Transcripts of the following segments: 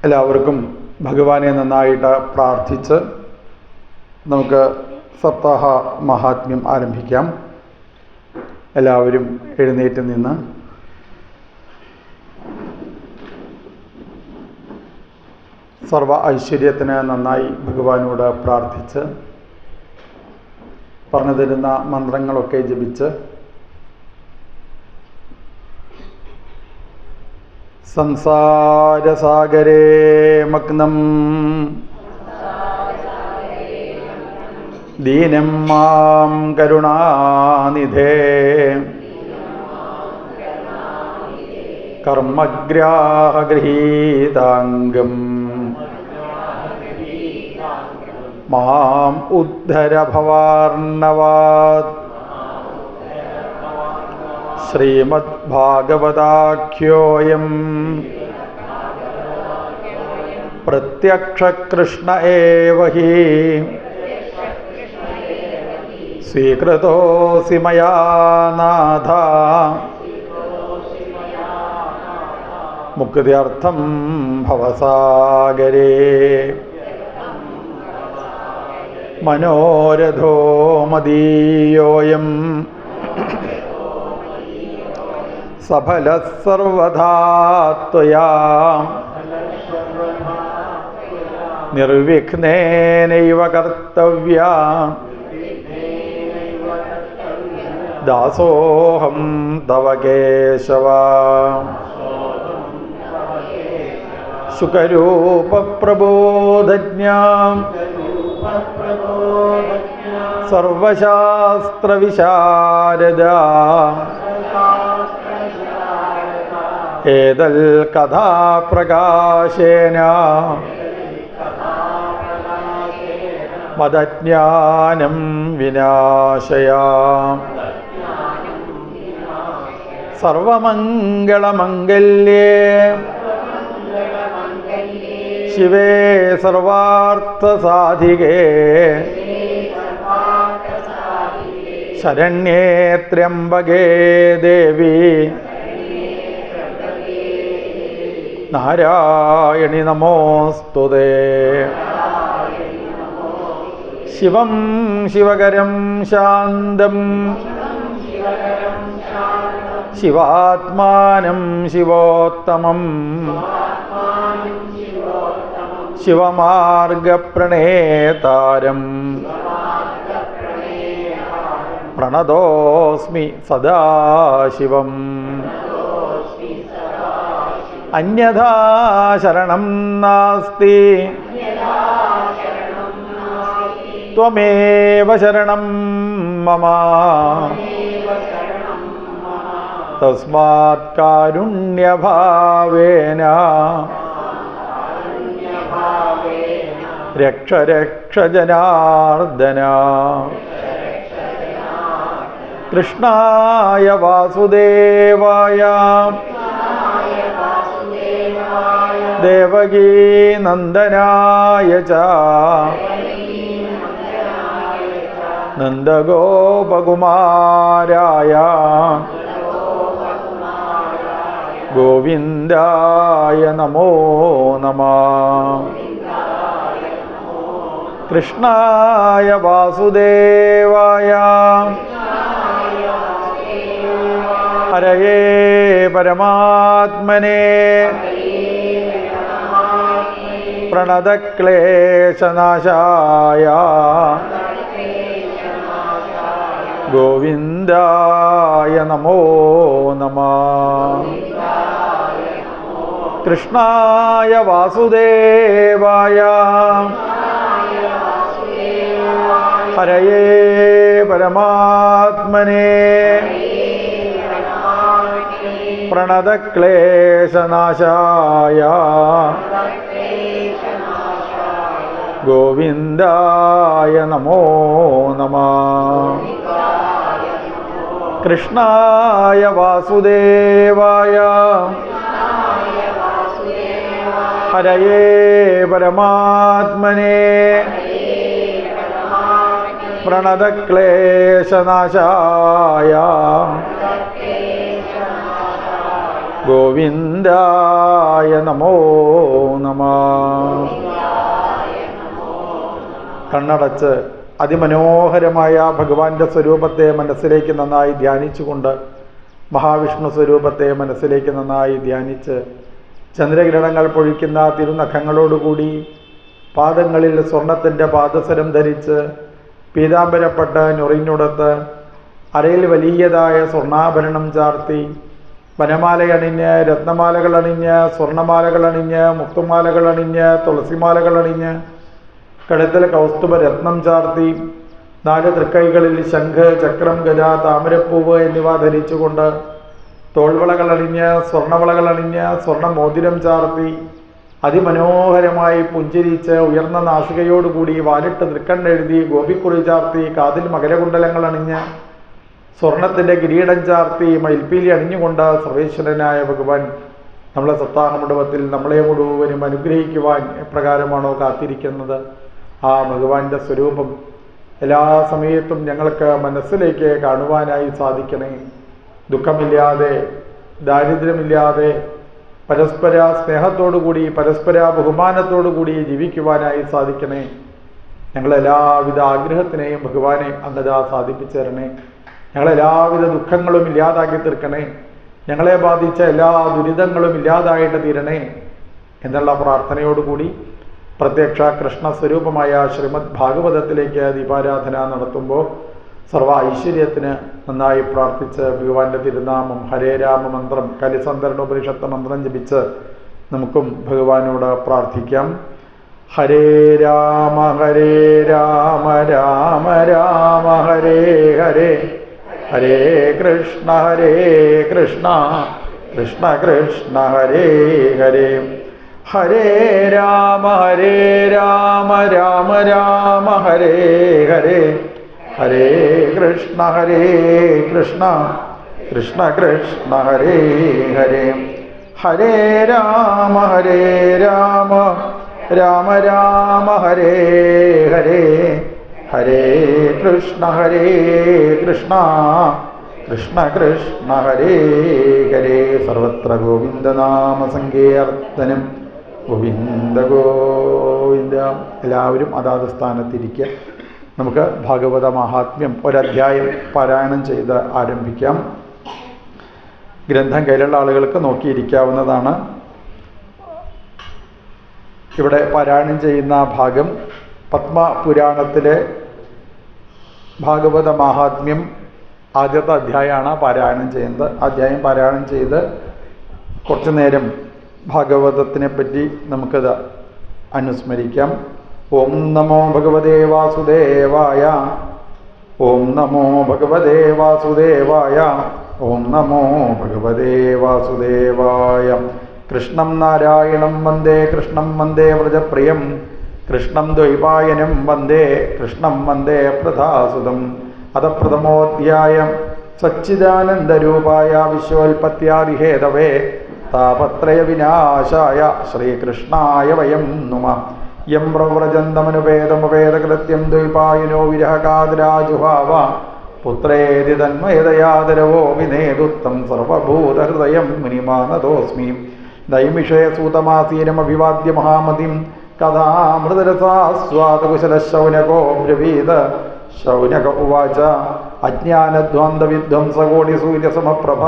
എല്ലാവർക്കും ഭഗവാനെ നന്നായിട്ട് പ്രാർത്ഥിച്ച് നമുക്ക് സപ്താഹ മഹാത്മ്യം ആരംഭിക്കാം. എല്ലാവരും എഴുന്നേറ്റ് നിന്ന് സർവ ഐശ്വര്യത്തിന് നന്നായി ഭഗവാനോട് പ്രാർത്ഥിച്ച് പറഞ്ഞു തരുന്ന മന്ത്രങ്ങളൊക്കെ ജപിച്ച് സംസാരസാഗരേ മഗ്നം ദീനം മാം കരുണാനിധേ കർമ്മഗ്രാഹഗൃഹീതാംഗം മാം ഉദ്ധര ഭവാർണവാത്. ശ്രീമദ് ഭാഗവതാഖ്യോയം പ്രത്യക്ഷ കൃഷ്ണ ഏവ ഹി സ്വീകൃതോസി മയാ നാഥ മുക്ത്യർത്ഥം ഭവസാഗരേ. മനോരഥോ മദീയോയം സഫലഃ സർവഥാ ത്വയാ നിർവിഘ്നേനൈവ കർത്തവ്യാ. ദാസോഹം തവ കേശവ. ശുകരൂപപ്രബോധജ്ഞാം സർവശാസ്ത്രവിശാരദ. ഏതൽ കഥാപ്രകാശേന മദജ്ഞാനം വിനാശയാം. സർവമംഗളമംഗല്യേ ശിവേ സർവാർത്ഥസാധികേ ശരണ്യേ ത്രയംബകേ ദേവി നാരായണി നമോസ്തുതേ. ശിവം ശിവകരം ശാന്തം ശിവാത്മാനം ശിവോത്തമം ശിവമാർഗപ്രണേതാരം പ്രണതോസ്മി സദാശിവം. അന്യഥാ ശരണം നാസ്തി ത്വമേവ ശരണം മമ. തസ്മാത് കാരുണ്യഭാവേന രക്ഷ രക്ഷ ജനാർദ്ദന. കൃഷ്ണായ വാസുദേവായ ദേവകീ നന്ദനായ ച നന്ദഗോപകുമാരായ ഗോവിന്ദായ നമോ നമഃ. കൃഷ്ണായ വാസുദേവായ ഹരയേ പരമാത്മനേ പ്രണതക്ലേശനാശായ ഗോവിന്ദായ നമോ നമഃ. കൃഷ്ണായ വാസുദേവായ ഹരയേ പരമാത്മനേ പ്രണതക്ലേശനാശായ ഗോവിന്ദായ നമോ നമഃ. കൃഷ്ണായ വാസുദേവായ ഹരയേ പരമാത്മനേ പ്രണതക്ലേശനാശായ ഗോവിന്ദായ നമോ നമഃ. കണ്ണടച്ച് അതിമനോഹരമായ ഭഗവാന്റെ സ്വരൂപത്തെ മനസ്സിലേക്ക് നന്നായി ധ്യാനിച്ചുകൊണ്ട്, മഹാവിഷ്ണു സ്വരൂപത്തെ മനസ്സിലേക്ക് നന്നായി ധ്യാനിച്ച്, ചന്ദ്രകിരണങ്ങൾ പൊഴിക്കുന്ന തിരുനഖങ്ങളോടുകൂടി പാദങ്ങളിൽ സ്വർണത്തിൻ്റെ പാദസരം ധരിച്ച്, പീതാംബരപ്പെട്ട് ഞൊറിഞ്ഞുടത്ത്, അരയിൽ വലിയതായ സ്വർണ്ണാഭരണം ചാർത്തി, വനമാലയണിഞ്ഞ്, രത്നമാലകളണിഞ്ഞ്, സ്വർണ്ണമാലകളണിഞ്ഞ്, മുത്തുമാലകളണിഞ്ഞ്, തുളസിമാലകളണിഞ്ഞ്, കഴുത്തിൽ കൗസ്തുഭ രത്നം ചാർത്തി, 4 തൃക്കൈകളിൽ ശംഖ്, ചക്രം, ഗജ, താമരപ്പൂവ് എന്നിവ ധരിച്ചുകൊണ്ട്, തോൾവളകളണിഞ്ഞ്, സ്വർണ്ണവളകളണിഞ്ഞ്, സ്വർണ്ണമോതിരം ചാർത്തി, അതിമനോഹരമായി പുഞ്ചിരിച്ച്, ഉയർന്ന നാസികയോടുകൂടി വാലിട്ട് തൃക്കണ്ണെഴുതി, ഗോപിക്കുറി ചാർത്തി, കാതിൽ മകരകുണ്ടലങ്ങൾ അണിഞ്ഞ്, സ്വർണത്തിൻ്റെ കിരീടം ചാർത്തി, മയിൽപ്പീലി അണിഞ്ഞുകൊണ്ട് സർവേശ്വരനായ ഭഗവാൻ നമ്മളെ സപ്താഹ മണ്ഡപത്തിൽ നമ്മളെ മുഴുവനും അനുഗ്രഹിക്കുവാൻ എപ്രകാരമാണോ കാത്തിരിക്കുന്നത്, ആ ഭഗവാന്റെ സ്വരൂപം എല്ലാ സമയത്തും ഞങ്ങൾക്ക് മനസ്സിലേക്ക് കാണുവാനായി സാധിക്കണേ. ദുഃഖമില്ലാതെ, ദാരിദ്ര്യമില്ലാതെ, പരസ്പര സ്നേഹത്തോടുകൂടി, പരസ്പര ബഹുമാനത്തോടുകൂടി ജീവിക്കുവാനായി സാധിക്കണേ. ഞങ്ങളെല്ലാവിധ ആഗ്രഹത്തിനെയും ഭഗവാനെ അങ്ങതാ സാധിപ്പിച്ചു തരണേ. ഞങ്ങളെല്ലാവിധ ദുഃഖങ്ങളും ഇല്ലാതാക്കി തീർക്കണേ. ഞങ്ങളെ ബാധിച്ച എല്ലാ ദുരിതങ്ങളും ഇല്ലാതായിട്ട് തീരണേ എന്നുള്ള പ്രാർത്ഥനയോടുകൂടി പ്രത്യക്ഷ കൃഷ്ണസ്വരൂപമായ ശ്രീമദ് ഭാഗവതത്തിലേക്ക് ദീപാരാധന നടത്തുമ്പോൾ സർവ ഐശ്വര്യത്തിന് നന്നായി പ്രാർത്ഥിച്ച് ഭഗവാന്റെ തിരുനാമം ഹരേ രാമ മന്ത്രം കലിസന്ധരണോപനിഷത്ത് മന്ത്രം ജപിച്ച് നമുക്കും ഭഗവാനോട് പ്രാർത്ഥിക്കാം. ഹരേ രാമ രാമ രാമ ഹരേ ഹരേ, ഹരേ കൃഷ്ണ കൃഷ്ണ കൃഷ്ണ ഹരേ ഹരേ, ഹരേ രാമ രാമ രാമ ഹരേ ഹരേ, ഹരേ കൃഷ്ണ കൃഷ്ണ കൃഷ്ണ ഹരേ ഹരേ, ഹരേ രാമ രാമ ഹരേ ഹരേ, ഹരേ കൃഷ്ണ കൃഷ്ണ കൃഷ്ണ ഹരേ ഹരേ. സർവത്ര ഗോവിന്ദനാമ സങ്കീർത്തനം. ഗോവിന്ദ ഗോവിന്ദ. എല്ലാവരും അതാത് സ്ഥാനത്തിരിക്കുക. നമുക്ക് ഭാഗവത മഹാത്മ്യം ഒരധ്യായം പാരായണം ചെയ്ത് ആരംഭിക്കാം. ഗ്രന്ഥം കയ്യിലുള്ള ആളുകൾക്ക് നോക്കിയിരിക്കാവുന്നതാണ്. ഇവിടെ പാരായണം ചെയ്യുന്ന ഭാഗം പത്മപുരാണത്തിലെ ഭാഗവത മഹാത്മ്യം ആദ്യത്തെ അധ്യായമാണ് പാരായണം ചെയ്യുന്നത്. അധ്യായം പാരായണം ചെയ്ത് കുറച്ചു നേരം ഭാഗവതത്തിനെ പറ്റി നമുക്കത് അനുസ്മരിക്കാം. ഓം നമോ ഭഗവതേ വാസുദേവായ, ഓം നമോ ഭഗവതേ വാസുദേവായ, ഓം നമോ ഭഗവതേ വാസുദേവായ. കൃഷ്ണം നാരായണം വന്ദേ, കൃഷ്ണം വന്ദേ വ്രജപ്രിയം, കൃഷ്ണം ദ്വൈപായനം വന്ദേ, കൃഷ്ണം വന്ദേ പ്രധാസുതം. അത പ്രഥമോധ്യായം. സച്ചിദാനന്ദരൂപായ വിശ്വോൽപത്യാദിഹേതവേ താപത്രയ വിനാശായ ശ്രീകൃഷ്ണായ വയം നുമഃ. യം പ്രവ്രജന്തമനുപേതമുപേതകൃത്യം ദ്വൈപായനോ വിരഹകാതരാജുഹാവ പുത്രേതി തന്മയതയാദരവോ വിനേതുത്തം സർവഭൂതഹൃദയം മുനിമാനതോസ്മി. നൈമിഷയസൂതമാസീനമഭിവാദ്യ മഹാമതിം കഥാമൃതരസാസ്വാദകുശലശൗനകോ ബ്രവീത്. ശൗനക ഉവാച അജ്ഞാനധ്വാന്തവിധ്വംസകോടിസൂര്യസമപ്രഭ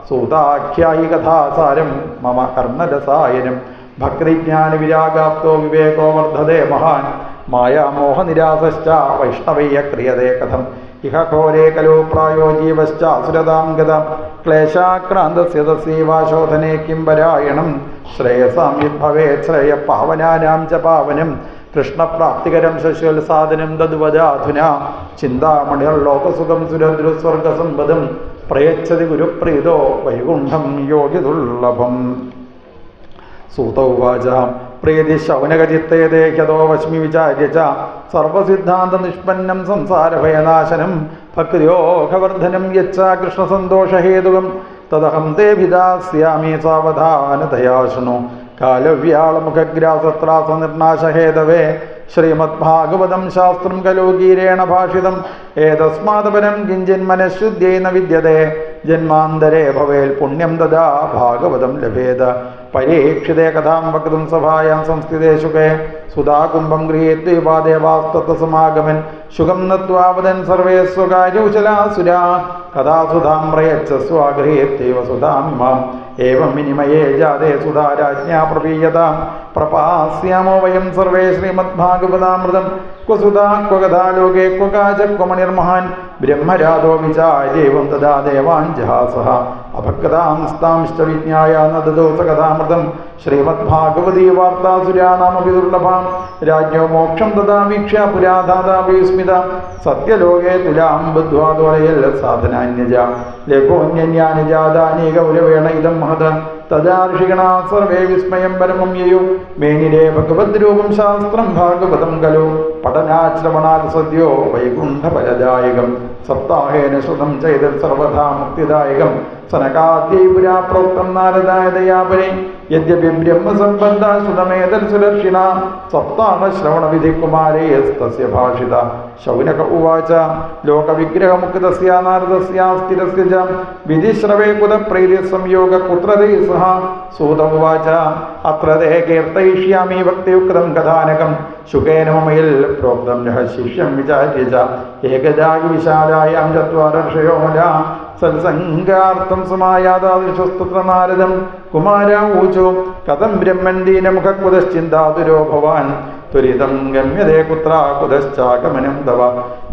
സൂതാഖ്യായി കഥാസാരം മമ കർണരസായനം. ഭക്തിജ്ഞാനവിരാഗാപ്തോ വിവേകോ വർദ്ധതേ മഹാൻ മായാമോഹനിരാസശ്ച വൈഷ്ണവയ്യ ക്രിയതേ കഥം. ഇഹ ഘോരേ കലോ പ്രായോ ജീവശ്ച അസുരതാം ഗതം ക്ലേശാക്രാന്തസ്യ തസ്യൈവാശോധനേ കിം പരായണം. ശ്രേയസാം യദ്ഭവേത് ശ്രേയ പാവനാനാം ച പാവനം. കൃഷ്ണപ്രാപ്തികരം ശശ്വത്സാധനം തദ്വദാധുനാ. ചിന്താമണിർലോകസുഖം സുരദ്രുസ്വർഗസമ്പദം പ്രയച്ഛതി ഗുരുപ്രീതോ വൈകുണ്ഠം യോഗിദുർലഭം. സൂത ഉവാച പ്രീതി ശൗനകചിത്തേതേ ഹ്യതോ വശ്മി വിചാര്യ ച സർവസിദ്ധാന്തനിഷ്പന്നം സംസാരഭയനാശനം ഭക്തിയോഗവർദ്ധനം യച്ഛ കൃഷ്ണസന്തോഷഹേതുകം തദഹം തേ വിദാസ്യാമി സാവധാനതയാ ശൃണു. കാലവ്യാളമുഖഗ്രാസത്രാസനിർനാശഹേതവേ ശ്രീമദ്ഭാഗവതം ശാസ്ത്രം ഖലു ഗീരേണ ഭാഷിതം ഏതസ്മാദപരം കിഞ്ചിന്മനഃശുദ്ധ്യൈ ന വിദ്യതേ ജന്മാന്തരേ ഭവേൽ പുണ്യം തഥാ ഭാഗവതം ലഭേത പരീക്ഷിതേ കഥാം വക്തും സഭായാം സംസ്ഥിതേ ശുകേ സുധാകുംഭം ഗൃഹീത്വാദേവാസ്തസമാഗമൻ ശുകം നത്വാവദൻ സർവേ സ്വകാര്യൗശലാസുരാ കഥാ സുധാം പ്രയച്ഛ സ്വാഗൃഹീത്യൈവ സുധാമിമാം ഏവം വിനിമയേ ജാതേ സുധാരാജ്ഞാ പ്രപീയതാം പ്രപാസ്യാമോ വയം സർവേ ശ്രീമദ്ഭാഗവതാമൃതം ക്വ സുധാ ക്വ കഥാ ലോകേ ക്വ കാച ക്വ മണിർമഹാൻ ബ്രഹ്മരാധോ വിചാര്യേവം തഥാ ദേവാൻ ജഹാസഃ അഭക്താംസ്താംശ്ച വിജ്ഞായ നദദോസ കഥാമൃതം ശ്രീമദ്ഭാഗവതീ വാർത്താസുരാണാമപി ദുർലഭാം രാജ്ഞോ മോക്ഷം തഥാ വീക്ഷ്യ പുരാധാതാ വിസ്മിത സത്യലോകേ തുലാം ബുദ്ധ്വാ ദോലയൽ സാധനാന്യജ ലഘോന്യന്യാനി ജാതാനി ഗൗരവേണ ഇദം മഹത് തദാ ഋഷിഗണാ സർവേ വിസ്മയം പരമം യയോ മേനിരേ ഭഗവദ്രൂപം ശാസ്ത്രം ഭാഗവതം ഖലു പഠനാശ്രവണാൽ സദ്യോ വൈകുണ്ഠഫലദായകം സപ്താഹേന ശ്രുതം ചൈതൽ സർവഥാ മുക്തിദായകം സനകാദ്യൈ പുരാ പ്രോക്തം നാരദായ ദയാപരേ യദ്യപി ബ്രഹ്മസംബന്ധ ശ്രുതമേതൽ സുലർഷിണ സപ്താഹശ്രവണവിധികുമാരേസ്തസ്യ ഭാഷിത ശൗനക ഉവാച ലോകവിഗ്രഹമുക്തസ്യ നാരദസ്യ സ്ഥിരസ്യ ച വിധിശ്രവേ കുതപ്രീതി സംയോഗ കുത്രതേ സഹ സൂത ഉവാച അത്ര തേ കീർത്തയിഷ്യാമി ഭക്തിയുക്തം കഥാനകം ശുകേന മമയിൽ പ്രോക്തം ശിഷ്യം വിചാര്യ ച ഏകജാഗി വിശാലായാം ചത്വാരർഷയോ മല സത്സംഗാർത്ഥം സമായാതാദൃശസ്തത്ര നാരദം കുമാര ഊചോ കഥം ബ്രഹ്മൻ ദീനമുഖകുതശ്ചിന്താതുരോ ഭവാൻ ത്വരിതം ഗമ്യതേ കുത്ര കുതശ്ചാഗമനം തവ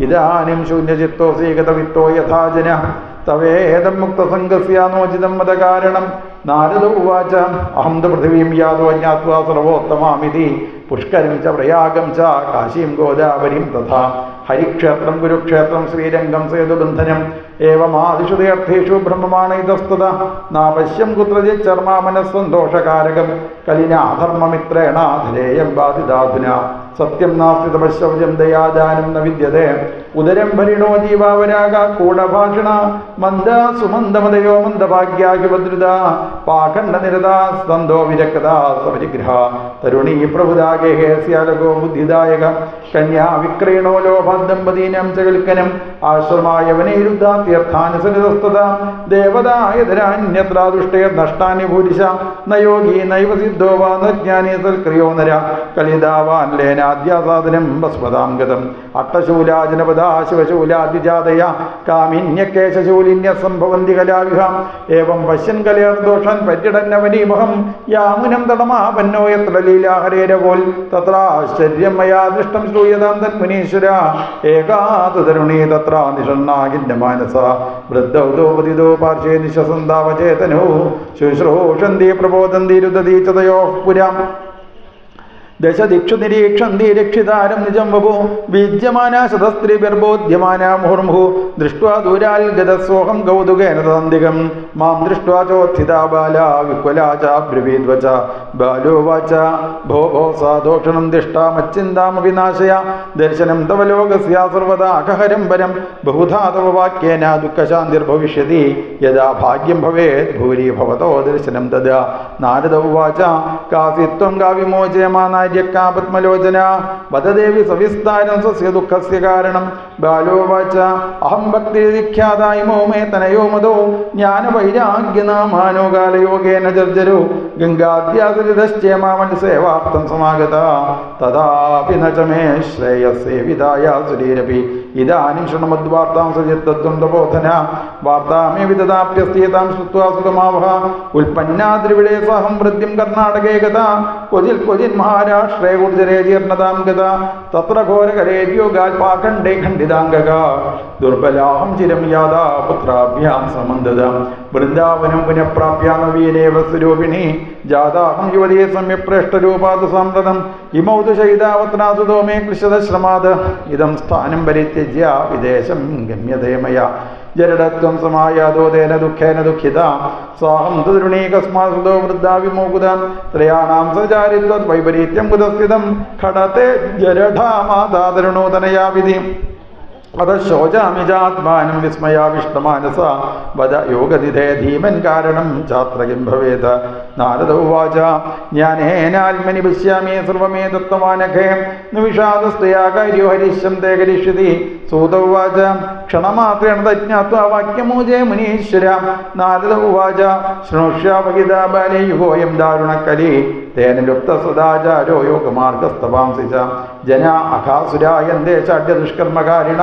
ഇദാനിം ശൂന്യചിത്തോസി ഗതവിത്തോ യഥാ ജനഃ തവേദം മുക്തസംഗസ്യ നോചിതം മതകാരണം നാരദ ഉവാച അഹം തു പൃഥിവീം യാതോ ജ്ഞാത്വാ സർവോത്തമാമിതി പുഷ്കരം ച പ്രയാഗം ച കാശീം ഗോദാവരീം തഥാ ഹരിക്ഷേത്രം കുരുക്ഷേത്രം ശ്രീരംഗം സേതുബന്ധനം ഏവമാദിഷു തീർത്ഥേഷു ബ്രഹ്മമാണൈതസ്തുത നാപശ്യം കുത്രചിത് ചർമാ മനസ്സന്തോഷകാരകം കലിനാധർമ്മമിത്രേണ ധരേയം ബാധിതാധുന സത്യം നാസ്തി തപശൗചം ദയാദാനം ന വിദ്യതേ ഉദരം ഭരിണോ ജീവാവരാഗ കൂടഭാഷിണ മന്ദ സുമന്ദമതയോ മന്ദഭാഗ്യാഭിഭദ്രുത പാഖണ്ഡനിരതാ സ്തന്ധോ വിരക്തതാ സപരിഗ്രഹ തരുണീ പ്രഭുതാ ഗേഹേസ്യാലകോ ബുദ്ധിദായക കന്യാ വിക്രീണോ ലോഭാദമ്പതീനം ച കൽക്കനം ആശ്രമായവനൈരുദ്ധാ തീർത്ഥാനുസരിതസ്തത ദേവതായതരാന്യത്ര ദുഷ്ടേ നഷ്ടാനി ഭൂരിശ ന യോഗീ നൈവ സിദ്ധോ വാ ന ജ്ഞാനീ സൽക്രിയോ നര കലിതാവാൻ ലേനാദ്യാസാദനം ഭസ്മതാം ഗതം അട്ടശൂലാജനപദാ ശിവശൂലാദ്വിജാതയ കാമിന്യകേശശൂലിന്യ സംഭവന്തി കലാവിഹാം ഏവം പശ്യൻ കലയർദോഷൻ പര്യടന്നവനീമഹം യാമുനം തടമാപന്നോ യത്ര ലീലാഹരേരകോൽ തത്രാശ്ചര്യം മയാ ദൃഷ്ടം ശ്രൂയതാം തന്മുനീശ്വര ഏകാതു തരുണീ തത്ര നിഷണ്ണാകിന്റെ മാനസ വൃദ്ധൗ ദോപതിദോ പാർശ്വേ നിശസന്താവചേതനോ ശുശ്രൂഷന്തി പ്രബോധന്തി രുദതി ചതയോ പുരാം ദശദിക്ഷു നിരീക്ഷന്തി രക്ഷിതാരം നിജം വപു വിദ്യമാന ശതസ്ത്രീബിർബോധ്യമാന മുഹുർമുഹു ദൃഷ്ട്വാ ദൂരാൽ ഗതസോഹം കൗതുകേന തദന്തികം മാം ദൃഷ്ട്വാ ചോത്ഥിതാ ബാല വിക്വലാ ച ബ്രവീദ്വച ബാലോ വാച ഭോ ഭോ സാദോഷണം ദിഷ്ടാമച്ചിന്താമപി നാശയ ദർശനം തവ ലോകസ്യ സർവദാ അഖഹരം പരം ബഹുധാ തവ വാക്യേന ദുഃഖശാന്തിർഭവിഷ്യതി യഥാ ഭാഗ്യം ഭവേത് ഭൂരി ഭവതോ ദർശനം തദാ നാരദ ഉവാച കാസിത്വം കാവിമോചയമാനാ പത്മലോചന വദദേവി സവിസ്താരം സ്വസ്യ ദുഃഖസ്യ കാരണം ബാലോവാച അഹം ഭക്തിരിഖ്യാതായിമോ മേ തനയോ മതോ ജ്ഞാനവൈരാഗ്യനാമാനോ കാലയോഗേന ജർജരോ ഗംഗാദ്യാസരിതശ്ചേമാമനുസേവാർത്ഥം സമാഗത തഥാപി ന ച മേ ശ്രേയസേവിതായ സുരീരപി ഇദാനിം ശൃണുമദ്വാർത്താം സജിത്തത്വം തപോധന വാർത്താമേ വിദദാപ്യസ്തീതാം ശ്രുത്വാ സുഖമാവഹ ഉൽപ്പന്നാദ്രിവിടേ സഹം വൃദ്ധിം കർണാടകേ ഗത ക്വചിൽ ക്വചിൻ മഹാരാഷ്ട്രേ ഗുർജരേ ജീർണതാം ഗത തത്ര ഘോരകരേര്യോഗാൽ പാഖണ്ഡേ ഖണ്ഡിതാംഗക ദുർബലാഹം ചിരം യാദാ പുത്രാഭ്യാം സമന്തദം വൃന്ദാവനം പുനഃപ്രാപ്യ നവീനേവ സ്വരൂപിണി ജാതാഹം യുവതീ സമ്യപ്രേഷ്ടരൂപാത് സാമ്പ്രതം ഇമൗ തു ശൈതാവത്നാസുതോ മേ ക്ലിശതശ്രമാത് ഇദം സ്ഥാനം പരിത്യജ്യ വിദേശം ഗമ്യതേ മയാ ജരടത്വം സമായാതോ തേന ദുഃഖേന ദുഃഖിത സാഹം തരുണീ കസ്മാസുതോ വൃദ്ധാ വിമോകുതം ത്രയാണാം സചാരിത്വത് വൈപരീത്യം കുതസ്ഥിതം ഖടത്തെ ജരഠാ മാതാ തരുണോതനയാ വിധി അത ശോചാമിജാത്മാനം വിസ്മയാവിഷ്ടമാനസ വദ യോഗതിഥേ ധീമൻ കാരണം ഛാത്ര കിം ഭവേത്. നാരദ ഉവാച ജ്ഞാനേനാത്മനി പശ്യാമി സർവമേ ദത്തമാനഘേ നിവിഷാദസ്തയാ കാര്യോ ഹരിശ്യം തേ കരിഷ്യതി. സൂത ഉവാച ക്ഷണമാത്രേണ തജ്ഞാത്വാ വാക്യമൂജേ മുനീശ്വര. നാരദ ഉവാച ശൃണുഷ്യാവഹിതാ ബാലേ യുഗോയം ദാരുണകലി തേന ലുപ്ത സദാചാരോ യോഗമാർഗസ്തവാംസി ച ജനാ അഘാസുരായന്തേ ചാഢ്യ ദുഷ്കർമ്മകാരിണ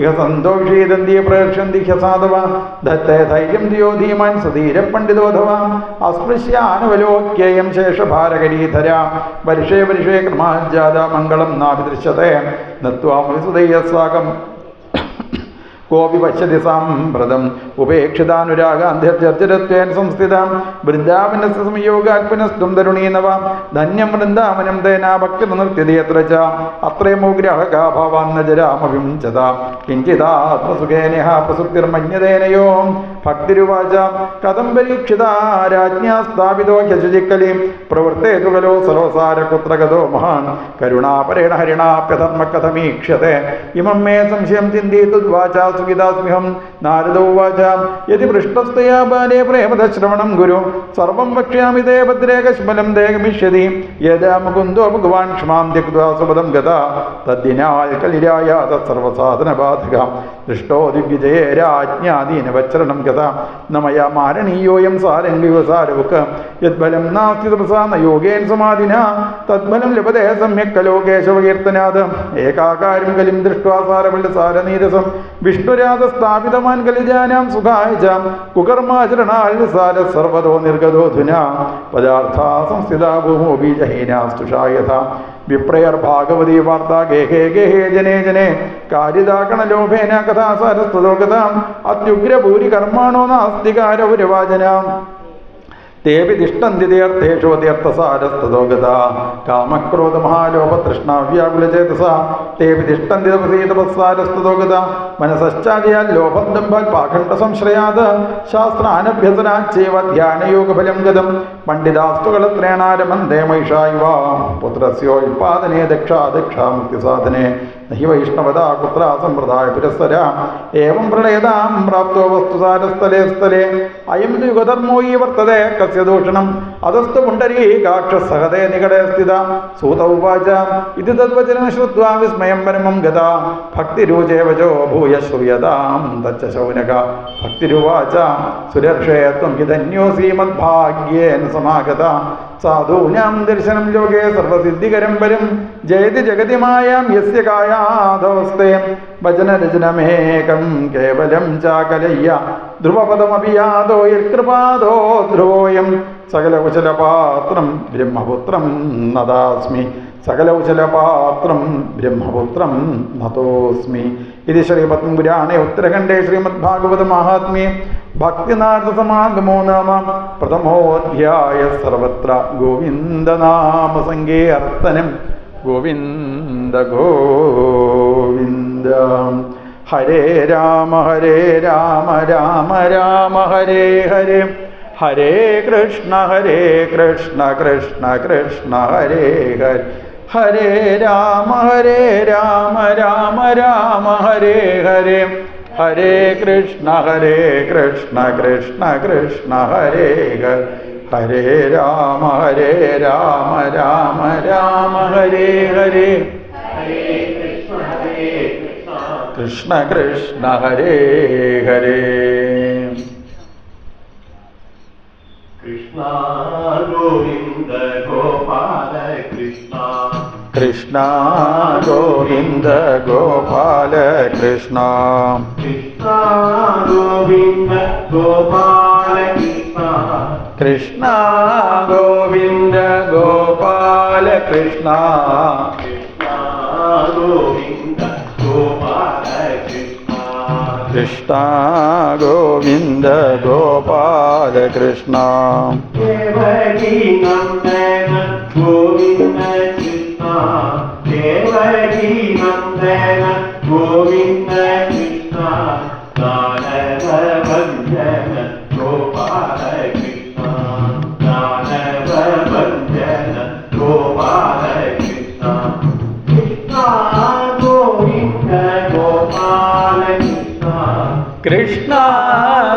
ഇഹ സന്തോഷീദന്തി പ്രേക്ഷന്തി ഹ്യസാധവ ദത്തേ ധൈര്യം ധിയോ ധീമാൻ സധീര പണ്ഡിതോധവ അസ്പൃശ്യാനുവലോക്യേയം ശേഷഭാരകരീധര വർഷേ വർഷേ ക്രമാജാത മംഗളം നാഭിദൃശ്യത്തെ നത്വാ മൃസുദയ്യസ്വാകം കോപി പശ്യതി സാമ്പ്രതം ഉപേക്ഷിതാനുരാഗാന്ധ്യർജരത്വേന സംസ്ഥിതാം വൃന്ദാവനസ്യ സംയോഗാത്മനസ്തും തരുണീനവ ധന്യം വൃന്ദാവനം തേനാ ഭക്തിർനൃത്യതി യത്ര ച അത്രേമോ ഗ്രാഹകാ ഭാവാന്ന ജരാമവിംചത കിഞ്ചിതാത്മസുഖേനഃ പ്രസുപ്തിർമന്യതേനയോ. ഭക്തിരുവാച കഥം പരീക്ഷിതാ രാജ്ഞാ സ്ഥാപിതോ ഹ്യശുചിക്കലി പ്രവൃത്തേതു ഖലോ സർവസാരകുത്രഗതോ മഹാൻ കരുണാപരേണ ഹരിണാപ്യധർമ്മകഥമീക്ഷ്യത്തെ ഇമം മേ സംശയം ചിന്തീതുദ്വാച സുഖിതാസ്മ്യഹം. നാരദ ഉവാച യതി പൃഷ്ടസ്തയാ ബാലേ പ്രേമദശ്രവണം ഗുരു സർവം വക്ഷ്യാമി തേ ഭദ്രേ കശ്മലം തേ ഗമിഷ്യതി യഥാ മുകുന്ദോ ഭഗവാൻ ക്ഷ്മാം ത്യക്ത്വാ സുപദം ഗതാ തദ്ദിനാൽ കലിരായ തത്സർവസാധന ബാധക ദൃഷ്ടോ ദിഗ്വിജയേ രാജ്ഞാദീനവച്ചരണം ഗതാ നമയാ മാരണീയോയം സാരംഗിവസാരവുക്ക് യദ്ബലം നാസ്തി തപസാ ന യോഗേന സമാധിനാ തദ്ബലം ലഭതേ സമ്യക് കലോ കേശവകീർത്തനാത് ഏകാകാരം കലിം ദൃഷ്ട്വാ സാരവല്ലസാരനീരസം വിഷ്ണുരാധസ്ഥാപിതമാൻ കലിജാനാം സുഖായ ച കുകർമാചരണാൽ സാര സർവതോ നിർഗതോധുനാ പദാർത്ഥാ സംസ്ഥിതാ ഭൂമോ ബീജഹീനാസ്തുഷായഥ വിപ്രയർഭാഗവതീ വാർത്താ ഗേഹേ ഗേഹേ ജനേ ജനേ കാരിതാകണലോഭേന കഥാസാരസ്തോ കഥാം അത്യുഗ്രഭൂരി കർമാണോ നാസ്തികാരൗരവാചനാം തേപി തിഷ്ടന്തി തീർത്ഥേഷു തീർത്ഥസാരസ്തോ ഗതാ കാമക്രോധമഹാലോഭതൃഷ്ണാവ്യാകുലചേതസ തേപി തിഷ്ടന്തി തപസീ തപസ്സാരസ്തോ ഗതാ മനസശ്ചാര്യാൽ ലോഭദംഭാൽ പാഖണ്ഡ സംശ്രയാത് ശാസ്ത്രാനഭ്യസനാച്ചൈവ ധ്യാനയോഗഫലം ഗതം പണ്ഡിതാസ്തുകളത്രേണാരമന്തേ മൈഷായിവ പുത്രസ്യോൽപാദനേ ദക്ഷാമുക്തിസാധനേ നഹി വൈഷ്ണവതാ കുത്രാ സമ്പ്രദായ പുരസ്സര ഏവം പ്രണയതാം പ്രാപ്തോ വസ്തുസാരസ്ഥലേ സ്ഥലേ അയം തു യുഗധർമ്മോ ഈ വർത്തതേ കസ്യ ദൂഷണം അധസ്തു പുണ്ഡരീകാക്ഷസഹതേ നികടേ സ്ഥിത. സൂത ഉവാച ഇതി തദ്വചനം ശ്രുത്വാ വിസ്മയം പരമം ഗതാ ഭക്തിരൂചേ വചോ ഭൂയ ശ്രൂയതാം തച്ച ശൗനക. ഭക്തിരുവാച സുരർഷേ ത്വം ഹി ധന്യോസി മദ്ഭാഗ്യേന സമാഗത സാധൂനാം ദർശനം ലോകേ സർവസിദ്ധികരം വരും ജയതി ജഗതി മായാം യസ്യ കായാധവസ്തേ വചനരചനമേകം കേവലം ചാകലയ്യ ധ്രുവപദമപി യാദോ യൽകൃപാദോ ധ്രുവോയം സകലകുശലപാത്രം ബ്രഹ്മപുത്രം നദാസ്മി സകലകുശലപാത്രം ബ്രഹ്മപുത്രം നതോസ്മി. ഇത് ശ്രീപത്മപുരാണേ ഉത്തരഖണ്ഡേ ശ്രീമദ്ഭാഗവത മഹാത്മ്യേ ഭക്തിനാഥസമാഗമോ നാമ പ്രഥമോധ്യായ. സർവത്ര ഗോവിന്ദനാമ സങ്കീർത്തനം ഗോവിന്ദ ഗോവിന്ദ. ഹരേ രാമ രാമ രാമ ഹരേ ഹരേ ഹരേ കൃഷ്ണ കൃഷ്ണ കൃഷ്ണ ഹരേ ഹരേ ഹരേ രാമ രാമ ഹരേ ഹരേ ഹരേ കൃഷ്ണ കൃഷ്ണ കൃഷ്ണ ഹരേ ഹരേ ഹരേ രാമ രാമ ഹരേ ഹരേ കൃഷ്ണ കൃഷ്ണ ഹരേ ഹരേ. കൃഷ്ണ ഗോവിന്ദ ഗോപാല കൃഷ്ണ കൃഷ്ണ ഗോവിന്ദ ഗോപാല കൃഷ്ണ കൃഷ്ണ ഗോവിന്ദ ഗോപാല കൃഷ്ണ കൃഷ്ണ ഗോവിന്ദ ഗോപാല കൃഷ്ണ കൃഷ്ണ ഗോവിന്ദ ഗോപാല കൃഷ്ണ കൃഷ്ണ ഗോവിന്ദ ഗോപാല കൃഷ്ണ ദേവകീ നന്ദന ഗോവിന്ദ കൃഷ്ണ ദേവകീ നന്ദന ഗോവിന്ദ കൃഷ്ണ ദാനവ ഭഞ്ജന ഗോപാല കൃഷ്ണ ദാനവ ഭഞ്ജന ഗോപാല കൃഷ്ണ കൃഷ്ണ ഗോവിന്ദ ഗോപാല കൃഷ്ണ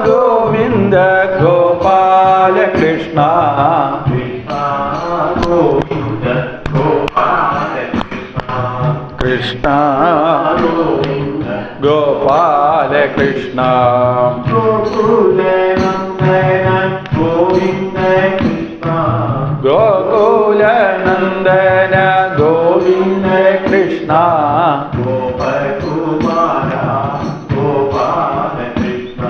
ഗോവിന്ദ ഗോപാല കൃഷ്ണ ഗോവിന്ദ ഗോപാല കൃഷ്ണ ഗോപാല കൃഷ്ണ ഗോകുല നന്ദന ഗോവിന്ദ കൃഷ്ണ ഗോപകുമാര ഗോപാല കൃഷ്ണ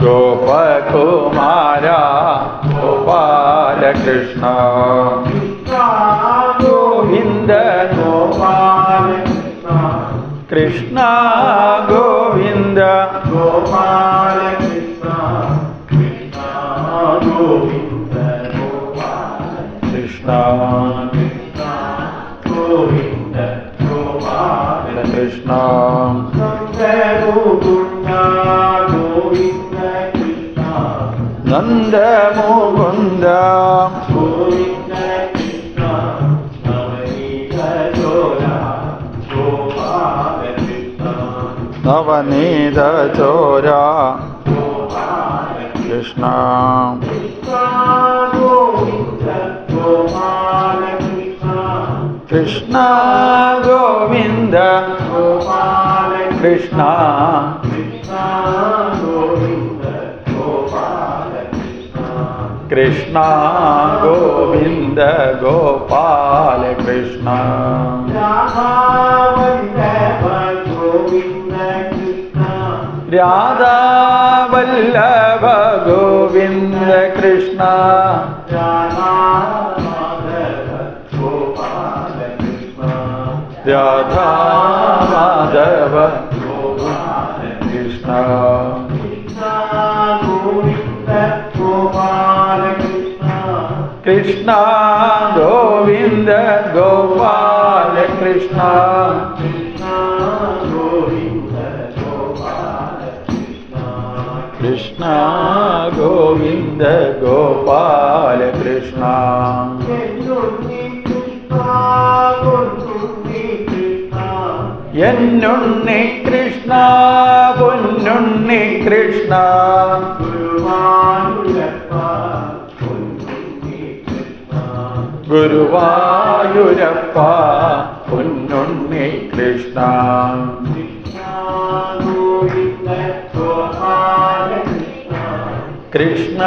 ഗോപകുമാര ഗോപാല കൃഷ്ണ ഗോവിന്ദ ഗോപാല കൃഷ്ണ ഗോവിന്ദ ഗോപാല കൃഷ്ണ കൃഷ്ണ ഗോവിന്ദ ഗോപാല കൃഷ്ണ കൃഷ്ണ ഗോവിന്ദ ഗോപാല കൃഷ്ണ നന്ദമുകുന്ദ ഗോവിന്ദ കൃഷ്ണ നന്ദമുകുന്ദ ഗോവിന്ദ കൃഷ്ണ നവനീത ചോര ഗോപാല കൃഷ്ണ നവനീത ചോര കൃഷ്ണ കൃഷ്ണ ഗോവിന്ദ കൃഷ്ണ കൃഷ്ണ ഗോവിന്ദ ഗോപാല കൃഷ്ണ രാധാ വല്ലഭ ഗോവിന്ദ കൃഷ്ണ രാധാ മാധവ കൃഷ്ണ കൃഷ്ണ ഗോവിന്ദ ഗോപാല കൃഷ്ണ കൃഷ്ണ ഗോവിന്ദ ഗോപാല കൃഷ്ണ എന്നുണ്ണി കൃഷ്ണ പൊന്നുണ്ണി കൃഷ്ണ ഗുരുവായൂരപ്പ പൊന്നുണ്ണി കൃഷ്ണ കൃഷ്ണ ഗോവിന്ദ ഗോപാല കൃഷ്ണ കൃഷ്ണ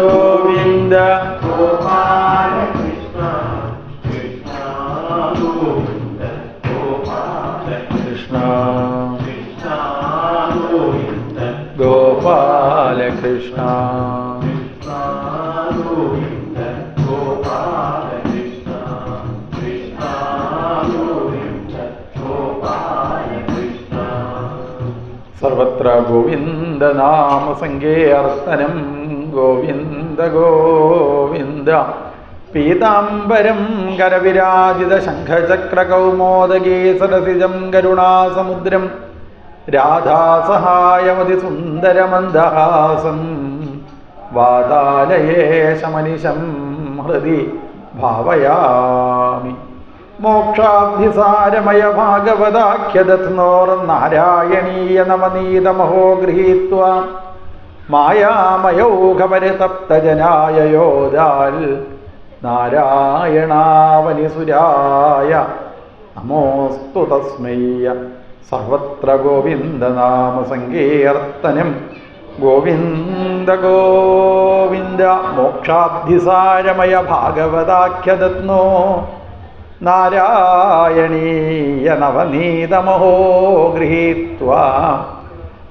ഗോവിന്ദ ഗോപാല കൃഷ്ണ കൃഷ്ണ ഗോവിന്ദ ഗോപാല കൃഷ്ണ കൃഷ്ണ ഗോവിന്ദ ഗോപാല കൃഷ്ണ കൃഷ്ണ ഗോവിന്ദ ഗോപാല കൃഷ്ണ സർവത്ര ഗോവിന്ദ നാമ സങ്കീർത്തനം ഗോവിന്ദ ഗോവിന്ദ പീതാംബരം കരവിരാജിത ശംഖചക്രകൗമോദഗീ സരസിജം കരുണാസമുദ്രം രാധാസഹായമതിസുന്ദരമന്ദഹാസം വാതാലയേശമനിശം ഹൃദി ഭാവയാമി മോക്ഷാബ്ധിസാരമയ ഭാഗവതാഖ്യദത്നോർനാരായണീയ നവനീതമഹോ ഗൃഹീത്വാ മായാമയൗഘപരിതപ്തജനായ യോദാൽ നാരായണാവനിസുരായ നമോസ്തു തസ്മൈ സർവത്ര ഗോവിന്ദനാമ സങ്കീർത്തനം ഗോവിന്ദ ഗോവിന്ദ മോക്ഷാബ്ധിസാരമയ ഭാഗവതാഖ്യദത്നോ നാരായണീയ നവനീതമഹോ ഗൃഹീത്വാ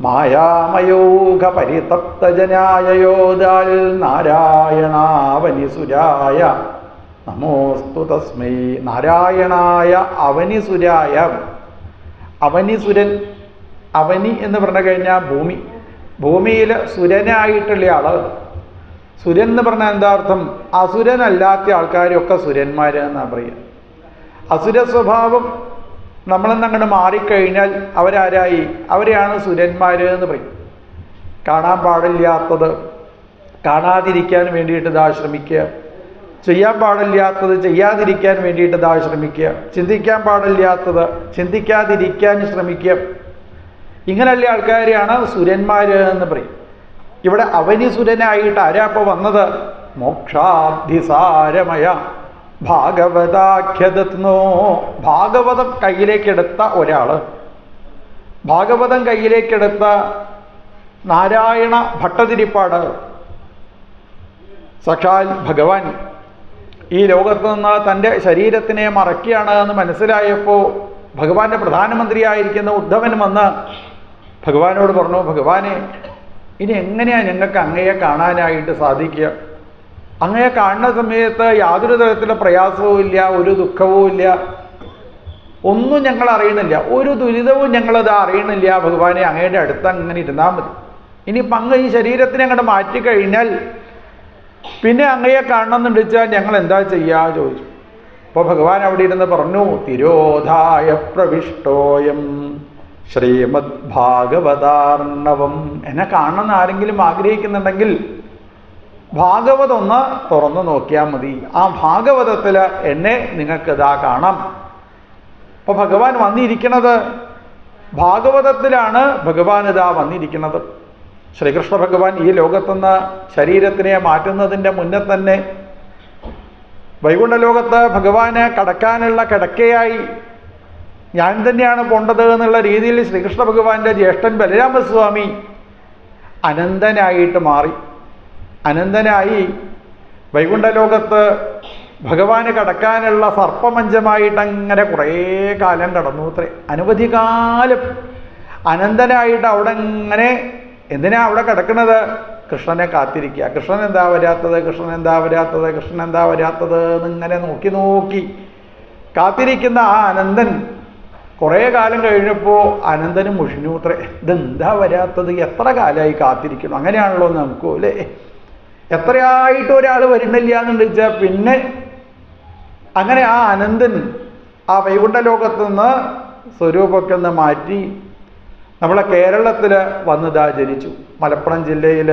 മായാമയൂഖപരിതപ്തജനായ യോദാൽ നാരായണാവനിസുരായ നമോസ്തു തസ്മൈ നാരായണായ അവനിസുരായ അവനിസുരൻ അവനി എന്ന് പറഞ്ഞു കഴിഞ്ഞാൽ ഭൂമി ഭൂമിയിൽ സുരനായിട്ടുള്ള ആള് സുരൻ എന്ന് പറഞ്ഞാൽ എന്താ അർത്ഥം അസുരനല്ലാത്ത ആൾക്കാരൊക്കെ സുരന്മാർ എന്നാണ് പറയുക അസുര സ്വഭാവം നമ്മളെന്നങ്ങോട്ട് മാറിക്കഴിഞ്ഞാൽ അവരാരായി അവരെയാണ് സുരന്മാർ എന്ന് പറയും കാണാൻ പാടില്ലാത്തത് കാണാതിരിക്കാൻ വേണ്ടിയിട്ട് ഇതാ ശ്രമിക്കുക ചെയ്യാൻ പാടില്ലാത്തത് ചെയ്യാതിരിക്കാൻ വേണ്ടിയിട്ട് ഇതാ ശ്രമിക്കുക ചിന്തിക്കാൻ പാടില്ലാത്തത് ചിന്തിക്കാതിരിക്കാൻ ശ്രമിക്കുക ഇങ്ങനെയുള്ള ആൾക്കാരെയാണ് സുരന്മാർ എന്ന് പറയും. ഇവിടെ അവനിസുരനായിട്ട് ആരാപ്പോൾ വന്നത്? മോക്ഷാബ്ധിസാരമയ ഭാഗവതാഖ്യതത്നോ. ഭാഗവതം കയ്യിലേക്കെടുത്ത ഒരാൾ, ഭാഗവതം കയ്യിലേക്കെടുത്ത നാരായണ ഭട്ടതിരിപ്പാട്, സാക്ഷാൽ ഭഗവാൻ ഈ ലോകത്ത് നിന്ന് തൻ്റെ ശരീരത്തിനെ മറയ്ക്കുകയാണ് എന്ന് മനസ്സിലായപ്പോൾ ഭഗവാന്റെ പ്രധാനമന്ത്രിയായിരിക്കുന്ന ഉദ്ധവൻ വന്ന് ഭഗവാനോട് പറഞ്ഞു, ഭഗവാനെ ഇനി എങ്ങനെയാണ് ഞങ്ങൾക്ക് അങ്ങയെ കാണാനായിട്ട് സാധിക്കുക? അങ്ങയെ കാണുന്ന സമയത്ത് യാതൊരു തരത്തിലുള്ള പ്രയാസവും ഇല്ല, ഒരു ദുഃഖവും ഇല്ല, ഒന്നും ഞങ്ങൾ അറിയണില്ല, ഒരു ദുരിതവും ഞങ്ങളത് അറിയണില്ല. ഭഗവാനെ അങ്ങയുടെ അടുത്ത് അങ്ങനെ ഇരുന്നാൽ മതി. ഇനിയിപ്പം അങ്ങ് ഈ ശരീരത്തിനെ അങ്ങോട്ട് മാറ്റിക്കഴിഞ്ഞാൽ പിന്നെ അങ്ങയെ കാണണമെന്ന് വെച്ചാൽ ഞങ്ങൾ എന്താ ചെയ്യുക ചോദിച്ചു. അപ്പോൾ ഭഗവാൻ അവിടെ ഇരുന്ന് പറഞ്ഞു, തിരോധായ പ്രവിഷ്ടോയം ശ്രീമദ് ഭാഗവതാർണവം. എന്നെ കാണണമെന്ന് ആരെങ്കിലും ആഗ്രഹിക്കുന്നുണ്ടെങ്കിൽ ഭാഗവതം ഒന്ന് തുറന്നു നോക്കിയാൽ മതി. ആ ഭാഗവതത്തിൽ എന്നെ നിങ്ങൾക്കിതാ കാണാം. അപ്പോൾ ഭഗവാൻ വന്നിരിക്കുന്നത് ഭാഗവതത്തിലാണ്. ഭഗവാൻ ഇതാ വന്നിരിക്കുന്നത്. ശ്രീകൃഷ്ണ ഭഗവാൻ ഈ ലോകത്തുനിന്ന് ശരീരത്തിനെ മാറ്റുന്നതിൻ്റെ മുന്നേ തന്നെ വൈകുണ്ഠലോകത്ത് ഭഗവാന് കടക്കാനുള്ള കിടക്കയായി ഞാൻ തന്നെയാണ് പോണ്ടത് എന്നുള്ള രീതിയിൽ ശ്രീകൃഷ്ണ ഭഗവാന്റെ ജ്യേഷ്ഠൻ ബലരാമസ്വാമി അനന്തനായിട്ട് മാറി. അനന്തനായി വൈകുണ്ഠലോകത്ത് ഭഗവാന് കടക്കാനുള്ള സർപ്പമഞ്ചമായിട്ട് അങ്ങനെ കുറേ കാലം കടന്നു. അത്രേ അനവധി കാലം അനന്തനായിട്ട് അവിടെ ഇങ്ങനെ. എന്തിനാ അവിടെ കിടക്കുന്നത്? കൃഷ്ണനെ കാത്തിരിക്കുക. കൃഷ്ണൻ എന്താ വരാത്തത്, കൃഷ്ണൻ എന്താ വരാത്തത്, കൃഷ്ണൻ എന്താ വരാത്തത് എന്നിങ്ങനെ നോക്കി നോക്കി കാത്തിരിക്കുന്ന ആ അനന്തൻ കുറേ കാലം കഴിഞ്ഞപ്പോൾ അനന്തനും മുഷിഞ്ഞു. അത്രേ ഇതെന്താ വരാത്തത്, എത്ര കാലമായി കാത്തിരിക്കണം. അങ്ങനെയാണല്ലോ നമുക്കും അല്ലേ? എത്രയായിട്ട് ഒരാൾ വരുന്നില്ല എന്നു വെച്ചാൽ പിന്നെ അങ്ങനെ ആ അനന്തൻ ആ വൈകുണ്ഠലോകത്തു നിന്ന് സ്വരൂപമൊക്കെ ഒന്ന് മാറ്റി നമ്മളെ കേരളത്തിൽ വന്നതാ ജനിച്ചു. മലപ്പുറം ജില്ലയിൽ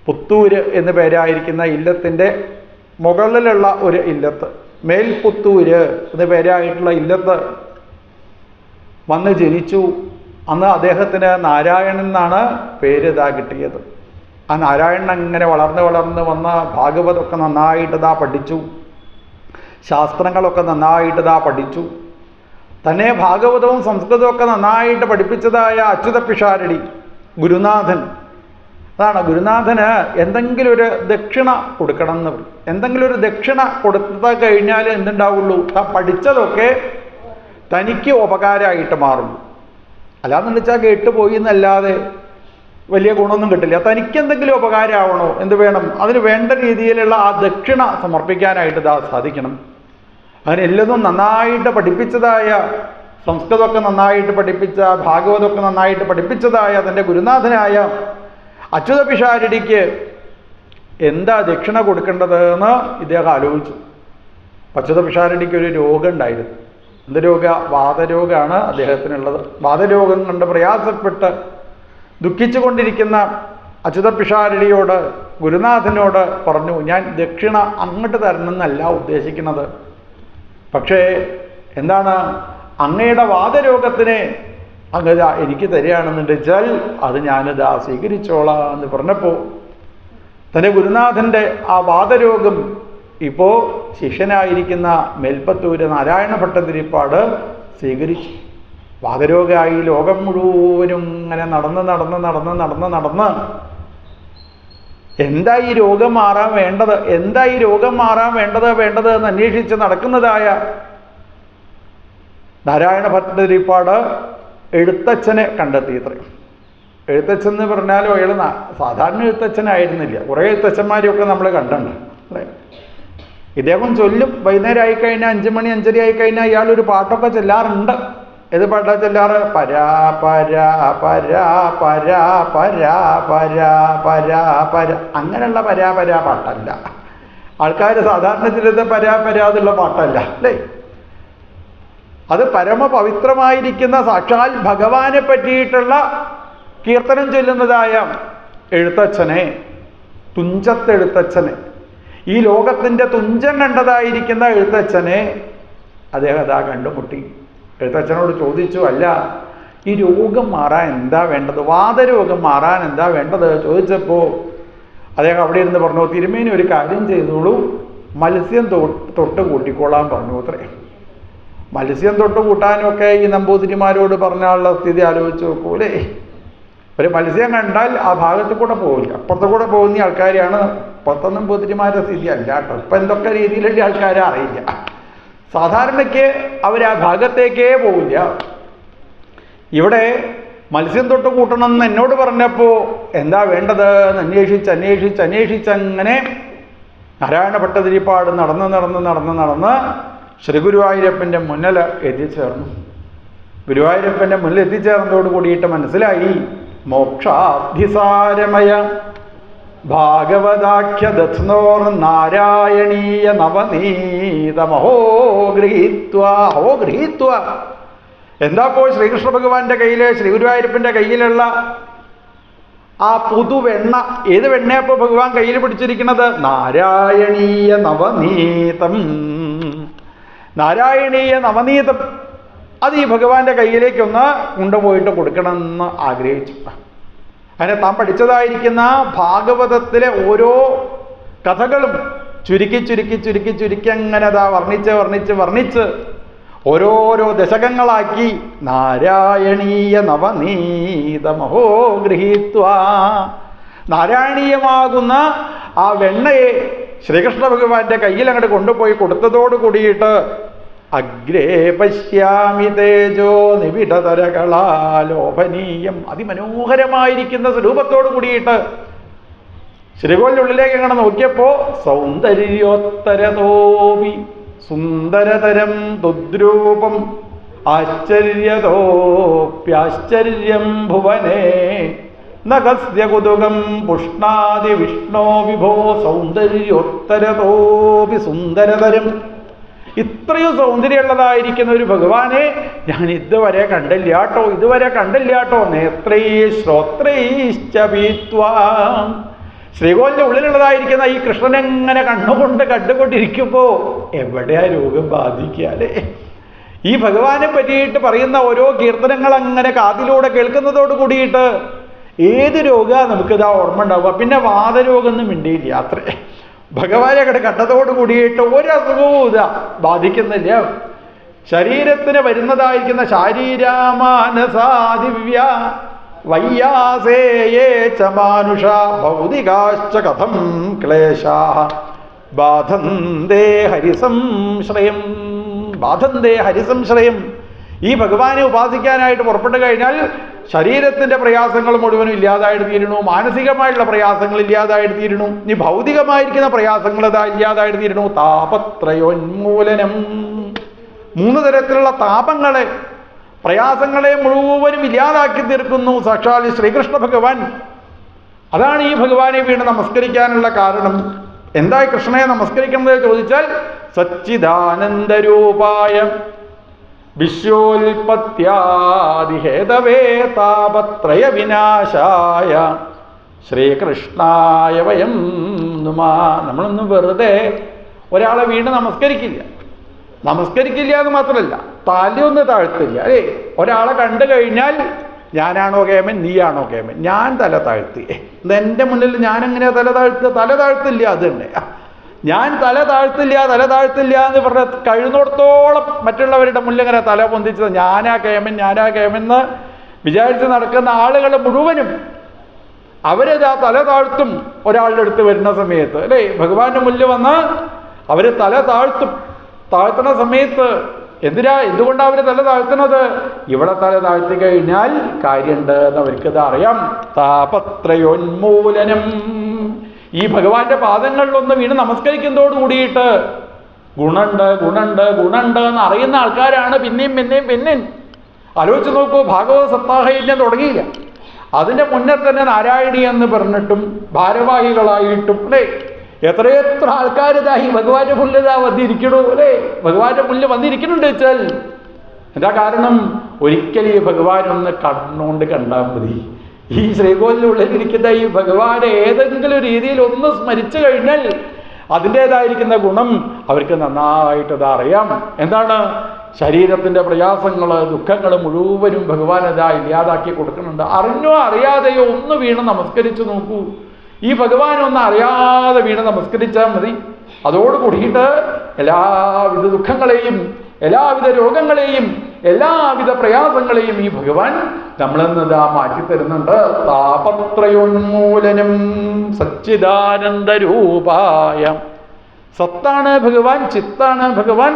പുത്തൂര് എന്നു പേരായിരിക്കുന്ന ഇല്ലത്തിൻ്റെ മുകളിലുള്ള ഒരു ഇല്ലത്ത്, മേൽപുത്തൂര് എന്നു പേരായിട്ടുള്ള ഇല്ലത്ത് വന്ന് ജനിച്ചു. അന്ന് അദ്ദേഹത്തിന് നാരായണൻ എന്നാണ് പേര് ഇതാ കിട്ടിയത്. ആ നാരായണൻ അങ്ങനെ വളർന്ന് വളർന്ന് വന്ന ഭാഗവതമൊക്കെ നന്നായിട്ട് ഇതാ പഠിച്ചു, ശാസ്ത്രങ്ങളൊക്കെ നന്നായിട്ട് ഇതാ പഠിച്ചു. തന്നെ ഭാഗവതവും സംസ്കൃതവും ഒക്കെ നന്നായിട്ട് പഠിപ്പിച്ചതായ അച്യുത പിഷാരടി ഗുരുനാഥൻ, അതാണ് ഗുരുനാഥന് എന്തെങ്കിലും ഒരു ദക്ഷിണ കൊടുക്കണം എന്ന് പറയും. എന്തെങ്കിലും ഒരു ദക്ഷിണ കൊടുത്താൽ കഴിഞ്ഞാൽ എന്തുണ്ടാവുള്ളൂ? താൻ പഠിച്ചതൊക്കെ തനിക്ക് ഉപകാരമായിട്ട് മാറുള്ളൂ. അല്ലാന്ന് വെച്ചാൽ കേട്ടുപോയി എന്നല്ലാതെ വലിയ ഗുണമൊന്നും കിട്ടില്ല. തനിക്കെന്തെങ്കിലും ഉപകാരമാവണോ, എന്ത് വേണം? അതിന് വേണ്ട രീതിയിലുള്ള ആ ദക്ഷിണ സമർപ്പിക്കാനായിട്ട് ഇതാ സാധിക്കണം. അങ്ങനെ എല്ലതും നന്നായിട്ട് പഠിപ്പിച്ചതായ, സംസ്കൃതമൊക്കെ നന്നായിട്ട് പഠിപ്പിച്ച, ഭാഗവതമൊക്കെ നന്നായിട്ട് പഠിപ്പിച്ചതായ തൻ്റെ ഗുരുനാഥനായ അച്യുത പിഷാരടിക്ക് എന്താ ദക്ഷിണ കൊടുക്കേണ്ടത് എന്ന് ഇദ്ദേഹം ആലോചിച്ചു. അച്യുത പിഷാരടിക്ക് ഒരു രോഗം ഉണ്ടായിരുന്നു. എന്ത് രോഗ? വാതരോഗമാണ് അദ്ദേഹത്തിനുള്ളത്. വാതരോഗം കൊണ്ട് പ്രയാസപ്പെട്ട് ദുഃഖിച്ചു കൊണ്ടിരിക്കുന്ന അച്യുത പിഷാരടിയോട് ഗുരുനാഥനോട് പറഞ്ഞു, ഞാൻ ദക്ഷിണ അങ്ങോട്ട് തരണമെന്നല്ല ഉദ്ദേശിക്കുന്നത്, പക്ഷേ എന്താണ്, അങ്ങയുടെ വാതരോഗത്തിനെ അങ്ങ് എനിക്ക് തരികയാണെന്ന് വെച്ചാൽ അത് ഞാനിതാ സ്വീകരിച്ചോളാം എന്ന് പറഞ്ഞപ്പോൾ തൻ്റെ ഗുരുനാഥൻ്റെ ആ വാതരോഗം ഇപ്പോൾ ശിഷ്യനായിരിക്കുന്ന മേൽപ്പത്തൂര് നാരായണ ഭട്ടതിരിപ്പാട് സ്വീകരിച്ചു. വാതരോഗമായി ലോകം മുഴുവനും ഇങ്ങനെ നടന്ന് നടന്ന് നടന്ന് നടന്ന് നടന്ന് എന്താ ഈ രോഗം മാറാൻ വേണ്ടത്, എന്താ ഈ രോഗം മാറാൻ വേണ്ടത് എന്ന് അന്വേഷിച്ച് നടക്കുന്നതായ നാരായണ ഭട്ടതിരിപ്പാട് എഴുത്തച്ഛനെ കണ്ടെത്തി. ഇത്രയും എഴുത്തച്ഛൻ എന്ന് പറഞ്ഞാലും അയാൾ സാധാരണ എഴുത്തച്ഛനായിരുന്നില്ല. കുറേ എഴുത്തച്ഛന്മാരെയൊക്കെ നമ്മൾ കണ്ടിട്ടുണ്ട് അല്ലേ? ഇദ്ദേഹം ചൊല്ലും. വൈകുന്നേരം ആയിക്കഴിഞ്ഞാൽ 5 മണി 5:30 ആയിക്കഴിഞ്ഞാൽ ഇയാളൊരു പാട്ടൊക്കെ ചെല്ലാറുണ്ട്. ഏത് പാട്ടാ ചെല്ലാറ്? പരാ പരാ പരാ പരാ പരാ പരാ പരാ പര, അങ്ങനെയുള്ള പരാ പരാ പാട്ടല്ല. ആൾക്കാർ സാധാരണ ചിലത് പരാ പരാ എന്നുള്ള പാട്ടല്ല അല്ലേ? അത് പരമപവിത്രമായിരിക്കുന്ന സാക്ഷാൽ ഭഗവാനെ പറ്റിയിട്ടുള്ള കീർത്തനം ചൊല്ലുന്നതായ എഴുത്തച്ഛനെ, തുഞ്ചത്തെഴുത്തച്ഛനെ, ഈ ലോകത്തിൻ്റെ തുഞ്ചം കണ്ടതായിരിക്കുന്ന എഴുത്തച്ഛനെ അദ്ദേഹം അതാ കണ്ടുമുട്ടി. എഴുത്തച്ഛനോട് ചോദിച്ചു, അല്ല ഈ രോഗം മാറാൻ എന്താ വേണ്ടത്, വാതരോഗം മാറാൻ എന്താ വേണ്ടത് ചോദിച്ചപ്പോൾ അദ്ദേഹം അവിടെ ഇരുന്ന് പറഞ്ഞു, തിരുമേനി ഒരു കാര്യം ചെയ്തോളൂ, മത്സ്യം തൊട്ട് കൂട്ടിക്കോളാൻ പറഞ്ഞു അത്രേ. മത്സ്യം തൊട്ട് കൂട്ടാനൊക്കെ ഈ നമ്പൂതിരിമാരോട് പറഞ്ഞാലുള്ള സ്ഥിതി ആലോചിച്ച് നോക്കൂലേ. ഒരു മത്സ്യം കണ്ടാൽ ആ ഭാഗത്ത് കൂടെ പോകില്ല, അപ്പുറത്ത് കൂടെ പോകുന്ന ആൾക്കാരെയാണ്. ഇപ്പുറത്തെ നമ്പൂതിരിമാരുടെ സ്ഥിതി അല്ല കേട്ടോ. ഇപ്പം എന്തൊക്കെ രീതിയിലുള്ള ആൾക്കാരെ അറിയില്ല. സാധാരണയ്ക്ക് അവർ ആ ഭാഗത്തേക്കേ പോകില്ല. ഇവിടെ മത്സ്യം തൊട്ട് കൂട്ടണം എന്ന് എന്നോട് പറഞ്ഞപ്പോൾ എന്താ വേണ്ടത് എന്ന് അന്വേഷിച്ചങ്ങനെ നാരായണ ഭട്ടതിരിപ്പാട് നടന്ന് ശ്രീ ഗുരുവായൂരപ്പൻ്റെ മുന്നിൽ എത്തിച്ചേർന്നു. ഗുരുവായൂരപ്പൻ്റെ മുന്നിൽ എത്തിച്ചേർന്നതോട് കൂടിയിട്ട് മനസ്സിലായി, മോക്ഷാധിസാരമയ ഭാഗവതാഖ്യദത്നോർ നാരായണീയ നവനീതമഹോ ഗൃഹീത്വ. എന്താപ്പോ ശ്രീകൃഷ്ണ ഭഗവാന്റെ കയ്യില്, ശ്രീ ഗുരുവായൂരപ്പൻ്റെ കയ്യിലുള്ള ആ പുതുവെണ്ണ, ഏത് വെണ്ണയപ്പോ ഭഗവാൻ കയ്യിൽ പിടിച്ചിരിക്കുന്നത്? നാരായണീയ നവനീതം. നാരായണീയ നവനീതം അത് ഈ ഭഗവാന്റെ കയ്യിലേക്കൊന്ന് കൊണ്ടുപോയിട്ട് കൊടുക്കണമെന്ന് ആഗ്രഹിച്ചു. അങ്ങനെ താൻ പഠിച്ചതായിരിക്കുന്ന ഭാഗവതത്തിലെ ഓരോ കഥകളും ചുരുക്കി അങ്ങനെ അതാ വർണ്ണിച്ച് ഓരോരോ ദശകങ്ങളാക്കി നാരായണീയ നവനീതമഹോ ഗൃഹീത്വ. നാരായണീയമാകുന്ന ആ വെണ്ണയെ ശ്രീകൃഷ്ണ ഭഗവാന്റെ കയ്യിൽ അങ്ങോട്ട് കൊണ്ടുപോയി കൊടുത്തതോട് കൂടിയിട്ട് അഗ്രേ പശ്യാമി തേജോ നിവിടതരകളാലോഭനീയം, അതിമനോഹരമായിരിക്കുന്ന സ്വരൂപത്തോട് കൂടിയിട്ട് ശ്രീകോവിലിൻ്റെ ഉള്ളിലേക്ക് അങ്ങനെ നോക്കിയപ്പോൾ സൗന്ദര്യോത്തരതോപി സുന്ദരതരം തുദ്രൂപം ആശ്ചര്യതോപ്യാശ്ചര്യം ഭുവനേ നഖസ്യ കുതുകം പുഷ്ണാതി വിഷ്ണോ വിഭോ സൗന്ദര്യോത്തരതോപി സുന്ദരതരം. ഇത്രയും സൗന്ദര്യമുള്ളതായിരിക്കുന്ന ഒരു ഭഗവാനെ ഞാൻ ഇതുവരെ കണ്ടില്ലാട്ടോ. നേത്രൈ ശ്രോത്രൈശ്ച പീത്വാ. ശ്രീകോവിലിൻ്റെ ഉള്ളിലുള്ളതായിരിക്കുന്ന ഈ കൃഷ്ണനെങ്ങനെ കണ്ണുകൊണ്ട് കണ്ടുകൊണ്ടിരിക്കുമ്പോൾ എവിടെയാ രോഗം ബാധിക്കുക അല്ലേ? ഈ ഭഗവാനെ പറ്റിയിട്ട് പറയുന്ന ഓരോ കീർത്തനങ്ങൾ അങ്ങനെ കാതിലൂടെ കേൾക്കുന്നതോട് കൂടിയിട്ട് ഏത് രോഗമാണ് നമുക്കിതാ ഓർമ്മ ഉണ്ടാവുക. പിന്നെ വാതരോഗമൊന്നും മിണ്ടിയില്ല അത്രേ. ഭഗവാനെ കണ്ടതോട് കൂടിയിട്ട് ഒരസുഖവും ഇതാ ബാധിക്കുന്നില്ല. ശരീരത്തിന് വരുന്നതായിരിക്കുന്ന ശാരീരമാനസാദിവ്യ വയ്യാസേയേ ച മാനുഷ ഭൗതികാശ്ച കഥം ക്ലേശാ ബാധന്തേ ഹരിസംശ്രയം. ഈ ഭഗവാനെ ഉപാസിക്കാനായിട്ട് പുറപ്പെട്ടു കഴിഞ്ഞാൽ ശരീരത്തിൻ്റെ പ്രയാസങ്ങൾ മുഴുവനും ഇല്ലാതായിട്ട് തീരുന്നു, മാനസികമായിട്ടുള്ള പ്രയാസങ്ങൾ ഇല്ലാതായിട്ട് തീരുന്നു, ഇനി ഭൗതികമായിരിക്കുന്ന പ്രയാസങ്ങൾ ഇല്ലാതായിട്ട് തീരുന്നു. താപത്രയോന്മൂലനം, 3 തരത്തിലുള്ള താപങ്ങളെ, പ്രയാസങ്ങളെ മുഴുവനും ഇല്ലാതാക്കി തീർക്കുന്നു സാക്ഷാൽ ശ്രീകൃഷ്ണ ഭഗവാൻ. അതാണ് ഈ ഭഗവാനെ വീണ് നമസ്കരിക്കാനുള്ള കാരണം. എന്തായി കൃഷ്ണനെ നമസ്കരിക്കുന്നത് ചോദിച്ചാൽ സച്ചിദാനന്ദരൂപായ വിശ്വോൽപത്യാദിഹേതവേ താപത്രയ വിനാശായ ശ്രീകൃഷ്ണായ വയം നുമാ. നമ്മളൊന്നും വെറുതെ ഒരാളെ വീണ് നമസ്കരിക്കില്ല എന്ന് മാത്രമല്ല തലയൊന്ന് താഴ്ത്തില്ല അല്ലേ. ഒരാളെ കണ്ടു കഴിഞ്ഞാൽ ഞാനാണോ കേമൻ, നീയാണോ കേമൻ, ഞാൻ തല താഴ്ത്തി, എൻ്റെ മുന്നിൽ ഞാനെങ്ങനെയാ തല താഴ്ത്തില്ല. അത് തന്നെ ഞാൻ തല താഴ്ത്തില്ല എന്ന് പറഞ്ഞ കഴിയുന്നിടത്തോളം മറ്റുള്ളവരുടെ മുന്നിലിങ്ങനെ തല പൊന്തിച്ചത് ഞാനാ കേമെന്ന് വിചാരിച്ച് നടക്കുന്ന ആളുകൾ മുഴുവനും അവരത് ആ തല താഴ്ത്തും. ഒരാളുടെ അടുത്ത് വരുന്ന സമയത്ത് അല്ലേ, ഭഗവാന്റെ മുന്നിൽ വന്ന് അവർ തല താഴ്ത്തുന്ന സമയത്ത് എന്തുകൊണ്ടാണ് അവർ തല താഴ്ത്തുന്നത്? ഇവിടെ തല താഴ്ത്തി കഴിഞ്ഞാൽ കാര്യമുണ്ട് എന്ന് അവർക്കത് അറിയാം. താപത്രയോന്മൂലനം. ഈ ഭഗവാന്റെ പാദങ്ങളിലൊന്ന് വീണ് നമസ്കരിക്കുന്നതോട് കൂടിയിട്ട് ഗുണുണ്ട് എന്ന് അറിയുന്ന ആൾക്കാരാണ് പിന്നെയും ആലോചിച്ച് നോക്കൂ. ഭാഗവത സപ്താഹയജ്ഞം തുടങ്ങിയില്ല, അതിൻ്റെ മുന്നേ തന്നെ നാരായണി എന്ന് പറഞ്ഞിട്ടും ഭാരവാഹികളായിട്ടും അല്ലേ എത്രയെത്ര ആൾക്കാരിതാ ഈ ഭഗവാന്റെ മുന്നിൽ വന്നിരിക്കണു അല്ലേ. ഭഗവാന്റെ മുന്നിൽ വന്നിരിക്കുന്നുണ്ട് വെച്ചാൽ എന്താ കാരണം? ഒരിക്കലും ഈ ഭഗവാനൊന്ന് കണ്ണുകൊണ്ട് കണ്ടാൽ മതി. ഈ ശ്രീകോവിലിനുള്ളിലിരിക്കുന്ന ഈ ഭഗവാനെ ഏതെങ്കിലും രീതിയിൽ ഒന്ന് സ്മരിച്ചു കഴിഞ്ഞാൽ അതിൻ്റെതായിരിക്കുന്ന ഗുണം അവർക്ക് നന്നായിട്ടത് അറിയാം. എന്താണ്? ശരീരത്തിൻ്റെ പ്രയാസങ്ങൾ, ദുഃഖങ്ങൾ മുഴുവനും ഭഗവാൻ അതാ ഇല്ലാതാക്കി കൊടുക്കുന്നുണ്ട്. അറിഞ്ഞോ അറിയാതെയോ ഒന്ന് വീണ് നമസ്കരിച്ചു നോക്കൂ. ഈ ഭഗവാൻ ഒന്ന് അറിയാതെ വീണ് നമസ്കരിച്ചാൽ മതി. അതോട് കൂടിയിട്ട് എല്ലാവിധ ദുഃഖങ്ങളെയും, എല്ലാവിധ രോഗങ്ങളെയും, എല്ലാവിധ പ്രയാസങ്ങളെയും ഈ ഭഗവാൻ നമ്മളെന്നതാ മാറ്റിത്തരുന്നുണ്ട്. താപത്രയോന്മൂലനം സച്ചിദാനന്ദരൂപായ. സത്താണ് ഭഗവാൻ, ചിത്താണ് ഭഗവാൻ,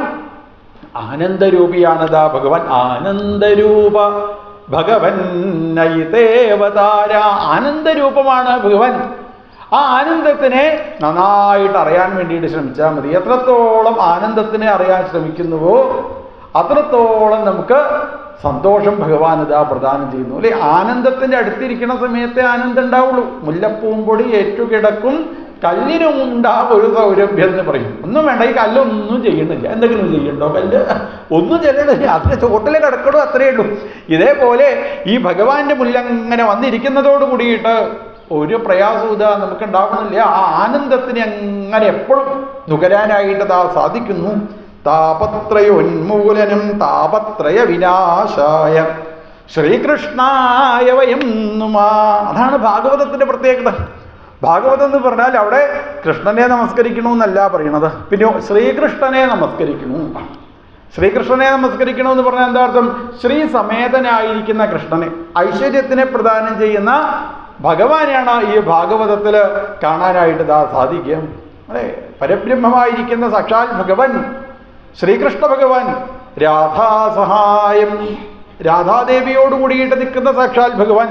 ആനന്ദരൂപിയാണതാ ഭഗവാൻ. ആനന്ദരൂപ ഭഗവൻ നയിതേവതാര. ആനന്ദരൂപമാണ് ഭഗവാൻ. ആ ആനന്ദത്തിനെ നന്നായിട്ട് അറിയാൻ വേണ്ടിയിട്ട് ശ്രമിച്ചാൽ മതി. എത്രത്തോളം ആനന്ദത്തിനെ അറിയാൻ ശ്രമിക്കുന്നുവോ അത്രത്തോളം നമുക്ക് സന്തോഷം ഭഗവാൻ ഇതാ പ്രദാനം ചെയ്യുന്നു അല്ലേ. ആനന്ദത്തിൻ്റെ അടുത്തിരിക്കുന്ന സമയത്തെ ആനന്ദം ഉണ്ടാവുള്ളൂ. മുല്ലപ്പൂമ്പൊടി ഏറ്റുകിടക്കും കല്ലിനും ഉണ്ടാവും ഒരു സൗരഭ്യം എന്ന് പറയും. ഒന്നും വേണ്ട, ഈ കല്ലൊന്നും ചെയ്യണില്ല. എന്തെങ്കിലും ചെയ്യണ്ടോ? കല്ല് ഒന്നും ചെയ്യണില്ല, അതിന് ചോട്ടിൽ കിടക്കണോ, അത്രയേ ഉള്ളൂ. ഇതേപോലെ ഈ ഭഗവാന്റെ മുല്ലങ്ങനെ വന്നിരിക്കുന്നതോട് കൂടിയിട്ട് ഒരു പ്രയാസവും ഇതാ നമുക്ക് ഉണ്ടാവണില്ല. ആ ആനന്ദത്തിനെ അങ്ങനെ എപ്പോഴും നുകരാനായിട്ട് സാധിക്കുന്നു. താപത്രയോന്മൂലനം താപത്രയ വിനാശായ ശ്രീകൃഷ്ണായ വയം നുമാ. അതാണ് ഭാഗവതത്തിൻ്റെ പ്രത്യേകത. ഭാഗവതം എന്ന് പറഞ്ഞാൽ അവിടെ കൃഷ്ണനെ നമസ്കരിക്കണമെന്നല്ല പറയണത്, പിന്നെ ശ്രീകൃഷ്ണനെ നമസ്കരിക്കണു. ശ്രീകൃഷ്ണനെ നമസ്കരിക്കണമെന്ന് പറഞ്ഞാൽ എന്താ അർത്ഥം? ശ്രീ സമേതനായിരിക്കുന്ന കൃഷ്ണനെ, ഐശ്വര്യത്തിനെ പ്രദാനം ചെയ്യുന്ന ഭഗവാനെയാണ് ഈ ഭാഗവതത്തിൽ കാണാനായിട്ട് സാധിക്കുക അല്ലേ. പരബ്രഹ്മമായിരിക്കുന്ന സാക്ഷാൽ ഭഗവാൻ ശ്രീകൃഷ്ണ ഭഗവാൻ, രാധാസഹായം രാധാദേവിയോട് കൂടിയിട്ട് നിൽക്കുന്ന സാക്ഷാൽ ഭഗവാൻ,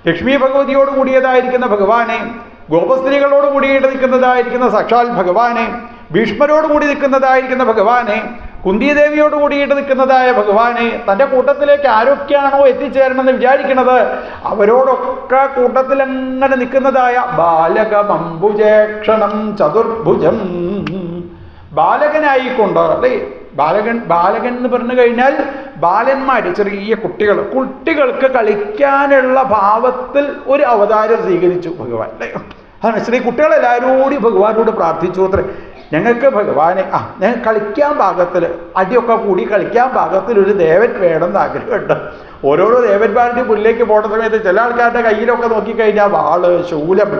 ലക്ഷ്മി ഭഗവതിയോട് കൂടിയതായിരിക്കുന്ന ഭഗവാനെ, ഗോപസ്ത്രീകളോട് കൂടിയിട്ട് നിൽക്കുന്നതായിരിക്കുന്ന സാക്ഷാൽ ഭഗവാനെ, ഭീഷ്മരോട് കൂടി നിൽക്കുന്നതായിരിക്കുന്ന ഭഗവാനെ, കുന്തിദേവിയോട് കൂടിയിട്ട് നിൽക്കുന്നതായ ഭഗവാനെ, തൻ്റെ കൂട്ടത്തിലേക്ക് ആരൊക്കെയാണോ എത്തിച്ചേരണമെന്ന് വിചാരിക്കുന്നത് അവരോടൊക്കെ കൂട്ടത്തിലങ്ങനെ നിൽക്കുന്നതായ ബാലകമംബുജേക്ഷണം ചതുർഭുജം. ബാലകനായിക്കൊണ്ട് അല്ലേ. ബാലകൻ എന്ന് പറഞ്ഞു കഴിഞ്ഞാൽ ബാലന്മാർ, ചെറിയ കുട്ടികൾക്ക് കളിക്കാനുള്ള ഭാവത്തിൽ ഒരു അവതാരം സ്വീകരിച്ചു ഭഗവാൻ അല്ലേ. അതാണ് ശ്രീ കുട്ടികളെല്ലാവരും കൂടി ഭഗവാനോട് പ്രാർത്ഥിച്ചു അത്രേ, ഞങ്ങൾക്ക് ഭഗവാനെ ഞങ്ങൾ കളിക്കാൻ പാകത്തിൽ, അടിയൊക്കെ കൂടി കളിക്കാൻ പാകത്തിൽ ഒരു ദേവൻ വേണമെന്ന് ആഗ്രഹമുണ്ട്. ഓരോരോ ദേവന്മാരുടെ മുന്നിലേക്ക് പോകുന്ന സമയത്ത് ചില ആൾക്കാരുടെ കയ്യിലൊക്കെ നോക്കിക്കഴിഞ്ഞാൽ വാള്, ശൂലം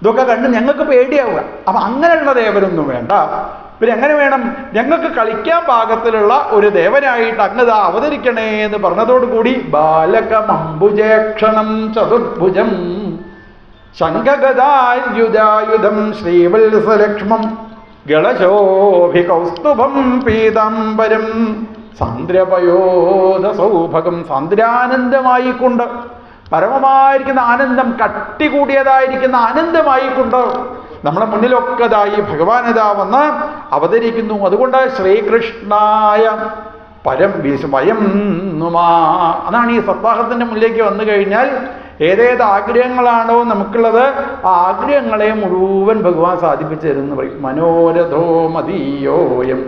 ഇതൊക്കെ കണ്ട് ഞങ്ങൾക്ക് പേടിയാവുക. അപ്പം അങ്ങനെയുള്ള ദേവനൊന്നും വേണ്ട. പിന്നെ എങ്ങനെ വേണം? ഞങ്ങൾക്ക് കളിക്കാൻ പാകത്തിലുള്ള ഒരു ദേവനായിട്ട് അങ്ങ് അവതരിക്കണേ എന്ന് പറഞ്ഞതോടുകൂടി ബാലകമംബുജേക്ഷണം ചതുർഭുജം ശംഖഗദായുധായുധം ശ്രീവത്സലക്ഷ്മം ഗളശോഭികൗസ്തുഭം പീതാംബരം സാന്ദ്രപയോധ സൗഭഗം. സാന്ദ്രാനന്ദമായിക്കൊണ്ട്, പരമമായിരിക്കുന്ന ആനന്ദം, കട്ടി കൂടിയതായിരിക്കുന്ന ആനന്ദമായിക്കൊണ്ട് നമ്മുടെ മുന്നിലൊക്കെ ഈ ഭഗവാനിതാ വന്ന് അവതരിക്കുന്നു. അതുകൊണ്ട് ശ്രീകൃഷ്ണായ പരം വയം നുമാ. അതാണ് ഈ സപ്താഹത്തിൻ്റെ മുന്നിലേക്ക് വന്നു കഴിഞ്ഞാൽ ഏതേത് ആഗ്രഹങ്ങളാണോ നമുക്കുള്ളത് ആ ആഗ്രഹങ്ങളെ മുഴുവൻ ഭഗവാൻ സാധിപ്പിച്ചു തരുമെന്ന് പറയും. മനോരഥോ മദീയോയം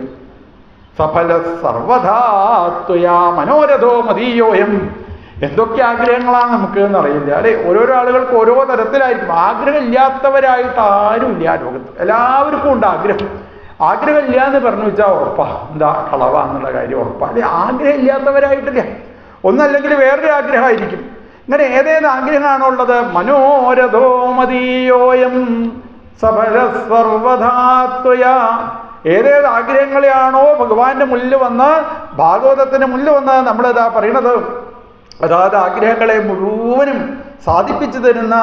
സഫല സർവധാത്വയാ. മനോരഥോ മദീയോയം. എന്തൊക്കെ ആഗ്രഹങ്ങളാണ് നമുക്ക് എന്നറിയില്ല അല്ലേ. ഓരോരോ ആളുകൾക്ക് ഓരോ തരത്തിലായിരിക്കും. ആഗ്രഹം ഇല്ലാത്തവരായിട്ട് ആരും ഇല്ല ലോകത്ത്. എല്ലാവർക്കും ഉണ്ട് ആഗ്രഹം. ആഗ്രഹം ഇല്ല എന്ന് പറഞ്ഞു വെച്ചാൽ ഉറപ്പാ, എന്താ കളവാന്നുള്ള കാര്യം ഉറപ്പാ അല്ലെ. ആഗ്രഹം ഇല്ലാത്തവരായിട്ടില്ല. ഒന്നല്ലെങ്കിൽ വേറൊരു ആഗ്രഹമായിരിക്കും. ഇങ്ങനെ ഏതേത് ആഗ്രഹമാണോ ഉള്ളത്? മനോരഥോ മദീയോയം സഫല സർവധാത്വയാ. ഏതേത് ആഗ്രഹങ്ങളെയാണോ ഭഗവാന്റെ മുന്നിൽ വന്ന്, ഭാഗവതത്തിന് മുന്നിൽ വന്ന് നമ്മളിതാ പറയണത്, അതാത് ആഗ്രഹങ്ങളെ മുഴുവനും സാധിപ്പിച്ചു തരുന്ന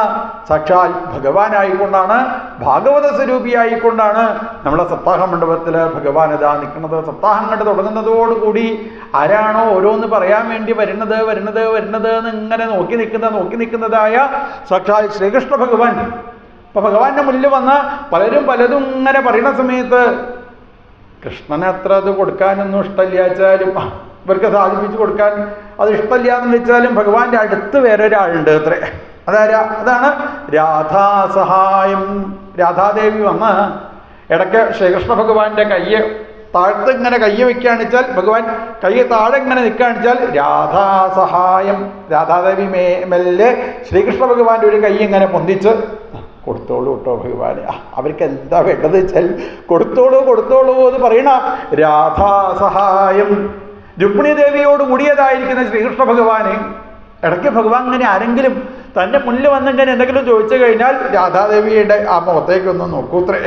സാക്ഷാൽ ഭഗവാനായിക്കൊണ്ടാണ്, ഭാഗവത സ്വരൂപിയായിക്കൊണ്ടാണ് നമ്മളെ സപ്താഹ മണ്ഡപത്തിൽ ഭഗവാൻ ഇതാ നിൽക്കുന്നത്. സപ്താഹം കണ്ട് തുടങ്ങുന്നതോടുകൂടി ആരാണോ ഓരോന്ന് പറയാൻ വേണ്ടി വരുന്നത് എന്ന് ഇങ്ങനെ നോക്കി നിൽക്കുന്നതായ സാക്ഷാൽ ശ്രീകൃഷ്ണ ഭഗവാൻ. ഇപ്പം ഭഗവാന്റെ മുന്നിൽ വന്ന് പലതും ഇങ്ങനെ പറയുന്ന സമയത്ത് കൃഷ്ണന് അത്ര അത് കൊടുക്കാനൊന്നും ഇഷ്ടമില്ല വെച്ചാലും, ഇവർക്ക് സാധിപ്പിച്ചു കൊടുക്കാൻ അത് ഇഷ്ടമില്ല എന്ന് വെച്ചാലും ഭഗവാന്റെ അടുത്ത് വേറെ ഒരാളുണ്ട് അത്രേ. അതാണ് രാധാസഹായം. രാധാദേവി വന്ന് ഇടയ്ക്ക് ശ്രീകൃഷ്ണ ഭഗവാന്റെ കയ്യെ താഴത്ത് ഇങ്ങനെ കയ്യെ വെക്കുകയാണെന്ന് വെച്ചാൽ, ഭഗവാൻ കയ്യെ താഴെ ഇങ്ങനെ നിൽക്കുകയാണെന്ന് വെച്ചാൽ രാധാസഹായം. രാധാദേവി മെല്ലെ ശ്രീകൃഷ്ണ ഭഗവാന്റെ ഒരു കൈ ഇങ്ങനെ പൊന്തിച്ച് കൊടുത്തോളൂ കേട്ടോ ഭഗവാന്, അവർക്ക് എന്താ വേണ്ടത് വെച്ചാൽ കൊടുത്തോളൂ എന്ന് പറയണ. രാധാസഹായം. രുക്മിണി ദേവിയോട് കൂടിയതായിരിക്കുന്ന ശ്രീകൃഷ്ണ ഭഗവാനെ ഇടയ്ക്ക് ഭഗവാൻ ഇങ്ങനെ ആരെങ്കിലും തൻ്റെ മുന്നിൽ വന്നിങ്ങനെ എന്തെങ്കിലും ചോദിച്ചു കഴിഞ്ഞാൽ രാധാദേവിയുടെ ആ മുഖത്തേക്കൊന്ന് നോക്കൂത്രേ.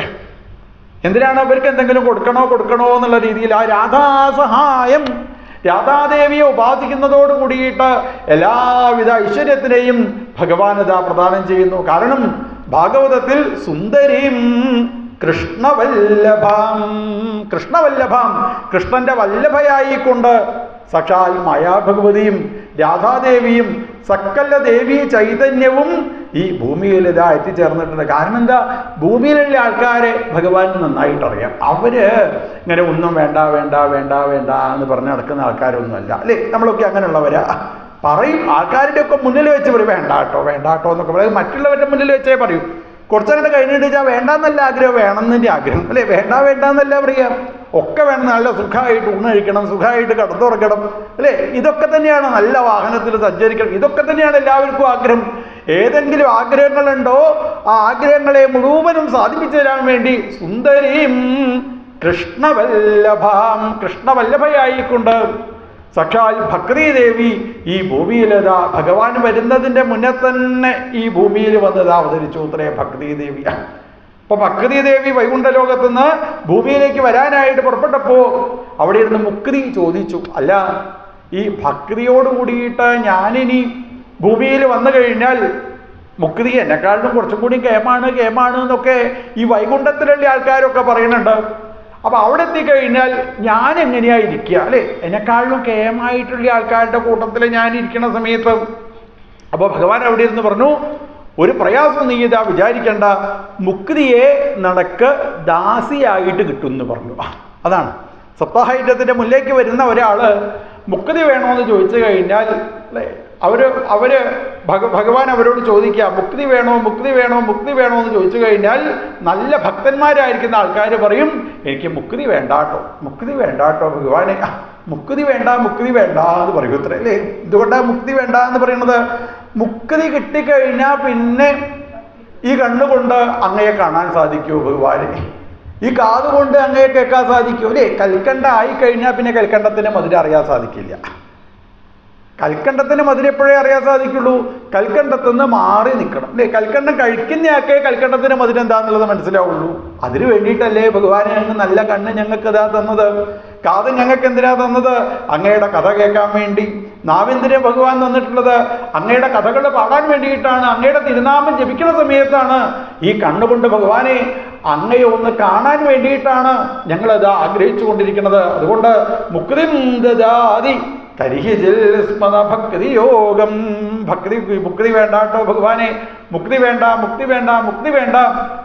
എന്തിനാണ് അവർക്ക് എന്തെങ്കിലും കൊടുക്കണോ എന്നുള്ള രീതിയിൽ ആ രാധാസഹായം, രാധാദേവിയെ ഉപാസിക്കുന്നതോട് കൂടിയിട്ട് എല്ലാവിധ ഐശ്വര്യത്തിനെയും ഭഗവാനത പ്രദാനം ചെയ്യുന്നു. കാരണം ഭാഗവതത്തിൽ സുന്ദരീം കൃഷ്ണവല്ലഭാം, കൃഷ്ണന്റെ വല്ലഭയായിക്കൊണ്ട് സാക്ഷാൽ മായാഭഗവതിയും രാധാദേവിയും സകല ദേവീ ചൈതന്യവും ഈ ഭൂമിയിൽ ഇതാ എത്തിച്ചേർന്നിട്ടുണ്ട്. കാരണം എന്താ, ഭൂമിയിലുള്ള ആൾക്കാരെ ഭഗവാൻ നന്നായിട്ടറിയാം. അവര് ഇങ്ങനെ ഒന്നും വേണ്ട എന്ന് പറഞ്ഞ് നടക്കുന്ന ആൾക്കാരൊന്നുമല്ല അല്ലേ. നമ്മളൊക്കെ അങ്ങനെയുള്ളവരാ. പറയും, ആൾക്കാരുടെ ഒക്കെ മുന്നിൽ വെച്ച് പറയും വേണ്ടാട്ടോ എന്നൊക്കെ പറയും. മറ്റുള്ളവരുടെ മുന്നിൽ വെച്ചേ പറയൂ. കുറച്ചങ്ങോട്ട് കഴിഞ്ഞിട്ട് വെച്ചാൽ വേണ്ടാന്നല്ല ആഗ്രഹം, വേണമെന്നതിൻ്റെ ആഗ്രഹം അല്ലേ. വേണ്ടെന്നല്ല പറയാം, ഒക്കെ വേണം. നല്ല സുഖമായിട്ട് ഊണ് കഴിക്കണം, സുഖമായിട്ട് കടത്തുറക്കണം അല്ലേ. ഇതൊക്കെ തന്നെയാണ്, നല്ല വാഹനത്തിൽ സഞ്ചരിക്കണം, ഇതൊക്കെ തന്നെയാണ് എല്ലാവർക്കും ആഗ്രഹം. ഏതെങ്കിലും ആഗ്രഹങ്ങളുണ്ടോ ആ ആഗ്രഹങ്ങളെ മുഴുവനും സാധിപ്പിച്ചു തരാൻ വേണ്ടി സുന്ദരീം കൃഷ്ണവല്ലഭാം, കൃഷ്ണവല്ലഭയായിക്കൊണ്ട് സാക്ഷാൽ ഭക്തിദേവി ഈ ഭൂമിയിലതാ ഭഗവാൻ വരുന്നതിൻ്റെ മുന്നേ തന്നെ ഈ ഭൂമിയിൽ വന്നതാ അവതരിച്ചു അത്രേ ഭക്തിദേവി. അപ്പൊ ഭക്തിദേവി വൈകുണ്ഠലോകത്തുനിന്ന് ഭൂമിയിലേക്ക് വരാനായിട്ട് പുറപ്പെട്ടപ്പോൾ അവിടെ ഇരുന്ന് മുക്തി ചോദിച്ചു, അല്ല ഈ ഭക്തിയോട് കൂടിയിട്ട് ഞാനിനി ഭൂമിയിൽ വന്നു കഴിഞ്ഞാൽ മുക്തി എന്നെക്കാളിലും കുറച്ചും കൂടി കേമാണ് എന്നൊക്കെ ഈ വൈകുണ്ഠത്തിലുള്ള ആൾക്കാരൊക്കെ പറയുന്നുണ്ട്. അപ്പൊ അവിടെ എത്തിക്കഴിഞ്ഞാൽ ഞാൻ എങ്ങനെയാ ഇരിക്കുക അല്ലെ, എന്നെക്കാളിലും കേമായിട്ടുള്ള ആൾക്കാരുടെ കൂട്ടത്തിൽ ഞാൻ ഇരിക്കുന്ന സമയത്ത്. അപ്പോൾ ഭഗവാൻ അവിടെ ഇരുന്ന് പറഞ്ഞു, ഒരു പ്രയാസം നീ ഇതാ വിചാരിക്കേണ്ട, മുക്തിയെ നടക്ക് ദാസിയായിട്ട് കിട്ടും എന്ന് പറഞ്ഞു. അതാണ് സപ്താഹയജ്ഞത്തിന്റെ മുന്നിലേക്ക് വരുന്ന ഒരാള് മുക്തി വേണോന്ന് ചോദിച്ചു കഴിഞ്ഞാൽ അല്ലേ, ഭഗവാൻ അവരോട് ചോദിക്കുക മുക്തി വേണോ എന്ന് ചോദിച്ചു കഴിഞ്ഞാൽ നല്ല ഭക്തന്മാരായിരിക്കുന്ന ആൾക്കാർ പറയും എനിക്ക് മുക്തി വേണ്ടാട്ടോ ഭഗവാനെ, മുക്തി വേണ്ട എന്ന് പറയും അത്ര അല്ലേ. എന്തുകൊണ്ടാണ് മുക്തി വേണ്ട എന്ന് പറയുന്നത്? മുക്തി കിട്ടിക്കഴിഞ്ഞാൽ പിന്നെ ഈ കണ്ണുകൊണ്ട് അങ്ങയെ കാണാൻ സാധിക്കുമോ ഭഗവാനെ? ഈ കാതുകൊണ്ട് അങ്ങയെ കേൾക്കാൻ സാധിക്കുമോ അല്ലേ? കൽക്കണ്ട ആയിക്കഴിഞ്ഞാൽ പിന്നെ കൽക്കണ്ടത്തിന് മധുരം അറിയാൻ സാധിക്കില്ല. കൽക്കണ്ടത്തിന് മധുരം എപ്പോഴേ അറിയാൻ സാധിക്കുള്ളൂ? കൽക്കണ്ടത്തുനിന്ന് മാറി നിൽക്കണം അല്ലേ. കൽക്കണ്ടം കഴിക്കുന്നയാൾക്കേ കൽക്കണ്ടത്തിന് മധുരം എന്താണെന്നുള്ളത് മനസ്സിലാവുള്ളൂ. അതിന് വേണ്ടിയിട്ടല്ലേ ഭഗവാനെ അങ്ങ് നല്ല കണ്ണ് ഞങ്ങൾക്ക് ഇതാ തന്നത്, കാത് ഞങ്ങൾക്ക് എന്തിനാ തന്നത്? അങ്ങയുടെ കഥ കേൾക്കാൻ വേണ്ടി. നാവെന്തിനെ ഭഗവാൻ തന്നിട്ടുള്ളത്? അങ്ങയുടെ കഥകൾ പാടാൻ വേണ്ടിയിട്ടാണ്. അങ്ങയുടെ തിരുനാമം ജപിക്കുന്ന സമയത്താണ്. ഈ കണ്ണുകൊണ്ട് ഭഗവാനെ അങ്ങയെ ഒന്ന് കാണാൻ വേണ്ടിയിട്ടാണ് ഞങ്ങളത് ആഗ്രഹിച്ചു കൊണ്ടിരിക്കുന്നത്. അതുകൊണ്ട് മുക്തിം ദദാതി കരിഹിജിൽ സ്മത ഭക്തി യോഗം. മുക്തി വേണ്ടാട്ടോ ഭഗവാനെ, മുക്തി വേണ്ട.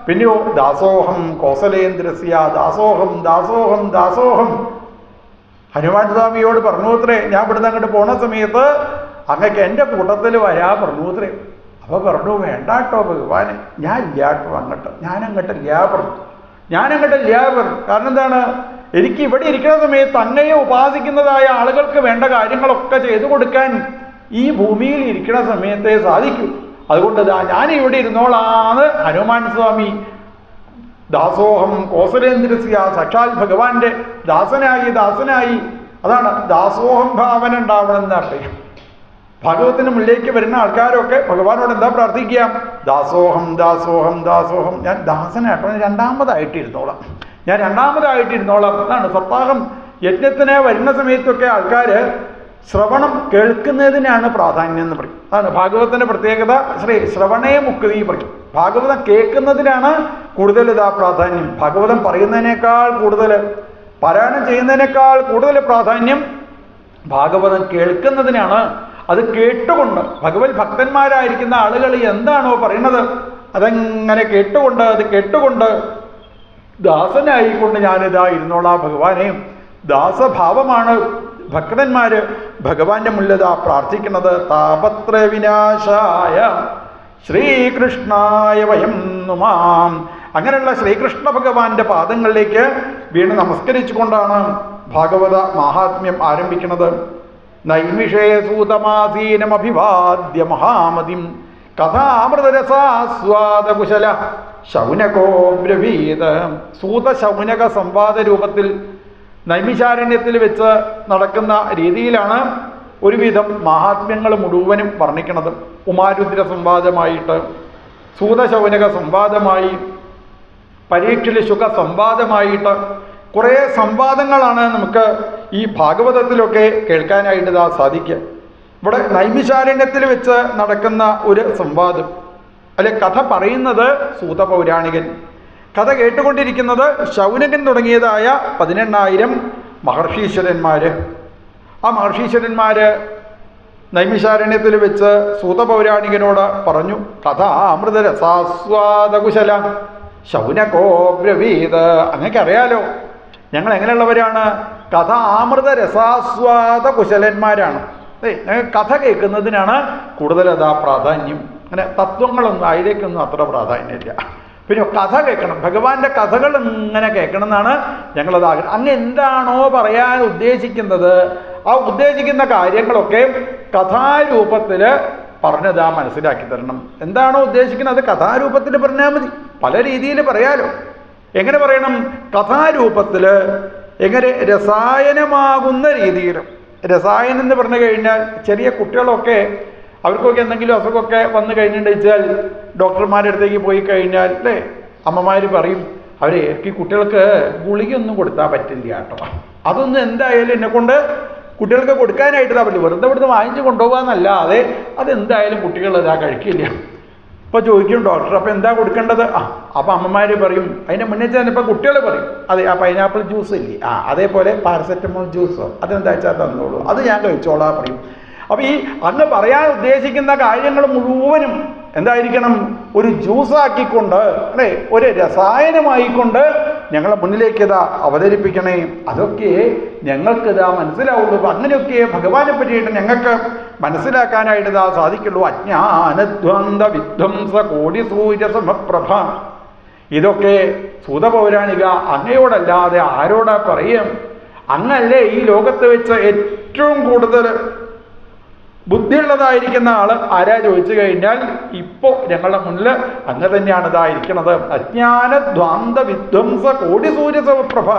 പിന്നെയോ ദാസോഹം കോസലേന്ദ്രസ്യ, ദാസോഹം ഹനുമാൻ സ്വാമിയോട് പറഞ്ഞു അത്രേ, ഞാൻ ഇവിടുന്ന് അങ്ങോട്ട് പോണ സമയത്ത് അങ്ങക്ക് എൻ്റെ കൂട്ടത്തിൽ വരാ പറഞ്ഞു അത്രേ. അപ്പോൾ പറഞ്ഞു വേണ്ടാട്ടോ ഭഗവാനെ, ഞാനങ്ങോട്ട് ഇല്ല പറഞ്ഞു. കാരണം എന്താണ്, എനിക്ക് ഇവിടെ ഇരിക്കുന്ന സമയത്ത് അങ്ങയെ ഉപാസിക്കുന്നതായ ആളുകൾക്ക് വേണ്ട കാര്യങ്ങളൊക്കെ ചെയ്തു കൊടുക്കാൻ ഈ ഭൂമിയിൽ ഇരിക്കുന്ന സമയത്തെ സാധിക്കൂ. അതുകൊണ്ട് ഞാൻ ഇവിടെ ഇരുന്നോളാന്ന് ഹനുമാൻ സ്വാമി ദാസോഹം കോസലേന്ദ്രസ്യ, സാക്ഷാൽ ഭഗവാന്റെ ദാസനായി. അതാണ് ദാസോഹം ഭാവന ഉണ്ടാവണമെന്ന് അറിയാം. ഭാഗവത്തിന് മുന്നിലേക്ക് വരുന്ന ആൾക്കാരൊക്കെ ഭഗവാനോട് എന്താ പ്രാർത്ഥിക്കുക? ദാസോഹം. ഞാൻ ദാസനായിട്ടോ, ഞാൻ രണ്ടാമതായിട്ടിരുന്നോളാം. അതാണ് സപ്താഹം യജ്ഞത്തിന് വരുന്ന സമയത്തൊക്കെ ആൾക്കാർ ശ്രവണം കേൾക്കുന്നതിനാണ് പ്രാധാന്യം എന്ന് പറയും. അതാണ് ഭാഗവതത്തിന്റെ പ്രത്യേകത. ശ്രവണേ മുക്തി പറയും. ഭാഗവതം കേൾക്കുന്നതിനാണ് കൂടുതൽ പ്രാധാന്യം. ഭാഗവതം പറയുന്നതിനേക്കാൾ കൂടുതൽ, പാരായണം ചെയ്യുന്നതിനേക്കാൾ കൂടുതൽ പ്രാധാന്യം ഭാഗവതം കേൾക്കുന്നതിനാണ്. അത് കേട്ടുകൊണ്ട് ഭഗവത് ഭക്തന്മാരായിരിക്കുന്ന ആളുകൾ എന്താണോ പറയുന്നത് അതങ്ങനെ കേട്ടുകൊണ്ട് ദാസനായിക്കൊണ്ട് ഞാനിതാ ഇരുന്നോളാം ഭഗവാനെ. ദാസഭാവമാണ് ഭക്തന്മാര് ഭഗവാന്റെ മുല്ലതാ പ്രാർത്ഥിക്കുന്നത്. താപത്ര വിനാശായ ശ്രീകൃഷ്ണായ വയം നുമാം. അങ്ങനെയുള്ള ശ്രീകൃഷ്ണ ഭഗവാന്റെ പാദങ്ങളിലേക്ക് വീണ് നമസ്കരിച്ചുകൊണ്ടാണ് ഭാഗവത മാഹാത്മ്യം ആരംഭിക്കുന്നത്. നൈമിഷേ സൂതമാസീനമഭിവാദ്യ മഹാമതിം കഥാമൃതരസാസ്വാദകുശല ശൗനകോ ബ്രവീത്. സൂത ശൗനക സംവാദ രൂപത്തിൽ നൈമിഷാരണ്യത്തിൽ വെച്ച് നടക്കുന്ന രീതിയിലാണ് ഒരുവിധം മഹാത്മ്യങ്ങൾ മുഴുവനും വർണ്ണിക്കുന്നത്. ഉമാരുദ്ര സംവാദമായിട്ട്, സൂതശൗനക സംവാദമായി, പരീക്ഷില് ശുക സംവാദമായിട്ട് കുറേ സംവാദങ്ങളാണ് നമുക്ക് ഈ ഭാഗവതത്തിലൊക്കെ കേൾക്കാനായിട്ട് സാധിക്കുക. ഇവിടെ നൈമിഷാരണ്യത്തിൽ വെച്ച് നടക്കുന്ന ഒരു സംവാദം, അല്ലെ കഥ പറയുന്നത് സൂതപൗരാണികൻ, കഥ കേട്ടുകൊണ്ടിരിക്കുന്നത് ശൗനകൻ തുടങ്ങിയതായ 18,000 മഹർഷീശ്വരന്മാർ. ആ മഹർഷീശ്വരന്മാർ നൈമിഷാരണ്യത്തിൽ വെച്ച് സൂതപൗരാണികനോട് പറഞ്ഞു, കഥ അമൃതരസാസ്വാദകുശല ശൗനകോ ബ്രവീത്. അങ്ങക്ക് അറിയാലോ ഞങ്ങൾ എങ്ങനെയുള്ളവരാണ്? കഥ അമൃതരസാസ്വാദ കുശലന്മാരാണ്. കഥ കേൾക്കുന്നതിനാണ് കൂടുതൽ പ്രാധാന്യം. അങ്ങനെ തത്വങ്ങളൊന്നും അതിലേക്കൊന്നും അത്ര പ്രാധാന്യമില്ല. പിന്നെ കഥ കേൾക്കണം, ഭഗവാന്റെ കഥകൾ ഇങ്ങനെ കേൾക്കണം എന്നാണ് ഞങ്ങളത് ആഗ്രഹം. അങ്ങ് എന്താണോ പറയാൻ ഉദ്ദേശിക്കുന്നത് ആ ഉദ്ദേശിക്കുന്ന കാര്യങ്ങളൊക്കെ കഥാരൂപത്തിൽ പറഞ്ഞതാ മനസ്സിലാക്കി തരണം. എന്താണോ ഉദ്ദേശിക്കുന്നത് അത് കഥാരൂപത്തിൽ പറഞ്ഞാൽ മതി. പല രീതിയിൽ പറയാലോ. എങ്ങനെ പറയണം? കഥാരൂപത്തിൽ, എങ്ങനെ രസായനമാകുന്ന രീതിയിൽ. രസായനം എന്ന് പറഞ്ഞു കഴിഞ്ഞാൽ ചെറിയ കുട്ടികളൊക്കെ അവർക്കൊക്കെ എന്തെങ്കിലും അസുഖമൊക്കെ വന്നു കഴിഞ്ഞിട്ടുണ്ടെച്ചാൽ ഡോക്ടർമാരുടെ അടുത്തേക്ക് പോയി കഴിഞ്ഞാൽ അല്ലേ അമ്മമാർ പറയും, അവരെ ഈ കുട്ടികൾക്ക് ഗുളികയൊന്നും കൊടുത്താൽ പറ്റില്ല കേട്ടോ, അതൊന്നും എന്തായാലും എന്നെക്കൊണ്ട് കുട്ടികൾക്ക് കൊടുക്കാനായിട്ടാ പറ്റില്ല, വെറുതെ ഇവിടുന്ന് വാങ്ങിച്ച് കൊണ്ടുപോകാന്നല്ലാതെ അതെന്തായാലും കുട്ടികൾ ഇതാ കഴിക്കില്ല. ഇപ്പോൾ ചോദിക്കും ഡോക്ടർ, അപ്പോൾ എന്താ കൊടുക്കേണ്ടത്? അപ്പോൾ അമ്മമാർ പറയും, അതിൻ്റെ മുന്നേ ചിലപ്പോൾ കുട്ടികൾ പറയും, അതെ ആ പൈനാപ്പിൾ ജ്യൂസ് ഇല്ലേ, അതേപോലെ പാരസെറ്റമോൾ ജ്യൂസോ അതെന്താ വെച്ചാൽ തന്നോളൂ, അത് ഞാൻ കഴിച്ചോളാം പറയും. അപ്പോൾ ഈ അന്ന് പറയാൻ ഉദ്ദേശിക്കുന്ന കാര്യങ്ങൾ മുഴുവനും എന്തായിരിക്കണം? ഒരു ജ്യൂസാക്കിക്കൊണ്ട് അല്ലേ, ഒരു രസായനമായിക്കൊണ്ട് ഞങ്ങളെ മുന്നിലേക്ക് ഇതാ അവതരിപ്പിക്കണേ. അതൊക്കെ ഞങ്ങൾക്കിതാ മനസ്സിലാവുള്ളൂ. അപ്പം അങ്ങനെയൊക്കെ ഭഗവാനെ പറ്റിയിട്ട് ഞങ്ങൾക്ക് മനസ്സിലാക്കാനായിട്ട് ഇതാ സാധിക്കുള്ളൂ. അജ്ഞാനദ്വന്ദ്വ വിധ്വംസ കോടി സൂര്യസമപ്രഭ. ഇതൊക്കെ സൂതപൗരാണിക അങ്ങയോടല്ലാതെ ആരോടാ പറയും? അങ്ങല്ലേ ഈ ലോകത്ത് വെച്ച് ഏറ്റവും കൂടുതൽ ബുദ്ധിയുള്ളതായിരിക്കുന്ന ആൾ ആരാ ചോദിച്ചു കഴിഞ്ഞാൽ ഇപ്പോൾ ഞങ്ങളുടെ മുന്നിൽ അങ്ങ് തന്നെയാണ് ഇതായിരിക്കുന്നത്. അജ്ഞാനദ്വാന്ത വിധ്വംസ കോടി സൂര്യസമപ്രഭ.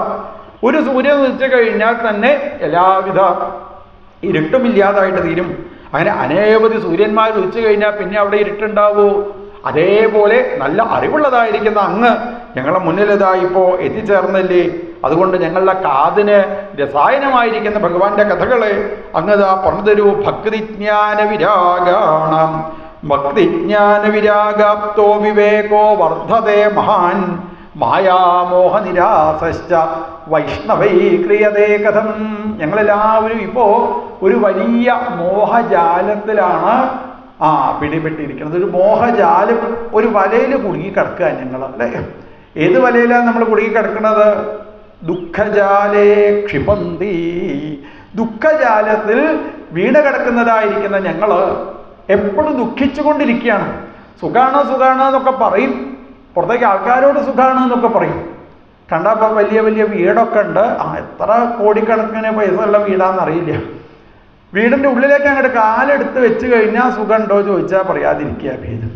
ഒരു സൂര്യൻ ഉദിച്ചു കഴിഞ്ഞാൽ തന്നെ എല്ലാവിധ ഇരുട്ടുമില്ലാതായിട്ട് തീരും. അങ്ങനെ അനേകവധി സൂര്യന്മാർ ഉദിച്ചു കഴിഞ്ഞാൽ പിന്നെ അവിടെ ഇരുട്ടുണ്ടാവൂ. അതേപോലെ നല്ല അറിവുള്ളതായിരിക്കുന്ന അങ്ങ് ഞങ്ങളുടെ മുന്നിലിതാ ഇപ്പോൾ എത്തിച്ചേർന്നില്ലേ. അതുകൊണ്ട് ഞങ്ങളുടെ കാതിന് രസായനമായിരിക്കുന്ന ഭഗവാന്റെ കഥകളെ അങ്ങതാ പറഞ്ഞു തരൂ. ഭക്തിജ്ഞാന വിരാഗാണം ഭക്തിജ്ഞാന വിരാഗാപ്തോ വിവേകോ വർദ്ധതേ മഹാൻ മായാമോഹ നിരാസശ്ച വൈഷ്ണവൈ ക്രിയതേ കഥം. ഞങ്ങളെല്ലാവരും ഇപ്പോൾ ഒരു വലിയ മോഹജാലത്തിലാണ് പിടിപെട്ടിരിക്കുന്നത്. ഒരു മോഹജാലം, ഒരു വലയിൽ കുടുങ്ങി കിടക്കുക ഞങ്ങൾ അല്ലേ. ഏത് വലയിലാണ് നമ്മൾ കുടുങ്ങി കിടക്കുന്നത്? ദുഃഖജാലേ ക്ഷിപന്തി. ദുഃഖജാലത്തിൽ വീണ് കിടക്കുന്നതായിരിക്കുന്ന ഞങ്ങൾ എപ്പോഴും ദുഃഖിച്ചു കൊണ്ടിരിക്കുകയാണ്. സുഖാണ് സുഖാണ് എന്നൊക്കെ പറയും, പുറത്തേക്ക് ആൾക്കാരോട് സുഖാണ് എന്നൊക്കെ പറയും. കണ്ടപ്പോൾ വലിയ വലിയ വീടൊക്കെ ഉണ്ട്, എത്ര കോടിക്കണക്കിന് പൈസ ഉള്ള വീടാണെന്നറിയില്ല. വീടിൻ്റെ ഉള്ളിലേക്ക് അങ്ങോട്ട് കാലെടുത്ത് വെച്ച് കഴിഞ്ഞാൽ സുഖമുണ്ടോ ചോദിച്ചാൽ പറയാതിരിക്കുക ഭേദം.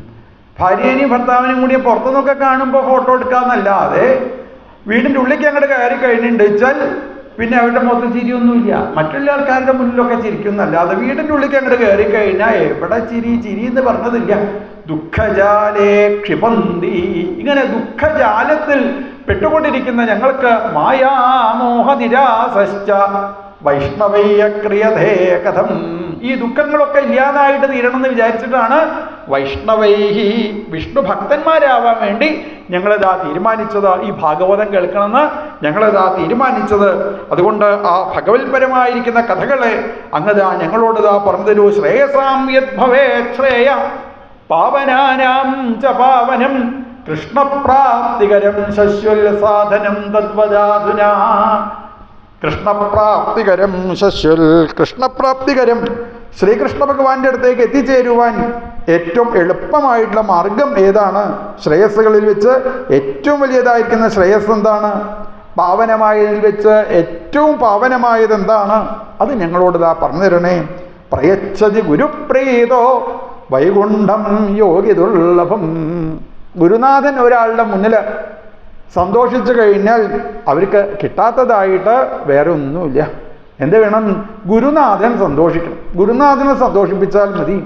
ഭാര്യേനെയും ഭർത്താവിനെയും കൂടി പുറത്തുനിന്നൊക്കെ കാണുമ്പോൾ ഫോട്ടോ എടുക്കാമെന്നല്ലാതെ വീടിൻ്റെ ഉള്ളിലേക്ക് അങ്ങോട്ട് കയറി കഴിഞ്ഞിട്ടുണ്ട് വെച്ചാൽ പിന്നെ അവരുടെ മുഖത്ത് ചിരിയൊന്നുമില്ല. മറ്റുള്ള ആൾക്കാരുടെ മുന്നിലൊക്കെ ചിരിക്കുന്നല്ലാതെ വീടിൻ്റെ ഉള്ളിലേക്ക് അങ്ങോട്ട് കയറി കഴിഞ്ഞാൽ എവിടെ ചിരി എന്ന് പറഞ്ഞതില്ല. ദുഃഖജാലേ ക്ഷിപന്തി. ഇങ്ങനെ ദുഃഖജാലത്തിൽ പെട്ടുകൊണ്ടിരിക്കുന്ന ഞങ്ങൾക്ക് മായാമോഹ നിരാസശ്ച വൈഷ്ണവയ്യ ക്രിയതേ കഥം. ഈ ദുഃഖങ്ങളൊക്കെ ഇല്ലാതായിട്ട് തീരണമെന്ന് വിചാരിച്ചിട്ടാണ് വൈഷ്ണവൈഹി വിഷ്ണു ഭക്തന്മാരാവാൻ വേണ്ടി ഞങ്ങളിതാ തീരുമാനിച്ചത്. ഈ ഭാഗവതം കേൾക്കണമെന്ന് ഞങ്ങളിതാ തീരുമാനിച്ചത്. അതുകൊണ്ട് ആ ഭഗവത്പരമായിരിക്കുന്ന കഥകളെ അങ്ങതാ ഞങ്ങളോടിതാ പറഞ്ഞു തരൂ. ശ്രേയസാം യദ്ഭവേ ശ്രേയ പാവനാനാം ച പാവനം കൃഷ്ണപ്രാപ്തികരം ശശ്വൽ സാധനം തദ്വദാധുനാ. കൃഷ്ണപ്രാപ്തികരം ശശ്വൽ. കൃഷ്ണപ്രാപ്തികരം ശ്രീകൃഷ്ണ ഭഗവാന്റെ അടുത്തേക്ക് എത്തിച്ചേരുവാൻ ഏറ്റവും എളുപ്പമായിട്ടുള്ള മാർഗം ഏതാണ്? ശ്രേയസ്സുകളിൽ വെച്ച് ഏറ്റവും വലിയതായിരിക്കുന്ന ശ്രേയസ് എന്താണ്? പാവനമായതിൽ വെച്ച് ഏറ്റവും പാവനമായത് എന്താണ്? അത് ഞങ്ങളോട് ഇതാ പറഞ്ഞു തരണേ. പ്രയച്ഛതി ഗുരുപ്രീതോ വൈകുണ്ഠം യോഗിദുർലഭം. ഗുരുനാഥൻ ഒരാളുടെ മുന്നിൽ സന്തോഷിച്ചു കഴിഞ്ഞാൽ അവർക്ക് കിട്ടാത്തതായിട്ട് വേറെ ഒന്നുമില്ല. എന്ത് വേണം? ഗുരുനാഥൻ സന്തോഷിക്കണം. ഗുരുനാഥനെ സന്തോഷിപ്പിച്ചാൽ മതി.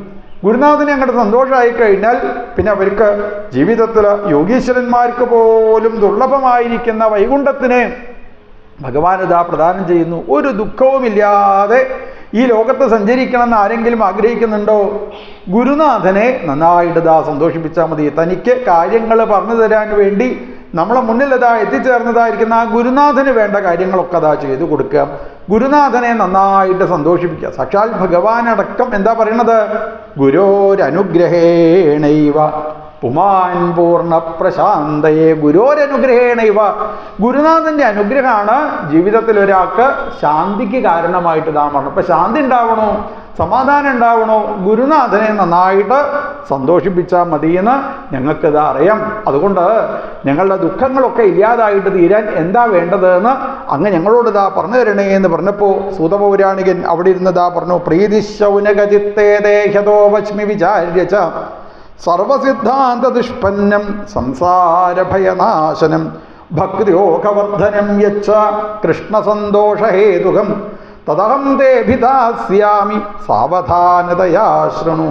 ഗുരുനാഥനെ അങ്ങോട്ട് സന്തോഷമായി കഴിഞ്ഞാൽ പിന്നെ അവർക്ക് ജീവിതത്തിൽ യോഗീശ്വരന്മാർക്ക് പോലും ദുർലഭമായിരിക്കുന്ന വൈകുണ്ഠത്തിനെ ഭഗവാൻ ഇതാ പ്രദാനം ചെയ്യുന്നു. ഒരു ദുഃഖവുമില്ലാതെ ഈ ലോകത്ത് സഞ്ചരിക്കണമെന്ന് ആരെങ്കിലും ആഗ്രഹിക്കുന്നുണ്ടോ? ഗുരുനാഥനെ നന്നായിട്ട് ഇതാ സന്തോഷിപ്പിച്ചാൽ മതി. തനിക്ക് കാര്യങ്ങൾ പറഞ്ഞു തരാൻ വേണ്ടി നമ്മളെ മുന്നിൽ ഇതാ എത്തിച്ചേർന്നതായിരിക്കുന്ന ആ ഗുരുനാഥന് വേണ്ട കാര്യങ്ങളൊക്കെ അതാ ചെയ്തു കൊടുക്കുക. ഗുരുനാഥനെ നന്നായിട്ട് സന്തോഷിപ്പിക്കുക. സാക്ഷാൽ ഭഗവാനടക്കം എന്താ പറയണത്? ഗുരോരനുഗ്രഹേണൈവ പുമാൻ പൂർണ്ണ പ്രശാന്തയെ. ഗുരോരനുഗ്രഹേണൈവ, ഗുരുനാഥന്റെ അനുഗ്രഹമാണ് ജീവിതത്തിൽ ഒരാൾക്ക് ശാന്തിക്ക് കാരണമായിട്ട് ഇതാ പറഞ്ഞു. അപ്പൊ ശാന്തി ഉണ്ടാവണോ, സമാധാനം ഉണ്ടാവണോ? ഗുരുനാഥനെ നന്നായിട്ട് സന്തോഷിപ്പിച്ചാൽ മതിയെന്ന് ഞങ്ങൾക്കിത് അറിയാം. അതുകൊണ്ട് ഞങ്ങളുടെ ദുഃഖങ്ങളൊക്കെ ഇല്ലാതായിട്ട് തീരാൻ എന്താ വേണ്ടതെന്ന് അങ്ങ് ഞങ്ങളോട് ഇതാ പറഞ്ഞു തരണേ എന്ന് പറഞ്ഞപ്പോൾ സൂതപൗരാണികൻ അവിടെ ഇരുന്നതാ പറഞ്ഞു. പ്രീതിശൗനകചിത്തേദേഹതോ വച്മി വിചാര്യച സർവസിദ്ധാന്ത ദുഷ്പന്നം സംസാരഭയനാശനം ഭക്തിയോഗവർദ്ധനം യച്ഛ കൃഷ്ണസന്തോഷഹേതുകം തദഹം തേ ഭിദാസ്യാമി സാവധാനതയാ ശൃണു.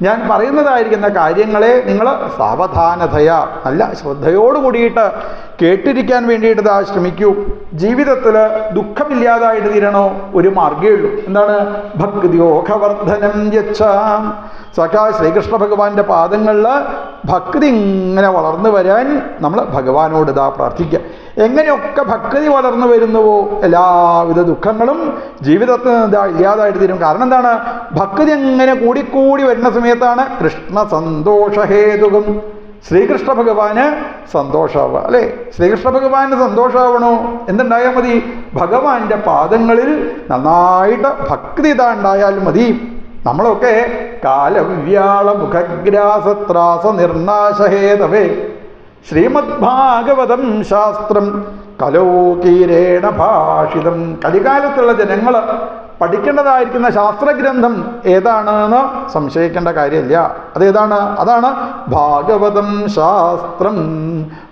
ഞാൻ പറയുന്നതായിരിക്കുന്ന കാര്യങ്ങളെ നിങ്ങൾ സാവധാനതയാ, നല്ല ശ്രദ്ധയോട് കൂടിയിട്ട് കേട്ടിരിക്കാൻ വേണ്ടിയിട്ട് ഇതാ ശ്രമിക്കൂ. ജീവിതത്തിൽ ദുഃഖമില്ലാതായിട്ട് തീരണോ? ഒരു മാർഗ്ഗേ ഉള്ളൂ. എന്താണ്? ഭക്തിയോഗവർദ്ധനം യച്ഛ. സാക്ഷാൽ ശ്രീകൃഷ്ണ ഭഗവാന്റെ പാദങ്ങളിൽ ഭക്തി ഇങ്ങനെ വളർന്നു വരാൻ നമ്മൾ ഭഗവാനോട് ഇതാ പ്രാർത്ഥിക്കുക. എങ്ങനെയൊക്കെ ഭക്തി വളർന്നു വരുന്നുവോ എല്ലാവിധ ദുഃഖങ്ങളും ജീവിതത്തിൽ ഇതാ ഇല്ലാതായിട്ട് തീരും. കാരണം എന്താണ്? ഭക്തി എങ്ങനെ കൂടിക്കൂടി വരുന്ന സമയത്താണ് കൃഷ്ണ സന്തോഷഹേതുകം. ശ്രീകൃഷ്ണ ഭഗവാന് സന്തോഷമാവുക അല്ലേ? ശ്രീകൃഷ്ണ ഭഗവാന് സന്തോഷമാവണോ? എന്തുണ്ടായാൽ മതി? ഭഗവാന്റെ പാദങ്ങളിൽ നന്നായിട്ട് ഭക്തി ഇതാ ഉണ്ടായാൽ മതി. നമ്മളൊക്കെ കാലവ്യാള മുഖഗ്രാസത്രാസ നിർനാശഹേതവേ ശ്രീമദ് ഭാഗവതം ശാസ്ത്രം കലൗകീരേണ ഭാഷിതം. കലികാലത്തുള്ള ജനങ്ങൾ പഠിക്കേണ്ടതായിരിക്കുന്ന ശാസ്ത്രഗ്രന്ഥം ഏതാണെന്ന് സംശയിക്കേണ്ട കാര്യമില്ല. അതേതാണ്? അതാണ് ഭാഗവതം ശാസ്ത്രം.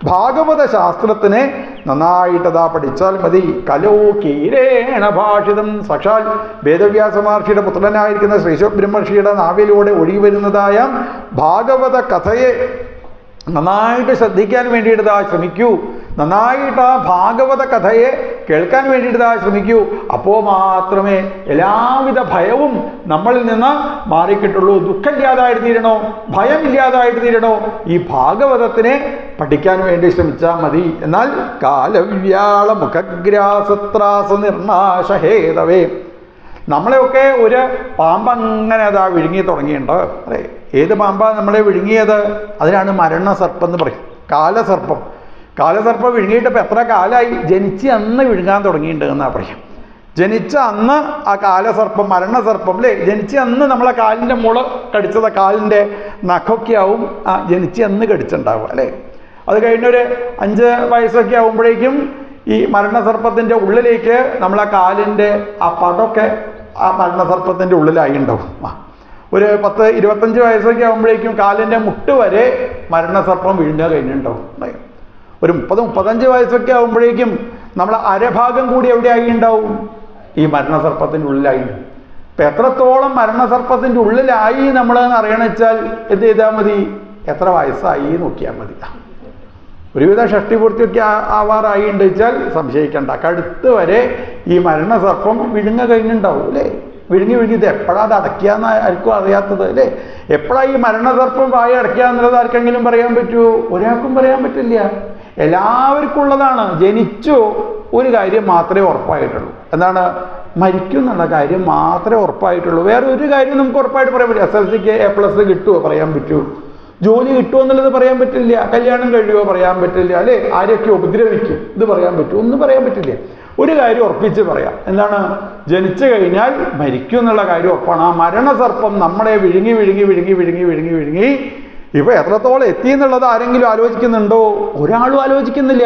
ഭാഗവത ശാസ്ത്രത്തിനെ നന്നായിട്ടതാ പഠിച്ചാൽ മതി. കലൗകീരേണ ഭാഷിതം. സാക്ഷാൽ വേദവ്യാസ മഹർഷിയുടെ പുത്രനായിരിക്കുന്ന ശ്രീശുബ്രഹ്മർഷിയുടെ നാവിലൂടെ ഒഴുകി വരുന്നതായ ഭാഗവത കഥയെ നന്നായിട്ട് ശ്രദ്ധിക്കാൻ വേണ്ടിയിട്ട് ശ്രമിക്കൂ. നന്നായിട്ട് ആ ഭാഗവത കഥയെ കേൾക്കാൻ വേണ്ടിയിട്ട് ശ്രമിക്കൂ. അപ്പോൾ മാത്രമേ എല്ലാവിധ ഭയവും നമ്മളിൽ നിന്ന് മാറിക്കിട്ടുള്ളൂ. ദുഃഖമില്ലാതായിട്ട് തീരണോ, ഭയമില്ലാതായിട്ട് തീരണോ, ഈ ഭാഗവതത്തിനെ പഠിക്കാൻ വേണ്ടി ശ്രമിച്ചാൽ മതി. എന്നാൽ കാലവ്യാള മുഖഗ്രാസത്രാസ നിർനാശഹേതവേ. നമ്മളെയൊക്കെ ഒരു പാമ്പങ്ങനെ അതാ വിഴുങ്ങി തുടങ്ങിയിട്ടുണ്ട് അല്ലേ? ഏത് പാമ്പാണ് നമ്മളെ വിഴുങ്ങിയത്? അതിനാണ് മരണസർപ്പം എന്ന് പറയും. കാലസർപ്പം. കാലസർപ്പം വിഴുങ്ങിയിട്ട് ഇപ്പം എത്ര കാലമായി? ജനിച്ച് അന്ന് വിഴുങ്ങാൻ തുടങ്ങിയിട്ടുണ്ട് എന്നാണ് പറയാം. ജനിച്ച അന്ന് ആ കാലസർപ്പം, മരണസർപ്പം അല്ലേ, ജനിച്ച് അന്ന് നമ്മളെ കാലിൻ്റെ മുള കടിച്ചത്, കാലിൻ്റെ നഖമൊക്കെ ആവും ജനിച്ച് അന്ന് കടിച്ചിട്ടുണ്ടാവും അല്ലേ. അത് കഴിഞ്ഞൊരു 5 വയസ്സൊക്കെ ആകുമ്പോഴേക്കും ഈ മരണസർപ്പത്തിൻ്റെ ഉള്ളിലേക്ക് നമ്മളെ കാലിൻ്റെ ആ പടമൊക്കെ ആ മരണസർപ്പത്തിൻ്റെ ഉള്ളിലായി ഉണ്ടാവും. ഒരു 10-25 വയസ്സൊക്കെ ആകുമ്പോഴേക്കും കാലിൻ്റെ മുട്ട് വരെ മരണസർപ്പം വിഴുങ്ങുക കഴിഞ്ഞിട്ടുണ്ടാവും. ഒരു 30-35 വയസ്സൊക്കെ ആകുമ്പോഴേക്കും നമ്മൾ അരഭാഗം കൂടി എവിടെയായി ഉണ്ടാവും? ഈ മരണസർപ്പത്തിൻ്റെ ഉള്ളിലായി. ഇപ്പം എത്രത്തോളം മരണസർപ്പത്തിൻ്റെ ഉള്ളിലായി നമ്മളെന്ന് അറിയണം വെച്ചാൽ എന്ത് ചെയ്താൽ മതി? എത്ര വയസ്സായി നോക്കിയാൽ മതി. ഒരുവിധ ഷഷ്ടിപൂർത്തിയൊക്കെ ആവാറായി ഉണ്ട് വെച്ചാൽ സംശയിക്കണ്ട, കഴുത്ത് വരെ ഈ മരണസർപ്പം വിഴുങ്ങ കഴിഞ്ഞിട്ടുണ്ടാവും അല്ലേ. വിഴുങ്ങി ഇത് എപ്പോഴാണ് അത് അടയ്ക്കാന്ന് ആർക്കും അറിയാത്തത് അല്ലേ. എപ്പോഴാണ് ഈ മരണസർപ്പം വായി അടയ്ക്കുക എന്നുള്ളത് ആർക്കെങ്കിലും പറയാൻ പറ്റുമോ? ഒരാൾക്കും പറയാൻ പറ്റില്ല. എല്ലാവർക്കും ഉള്ളതാണ്. ജനിച്ചു ഒരു കാര്യം മാത്രമേ ഉറപ്പായിട്ടുള്ളൂ. എന്താണ്? മരിക്കും എന്നുള്ള കാര്യം മാത്രമേ ഉറപ്പായിട്ടുള്ളൂ. വേറെ ഒരു കാര്യം നമുക്ക് ഉറപ്പായിട്ട് പറയാൻ പറ്റില്ല. SLCക്ക് A+ കിട്ടുമോ? പറയാൻ പറ്റുമോ? ജോലി കിട്ടുമോ എന്നുള്ളത് പറയാൻ പറ്റില്ല. കല്യാണം കഴിയുമോ? പറയാൻ പറ്റില്ല അല്ലേ. ആരെയൊക്കെ ഉപദ്രവിക്കും ഇത് പറയാൻ പറ്റുമോ? ഒന്നും പറയാൻ പറ്റില്ല. ഒരു കാര്യം ഉറപ്പിച്ച് പറയാം. എന്താണ്? ജനിച്ചു കഴിഞ്ഞാൽ മരിക്കും എന്നുള്ള കാര്യം ഉറപ്പാണ്. ആ മരണസർപ്പം നമ്മളെ വിഴുങ്ങി വിഴുങ്ങി വിഴുങ്ങി വിഴുങ്ങി വിഴുങ്ങി വിഴുങ്ങി ഇപ്പൊ എത്രത്തോളം എത്തി എന്നുള്ളത് ആരെങ്കിലും ആലോചിക്കുന്നുണ്ടോ? ഒരാളും ആലോചിക്കുന്നില്ല.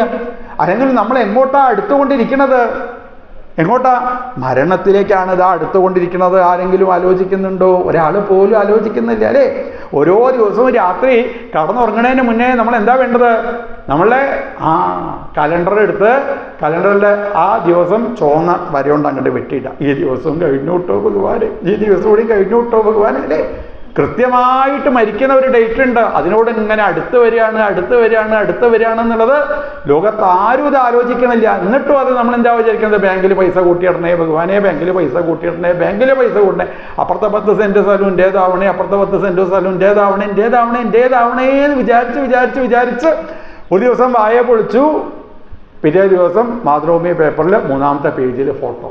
അല്ലെങ്കിൽ നമ്മൾ എങ്ങോട്ടാ അടുത്തുകൊണ്ടിരിക്കുന്നത്? എങ്ങോട്ടാ? മരണത്തിലേക്കാണ് ഇതാ അടുത്തുകൊണ്ടിരിക്കുന്നത്. ആരെങ്കിലും ആലോചിക്കുന്നുണ്ടോ? ഒരാൾ പോലും ആലോചിക്കുന്നില്ല അല്ലേ. ഓരോ ദിവസവും രാത്രി കടന്നുറങ്ങണതിന് മുന്നേ നമ്മൾ എന്താ വേണ്ടത്? നമ്മളെ കലണ്ടർ എടുത്ത് കലണ്ടറിൻ്റെ ആ ദിവസം ചുവന്ന വരയോണ്ട് അങ്ങോട്ട് വെട്ടിയിട്ട. ഈ ദിവസവും കഴിഞ്ഞു വിട്ടോ ഭഗവാനെ, ഈ ദിവസം കൂടി കഴിഞ്ഞു വിട്ടോ ഭഗവാനെ, അല്ലേ? കൃത്യമായിട്ട് മരിക്കുന്ന ഒരു ഡേറ്റ് ഉണ്ട്. അതിനോട് ഇങ്ങനെ അടുത്ത് വരികയാണെന്നുള്ളത് ലോകത്ത് ആരും ഇത് ആലോചിക്കണില്ല. എന്നിട്ടും അത് നമ്മൾ എന്താ വിചാരിക്കുന്നത്? ബാങ്കിൽ പൈസ കൂട്ടിയിടണേ ഭഗവാനെ, ബാങ്കിൽ പൈസ കൂട്ടിയിടണേ, ബാങ്കിൽ പൈസ കൂട്ടണേ, അപ്പുറത്തെ 10 സെന്റ് സ്ഥലം എൻ്റേതാവണേ, അപ്പുറത്തെ 10 സെന്റ് സ്ഥലം എൻ്റേതാവണേ എന്ന് വിചാരിച്ച് ഒരു ദിവസം വായ പൊളിച്ചു. പിറ്റേ ദിവസം മാതൃഭൂമി പേപ്പറിൽ 3ാമത്തെ പേജിൽ ഫോട്ടോ,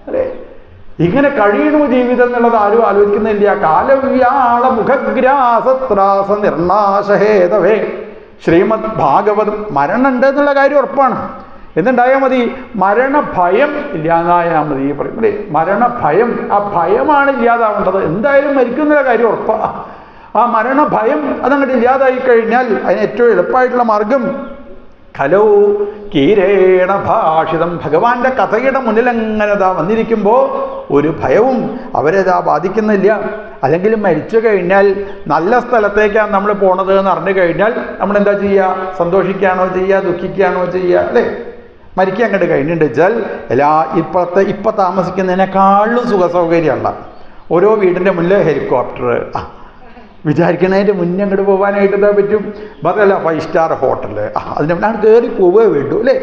അല്ലേ? ഇങ്ങനെ കഴിയണു ജീവിതം എന്നുള്ളത് ആരും ആലോചിക്കുന്നില്ല. കാലവ്യാള മുഖഗ്രാസത്രാസ നിർണാശഹേതവേ ശ്രീമദ് ഭാഗവതം. മരണം ഉണ്ട് എന്നുള്ള കാര്യം ഉറപ്പാണ്. എന്തുണ്ടായാൽ മതി? മരണഭയം ഇല്ലാതായാൽ മതി പറയും, അല്ലേ? മരണഭയം, ആ ഭയമാണ് ഇല്ലാതാവേണ്ടത്. എന്തായാലും മരിക്കുന്നുള്ള കാര്യം ഉറപ്പാണ്. ആ മരണഭയം അതങ്ങോട്ട് ഇല്ലാതായി കഴിഞ്ഞാൽ അതിന് ഏറ്റവും എളുപ്പമായിട്ടുള്ള മാർഗം ഖലോ കീരേണ ഭാഷിതം. ഭഗവാന്റെ കഥയുടെ മുന്നിൽ അങ്ങനെ വന്നിരിക്കുമ്പോൾ ഒരു ഭയവും അവരെതാ ബാധിക്കുന്നില്ല. അല്ലെങ്കിൽ മരിച്ചു കഴിഞ്ഞാൽ നല്ല സ്ഥലത്തേക്കാണ് നമ്മൾ പോണത് എന്ന് അറിഞ്ഞു കഴിഞ്ഞാൽ നമ്മൾ എന്താ ചെയ്യുക? സന്തോഷിക്കുകയാണോ ചെയ്യുക, ദുഃഖിക്കുകയാണോ ചെയ്യുക, അല്ലേ? മരിക്കാൻ അങ്ങോട്ട് കഴിഞ്ഞിട്ട് വെച്ചാൽ ഇപ്പം താമസിക്കുന്നതിനേക്കാളും സുഖസൗകര്യമുള്ള ഓരോ വീടിൻ്റെ മുന്നിൽ ഹെലികോപ്റ്റർ, വിചാരിക്കണതിൻ്റെ മുന്നേ അങ്ങോട്ട് പോകാനായിട്ട് എന്താ പറ്റും? അതല്ല 5 സ്റ്റാർ ഹോട്ടൽ, അതിൻ്റെ മുന്നാണ് കയറി പോവുകയേ വേണ്ടു, അല്ലേ?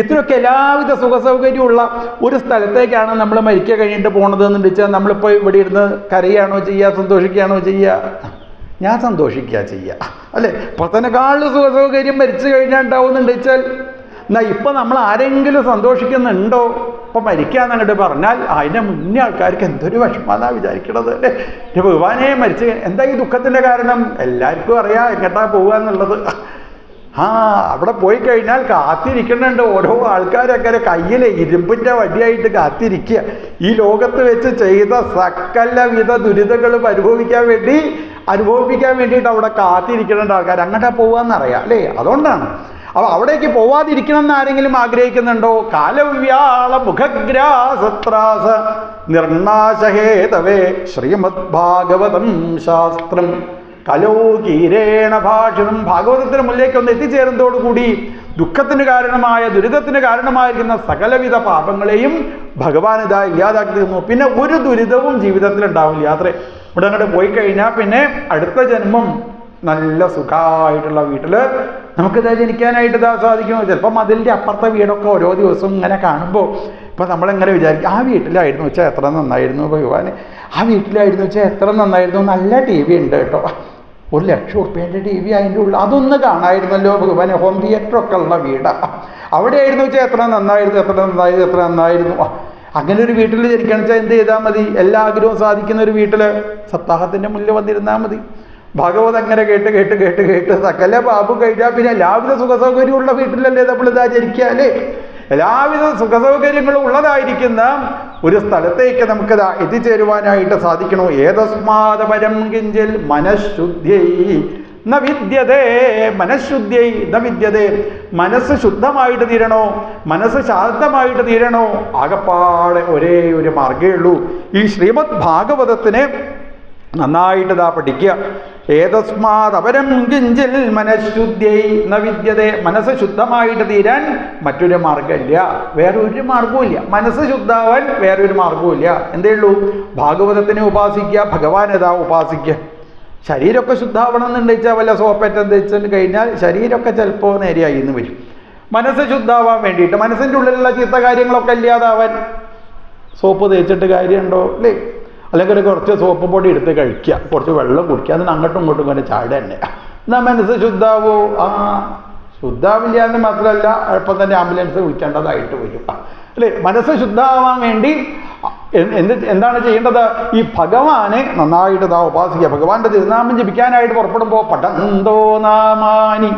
ഇത്രയൊക്കെ എല്ലാവിധ സുഖസൗകര്യമുള്ള ഒരു സ്ഥലത്തേക്കാണ് നമ്മൾ മരിക്കുക കഴിഞ്ഞിട്ട് പോണതെന്ന് വെച്ചാൽ നമ്മളിപ്പോൾ ഇവിടെ ഇരുന്ന് കരയാണോ ചെയ്യുക, സന്തോഷിക്കുകയാണോ ചെയ്യുക? ഞാൻ സന്തോഷിക്കുക ചെയ്യുക, അല്ലേ? പുറത്തേക്കാളും സുഖസൗകര്യം മരിച്ചു കഴിഞ്ഞാൽ ഉണ്ടാവുന്നുണ്ട് വെച്ചാൽ എന്നാൽ ഇപ്പം നമ്മൾ ആരെങ്കിലും സന്തോഷിക്കുന്നുണ്ടോ? ഇപ്പം മരിക്കാന്നങ്ങോട്ട് പറഞ്ഞാൽ അതിൻ്റെ മുന്നേ ആൾക്കാർക്ക് എന്തൊരു വിഷമമെന്നാണ് വിചാരിക്കണത്, അല്ലേ? ഭഗവാനെ മരിച്ച് എന്താ ഈ ദുഃഖത്തിൻ്റെ കാരണം? എല്ലാവർക്കും അറിയാം എങ്ങോട്ടാ പോവുക എന്നുള്ളത്. അവിടെ പോയി കഴിഞ്ഞാൽ കാത്തിരിക്കുന്നുണ്ട് ഓരോ ആൾക്കാരൊക്കെ കയ്യിൽ ഇരുമ്പിൻ്റെ വടിയായിട്ട് കാത്തിരിക്കുക. ഈ ലോകത്ത് വെച്ച് ചെയ്ത സകലവിധ ദുരിതങ്ങൾ അനുഭവിക്കാൻ വേണ്ടിയിട്ട് അവിടെ കാത്തിരിക്കുന്നുണ്ട് ആൾക്കാർ. അങ്ങോട്ടാ പോവാന്നറിയാം, അല്ലേ? അതുകൊണ്ടാണ്. അപ്പോൾ അവിടേക്ക് പോവാതിരിക്കണം എന്ന് ആരെങ്കിലും ആഗ്രഹിക്കുന്നുണ്ടോ? കാലവ്യാള മുഖഗ്രാസത്രാസ നിർണാശഹേതവേ ശ്രീമദ് ഭാഗവതം ശാസ്ത്രം കലോ കീരേണ ഭാഷിതം. ഭാഗവതത്തിന് മുന്നിലേക്ക് ഒന്ന് എത്തിച്ചേരുന്നതോടുകൂടി ദുഃഖത്തിന് കാരണമായ, ദുരിതത്തിന് കാരണമായിരിക്കുന്ന സകലവിധ പാപങ്ങളെയും ഭഗവാൻ ഇതാ ഇല്ലാതാക്കി തീർന്നു. പിന്നെ ഒരു ദുരിതവും ജീവിതത്തിൽ ഉണ്ടാവില്ല. അത്രേ. ഇവിടെ അങ്ങോട്ട് പോയി കഴിഞ്ഞാൽ പിന്നെ അടുത്ത ജന്മം നല്ല സുഖമായിട്ടുള്ള വീട്ടിൽ നമുക്കിതാ ജനിക്കാനായിട്ട് ഇതാ സാധിക്കും. ചിലപ്പം അതിൻ്റെ അപ്പുറത്തെ വീടൊക്കെ ഓരോ ദിവസവും ഇങ്ങനെ കാണുമ്പോൾ ഇപ്പം നമ്മളെങ്ങനെ വിചാരിക്കും, ആ വീട്ടിലായിരുന്നു വെച്ചാൽ എത്ര നന്നായിരുന്നു ഭഗവാൻ, ആ വീട്ടിലായിരുന്നു വെച്ചാൽ എത്ര നന്നായിരുന്നു, നല്ല TV ഉണ്ട് കേട്ടോ, 1,00,000 ഉറുപ്പ്യേൻ്റെ TV അതിൻ്റെ ഉള്ളിൽ, അതൊന്ന് കാണായിരുന്നല്ലോ ഭഗവാനെ, ഹോം തിയേറ്ററൊക്കെ ഉള്ള വീടാണ്, അവിടെ ആയിരുന്നു വെച്ചാൽ എത്ര നന്നായിരുന്നു. അങ്ങനെ ഒരു വീട്ടിൽ ജനിക്കണം വെച്ചാൽ എന്ത് ചെയ്താൽ മതി? എല്ലാ ആഗ്രഹവും സാധിക്കുന്ന ഒരു വീട്ടിൽ സപ്താഹത്തിൻ്റെ മുന്നിൽ വന്നിരുന്നാൽ മതി. ഭാഗവതം അങ്ങനെ കേട്ട് സകല പാപം കഴിഞ്ഞാൽ പിന്നെ എല്ലാവിധ സുഖസൗകര്യമുള്ള വീട്ടിലല്ലേ നമ്മളിതാ ജനിക്കുക, അല്ലേ? എല്ലാവിധ സുഖസൗകര്യങ്ങളും ഉള്ളതായിരിക്കുന്ന ഒരു സ്ഥലത്തേക്ക് നമുക്കിതാ എത്തിച്ചേരുവാനായിട്ട് സാധിക്കണോ? ഏതസ്മാദപരം കിഞ്ചിൽ മനഃശുദ്ധ്യൈ ന വിദ്യതേ, മനഃശുദ്ധ്യൈ ന വിദ്യതേ. മനസ്സ് ശുദ്ധമായിട്ട് തീരണോ, മനസ്സ് ശാന്തമായിട്ട് തീരണോ? ആകപ്പാടെ ഒരേ ഒരു മാർഗ്ഗമേ ഉള്ളൂ. ഈ ശ്രീമദ് ഭാഗവതത്തിനെ നന്നായിട്ട് ഇതാ പഠിക്കുക. ഏതസ്മാദപരം കിഞ്ചിൽ മനഃശുദ്ധ്യൈ ന വിദ്യതേ. മനസ്സ് ശുദ്ധമായിട്ട് തീരാൻ മറ്റൊരു മാർഗ്ഗമില്ല, വേറൊരു മാർഗവുമില്ല. മനസ്സ് ശുദ്ധാവാൻ വേറൊരു മാർഗവുമില്ല. എന്തേ ഉള്ളൂ? ഭാഗവതത്തിനെ ഉപാസിക്കുക, ഭഗവാനെതാ ഉപാസിക്കുക. ശരീരമൊക്കെ ശുദ്ധാവണം എന്നുണ്ടെച്ചാൽ വല്ല സോപ്പറ്റം തെച്ചിട്ട് കഴിഞ്ഞാൽ ശരീരമൊക്കെ ചിലപ്പോൾ നേരെയായി എന്ന് വരും. മനസ്സ് ശുദ്ധാവാൻ വേണ്ടിയിട്ട്, മനസ്സിൻ്റെ ഉള്ളിലുള്ള ചീത്ത കാര്യങ്ങളൊക്കെ ഇല്ലാതാവാൻ സോപ്പ് തേച്ചിട്ട് കാര്യമുണ്ടോ, അല്ലേ? അല്ലെങ്കിൽ കുറച്ച് സോപ്പ് പൊടി എടുത്ത് കഴിക്കുക, കുറച്ച് വെള്ളം കുടിക്കുക, അതിന് അങ്ങോട്ടും ഇങ്ങോട്ടും ഇങ്ങനെ ചാടുക തന്നെ. എന്നാൽ മനസ്സ് ശുദ്ധാവോ? ശുദ്ധാവില്ല എന്ന് മാത്രമല്ല എളുപ്പം തന്നെ ആംബുലൻസ് വിളിക്കേണ്ടതായിട്ട് വരും, അല്ലേ? മനസ്സ് ശുദ്ധമാവാൻ വേണ്ടി എന്താണ് ചെയ്യേണ്ടത്? ഈ ഭഗവാനെ നന്നായിട്ട് ഉപാസിക്കുക. ഭഗവാന്റെ തിരുനാമം ജപിക്കാനായിട്ട് പുറപ്പെടുമ്പോൾ പഠന്തോ നാമാനി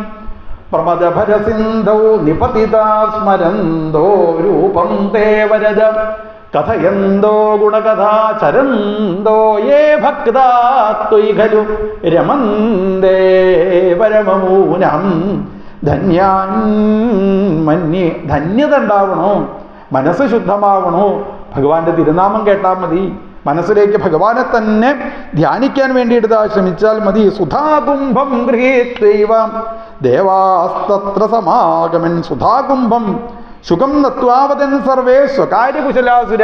പ്രമദഭരസിന്ധോ നിപതിതാ സ്മരന്തോ രൂപം തേ വരദ കഥയന്തോ ഗുണകഥാ ചരന്തോ യേ ഭക്താ ത്വയി ഖലു രമന്തേ പരമമൂനം ധന്യാൻ മന്യേ. ധന്യത ഉണ്ടാവണോ, മനസ്സ് ശുദ്ധമാവണോ? ഭഗവാന്റെ തിരുനാമം കേട്ടാൽ മതി. മനസ്സിലേക്ക് ഭഗവാനെ തന്നെ ധ്യാനിക്കാൻ വേണ്ടിയിട്ട് ശ്രമിച്ചാൽ മതി. സുധാകുംഭം ഗൃഹീത്വൈവം ദേവാസ്തത്ര സമാഗമൻ. സുധാകുംഭം സുഖം നത്വാവതൻ സർവേ സ്വകാര്യകുശലാസുര.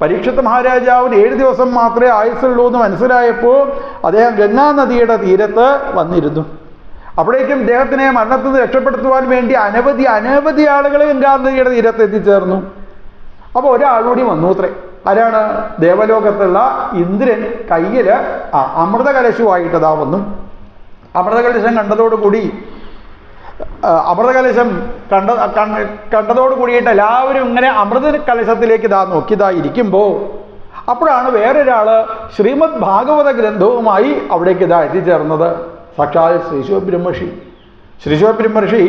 പരീക്ഷിത് മഹാരാജാവിന് 7 ദിവസം മാത്രമേ ആയുസുള്ളൂ എന്ന് മനസ്സിലായപ്പോൾ അദ്ദേഹം ഗംഗാനദിയുടെ തീരത്ത് വന്നിരുന്നു. അപ്പോഴേക്കും ഇദ്ദേഹത്തിനെ മരണത്തിൽ നിന്ന് രക്ഷപ്പെടുത്തുവാൻ വേണ്ടി അനവധി ആളുകൾ ഗംഗാനദിയുടെ തീരത്ത് എത്തിച്ചേർന്നു. അപ്പോൾ ഒരാളുകൂടി വന്നു അത്രേ. ആരാണ്? ദേവലോകത്തുള്ള ഇന്ദ്രൻ കയ്യിൽ അമൃതകലശവുമായിട്ട് വന്നു. അമൃതകലശം കണ്ടതോടുകൂടി അമൃതകലശം കണ്ടതോട് കൂടിയിട്ട് എല്ലാവരും ഇങ്ങനെ അമൃത കലശത്തിലേക്ക് നോക്കിയതായിരിക്കുമ്പോൾ അപ്പോഴാണ് വേറൊരാള് ശ്രീമദ് ഭാഗവത ഗ്രന്ഥവുമായി അവിടേക്ക് എത്തിച്ചേർന്നത്. സാക്ഷാൽ ശ്രീശിവബ്രഹ്മർഷി. ശ്രീശിവബ്രഹ്മർഷി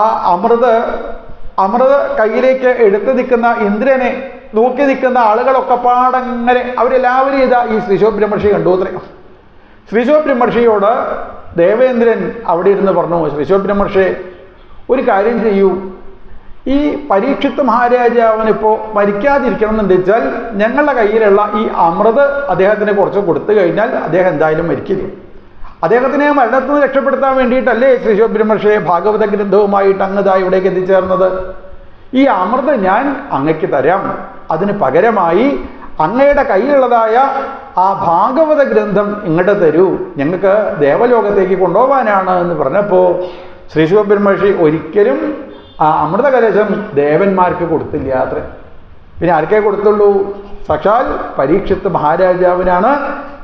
ആ അമൃത കയ്യിലേക്ക് എടുത്തു നിൽക്കുന്ന ഇന്ദ്രനെ നോക്കി നിൽക്കുന്ന ആളുകളൊക്കെ പാടങ്ങനെ അവരെല്ലാവരും ഈ ശ്രീശിവബ്രഹ്മർഷി കണ്ടു അത്രേ. ശ്രീശിവബ്രഹ്മർഷിയോട് ദേവേന്ദ്രൻ അവിടെ ഇരുന്ന് പറഞ്ഞു, ശ്രീശിവബ്രഹ്മർഷി ഒരു കാര്യം ചെയ്യൂ, ഈ പരീക്ഷിത് മഹാരാജാവിനിപ്പോൾ മരിക്കാതിരിക്കണം എന്നുണ്ട് വെച്ചാൽ ഞങ്ങളുടെ കയ്യിലുള്ള ഈ അമൃത് അദ്ദേഹത്തിന് കുറച്ച് കൊടുത്തു കഴിഞ്ഞാൽ അദ്ദേഹം എന്തായാലും മരിക്കില്ല. അദ്ദേഹത്തിനെ മരണത്തിൽ നിന്ന് രക്ഷപ്പെടുത്താൻ വേണ്ടിയിട്ടല്ലേ ശ്രീശിവബ്രഹ്മർഷിയെ ഭാഗവത ഗ്രന്ഥവുമായിട്ട് അങ്ങതായി ഇവിടേക്ക് എത്തിച്ചേർന്നത്. ഈ അമൃത് ഞാൻ അങ്ങയ്ക്ക് തരാം, അതിന് പകരമായി അങ്ങയുടെ കയ്യിലുള്ളതായ ആ ഭാഗവത ഗ്രന്ഥം ഇങ്ങോട്ട് തരൂ, ഞങ്ങൾക്ക് ദേവലോകത്തേക്ക് കൊണ്ടുപോകാനാണ് എന്ന് പറഞ്ഞപ്പോൾ ശ്രീശിവബ്രഹ്മർഷി ഒരിക്കലും ആ അമൃതകലശം ദേവന്മാർക്ക് കൊടുത്തില്ല അത്രേ. പിന്നെ ആർക്കേ കൊടുത്തുള്ളൂ? സാക്ഷാൽ പരീക്ഷിത് മഹാരാജാവിനാണ്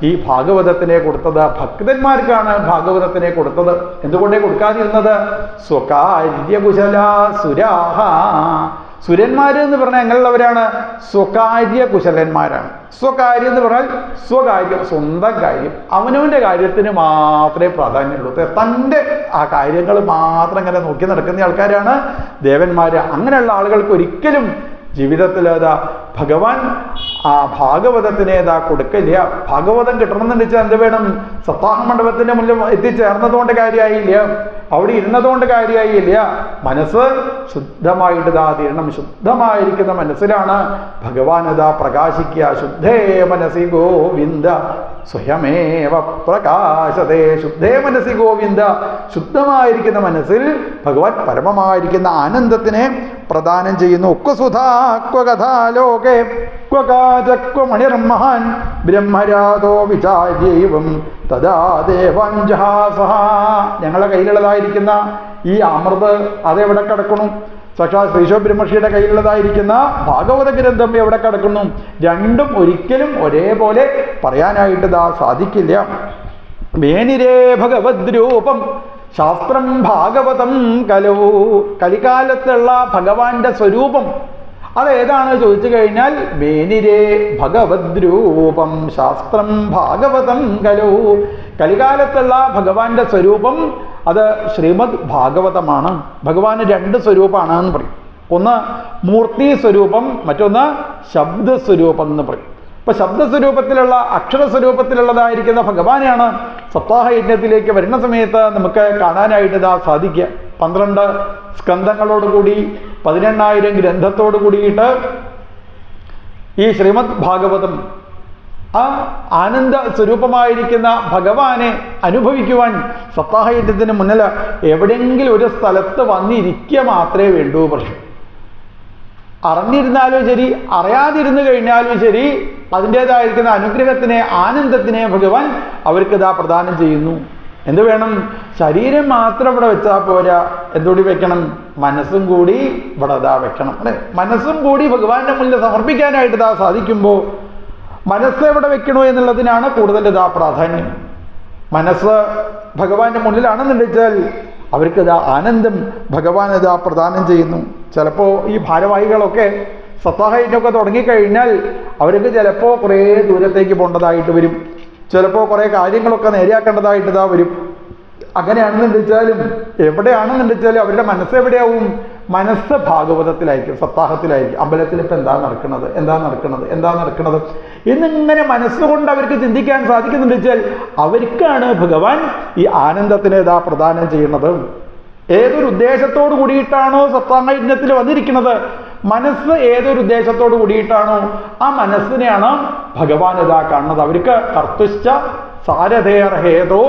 ഈ ഭാഗവതത്തിനെ കൊടുത്തത്. ഭക്തന്മാർക്കാണ് ഭാഗവതത്തിനെ കൊടുത്തത്. എന്തുകൊണ്ടേ കൊടുക്കാതിരുന്നത്? സ്വകാര്യകുശലാസുരാഹ. സുരന്മാർ എന്ന് പറഞ്ഞാൽ എങ്ങനെയുള്ളവരാണ്? സ്വകാര്യകുശലന്മാരാണ്. സ്വകാര്യം എന്ന് പറഞ്ഞാൽ സ്വകാര്യം, സ്വന്തം കാര്യം, അവനവൻ്റെ കാര്യത്തിന് മാത്രമേ പ്രാധാന്യമുള്ളൂ. തൻ്റെ ആ കാര്യങ്ങൾ മാത്രം ഇങ്ങനെ നോക്കി നടക്കുന്ന ആൾക്കാരാണ് ദേവന്മാർ. അങ്ങനെയുള്ള ആളുകൾക്ക് ഒരിക്കലും ജീവിതത്തിൽ ഭഗവാൻ ആ ഭാഗവതത്തിനെ കൊടുക്കില്ല. ഭാഗവതം കിട്ടണമെന്ന് വെച്ചാൽ എന്ത് വേണം? സപ്താഹ മണ്ഡപത്തിൻ്റെ മുന്നിൽ എത്തിച്ചേർന്നതുകൊണ്ട് കാര്യമായില്ല, അവിടെ ഇരുന്നതുകൊണ്ട് കാര്യമായില്ല. മനസ്സ് ശുദ്ധമായിട്ട് തീരണം. ശുദ്ധമായിരിക്കുന്ന മനസ്സിലാണ് ഭഗവാൻ പ്രകാശിക്കുക. ശുദ്ധേ മനസി ഗോവിന്ദ സ്വയമേവ പ്രകാശതേ. ശുദ്ധേ മനസി ഗോവിന്ദ. ശുദ്ധമായിരിക്കുന്ന മനസ്സിൽ ഭഗവാൻ പരമമായിരിക്കുന്ന ആനന്ദത്തിനെ പ്രദാനം ചെയ്യുന്നു. ക്വസുധാ ക്വകഥാലോകേ ക്വകാചക്വമണിർമഹാൻ ബ്രഹ്മരാതോ വിചാര്യൈവം തദാ ദേവാഞ്ജഹാസഹ. ഞങ്ങളുടെ കയ്യിലുള്ളതായിരിക്കുന്ന ഈ അമൃത് അതെവിടെ കിടക്കണം? സാക്ഷാൽ ശ്രീശിവബ്രഹ്മർഷിയുടെ കയ്യിലുള്ളതായിരിക്കുന്ന ഭാഗവത ഗ്രന്ഥം എവിടെ കിടക്കുന്നു? രണ്ടും ഒരിക്കലും ഒരേപോലെ പറയാനായിട്ട് സാധിക്കില്ല. മേനിരേ ഭഗവദ്രൂപം ശാസ്ത്രം ഭാഗവതം കലോ. കലികാലത്തുള്ള ഭഗവാന്റെ സ്വരൂപം അതേതാണ് ചോദിച്ചു കഴിഞ്ഞാൽ മേനിരേ ഭഗവദ്രൂപം ശാസ്ത്രം ഭാഗവതം കലോ. കലികാലത്തുള്ള ഭഗവാന്റെ സ്വരൂപം അത് ശ്രീമദ് ഭാഗവതമാണ്. ഭഗവാന് 2 സ്വരൂപമാണ് എന്ന് പറയും. ഒന്ന് മൂർത്തി സ്വരൂപം, മറ്റൊന്ന് ശബ്ദസ്വരൂപം എന്ന് പറയും. ഇപ്പൊ ശബ്ദസ്വരൂപത്തിലുള്ള അക്ഷരസ്വരൂപത്തിലുള്ളതായിരിക്കുന്ന ഭഗവാനെയാണ് സപ്താഹ യജ്ഞത്തിലേക്ക് വരുന്ന സമയത്ത് നമുക്ക് കാണാനായിട്ട് സാധിക്കുക. 12 സ്കന്ധങ്ങളോടുകൂടി 18,000 ഗ്രന്ഥത്തോടു കൂടിയിട്ട് ഈ ശ്രീമദ് ഭാഗവതം ആ ആനന്ദ സ്വരൂപമായിരിക്കുന്ന ഭഗവാനെ അനുഭവിക്കുവാൻ സപ്താഹയജ്ഞത്തിന് മുന്നിൽ എവിടെയെങ്കിലും ഒരു സ്ഥലത്ത് വന്നിരിക്കുക മാത്രമേ വേണ്ടൂ. പക്ഷെ അറിഞ്ഞിരുന്നാലും ശരി അറിയാതിരുന്നു കഴിഞ്ഞാലും ശരി അതിൻ്റേതായിരിക്കുന്ന അനുഗ്രഹത്തിനെ ആനന്ദത്തിനെ ഭഗവാൻ അവർക്ക് പ്രദാനം ചെയ്യുന്നു. എന്ത് വേണം? ശരീരം മാത്രം ഇവിടെ വെച്ചാൽ പോരാ, എന്തുകൂടി വെക്കണം? മനസ്സും കൂടി ഇവിടെ വെക്കണം. അല്ലെ? മനസ്സും കൂടി ഭഗവാന്റെ മുന്നിൽ സമർപ്പിക്കാനായിട്ട് സാധിക്കുമ്പോൾ മനസ്സ് എവിടെ വെക്കണോ എന്നുള്ളതിനാണ് കൂടുതൽ പ്രാധാന്യം. മനസ്സ് ഭഗവാന്റെ മുന്നിലാണെന്നുണ്ടെച്ചാൽ അവർക്ക് ആനന്ദം ഭഗവാൻ പ്രദാനം ചെയ്യുന്നു. ചിലപ്പോൾ ഈ ഭാരവാഹികളൊക്കെ സപ്താഹയജ്ഞമൊക്കെ തുടങ്ങിക്കഴിഞ്ഞാൽ അവർക്ക് ചിലപ്പോൾ കുറേ ദൂരത്തേക്ക് പോകേണ്ടതായിട്ട് വരും, ചിലപ്പോൾ കുറേ കാര്യങ്ങളൊക്കെ നേരെയാക്കേണ്ടതായിട്ട് വരും. അങ്ങനെയാണെന്നുണ്ടെച്ചാലും എവിടെയാണെന്നുണ്ടെച്ചാലും അവരുടെ മനസ്സ് എവിടെയാവും? മനസ്സ് ഭാഗവതത്തിലായിരിക്കും, സപ്താഹത്തിലായിരിക്കും. അമ്പലത്തിൽ ഇപ്പം എന്താ നടക്കുന്നത് എന്നിങ്ങനെ മനസ്സുകൊണ്ട് അവർക്ക് ചിന്തിക്കാൻ സാധിക്കുന്നുണ്ട് വെച്ചാൽ അവർക്കാണ് ഭഗവാൻ ഈ ആനന്ദത്തിനെ പ്രദാനം ചെയ്യുന്നത്. ഏതൊരു ഉദ്ദേശത്തോടു കൂടിയിട്ടാണോ സപ്താഹയജ്ഞത്തിൽ വന്നിരിക്കുന്നത് മനസ്സ് ഏതൊരു ഉദ്ദേശത്തോട് കൂടിയിട്ടാണോ ആ മനസ്സിനെയാണ് ഭഗവാൻ ഇതാ കാണുന്നത്. അവർക്ക് കർത്തുശ്ച സാരഥേർഹേതോ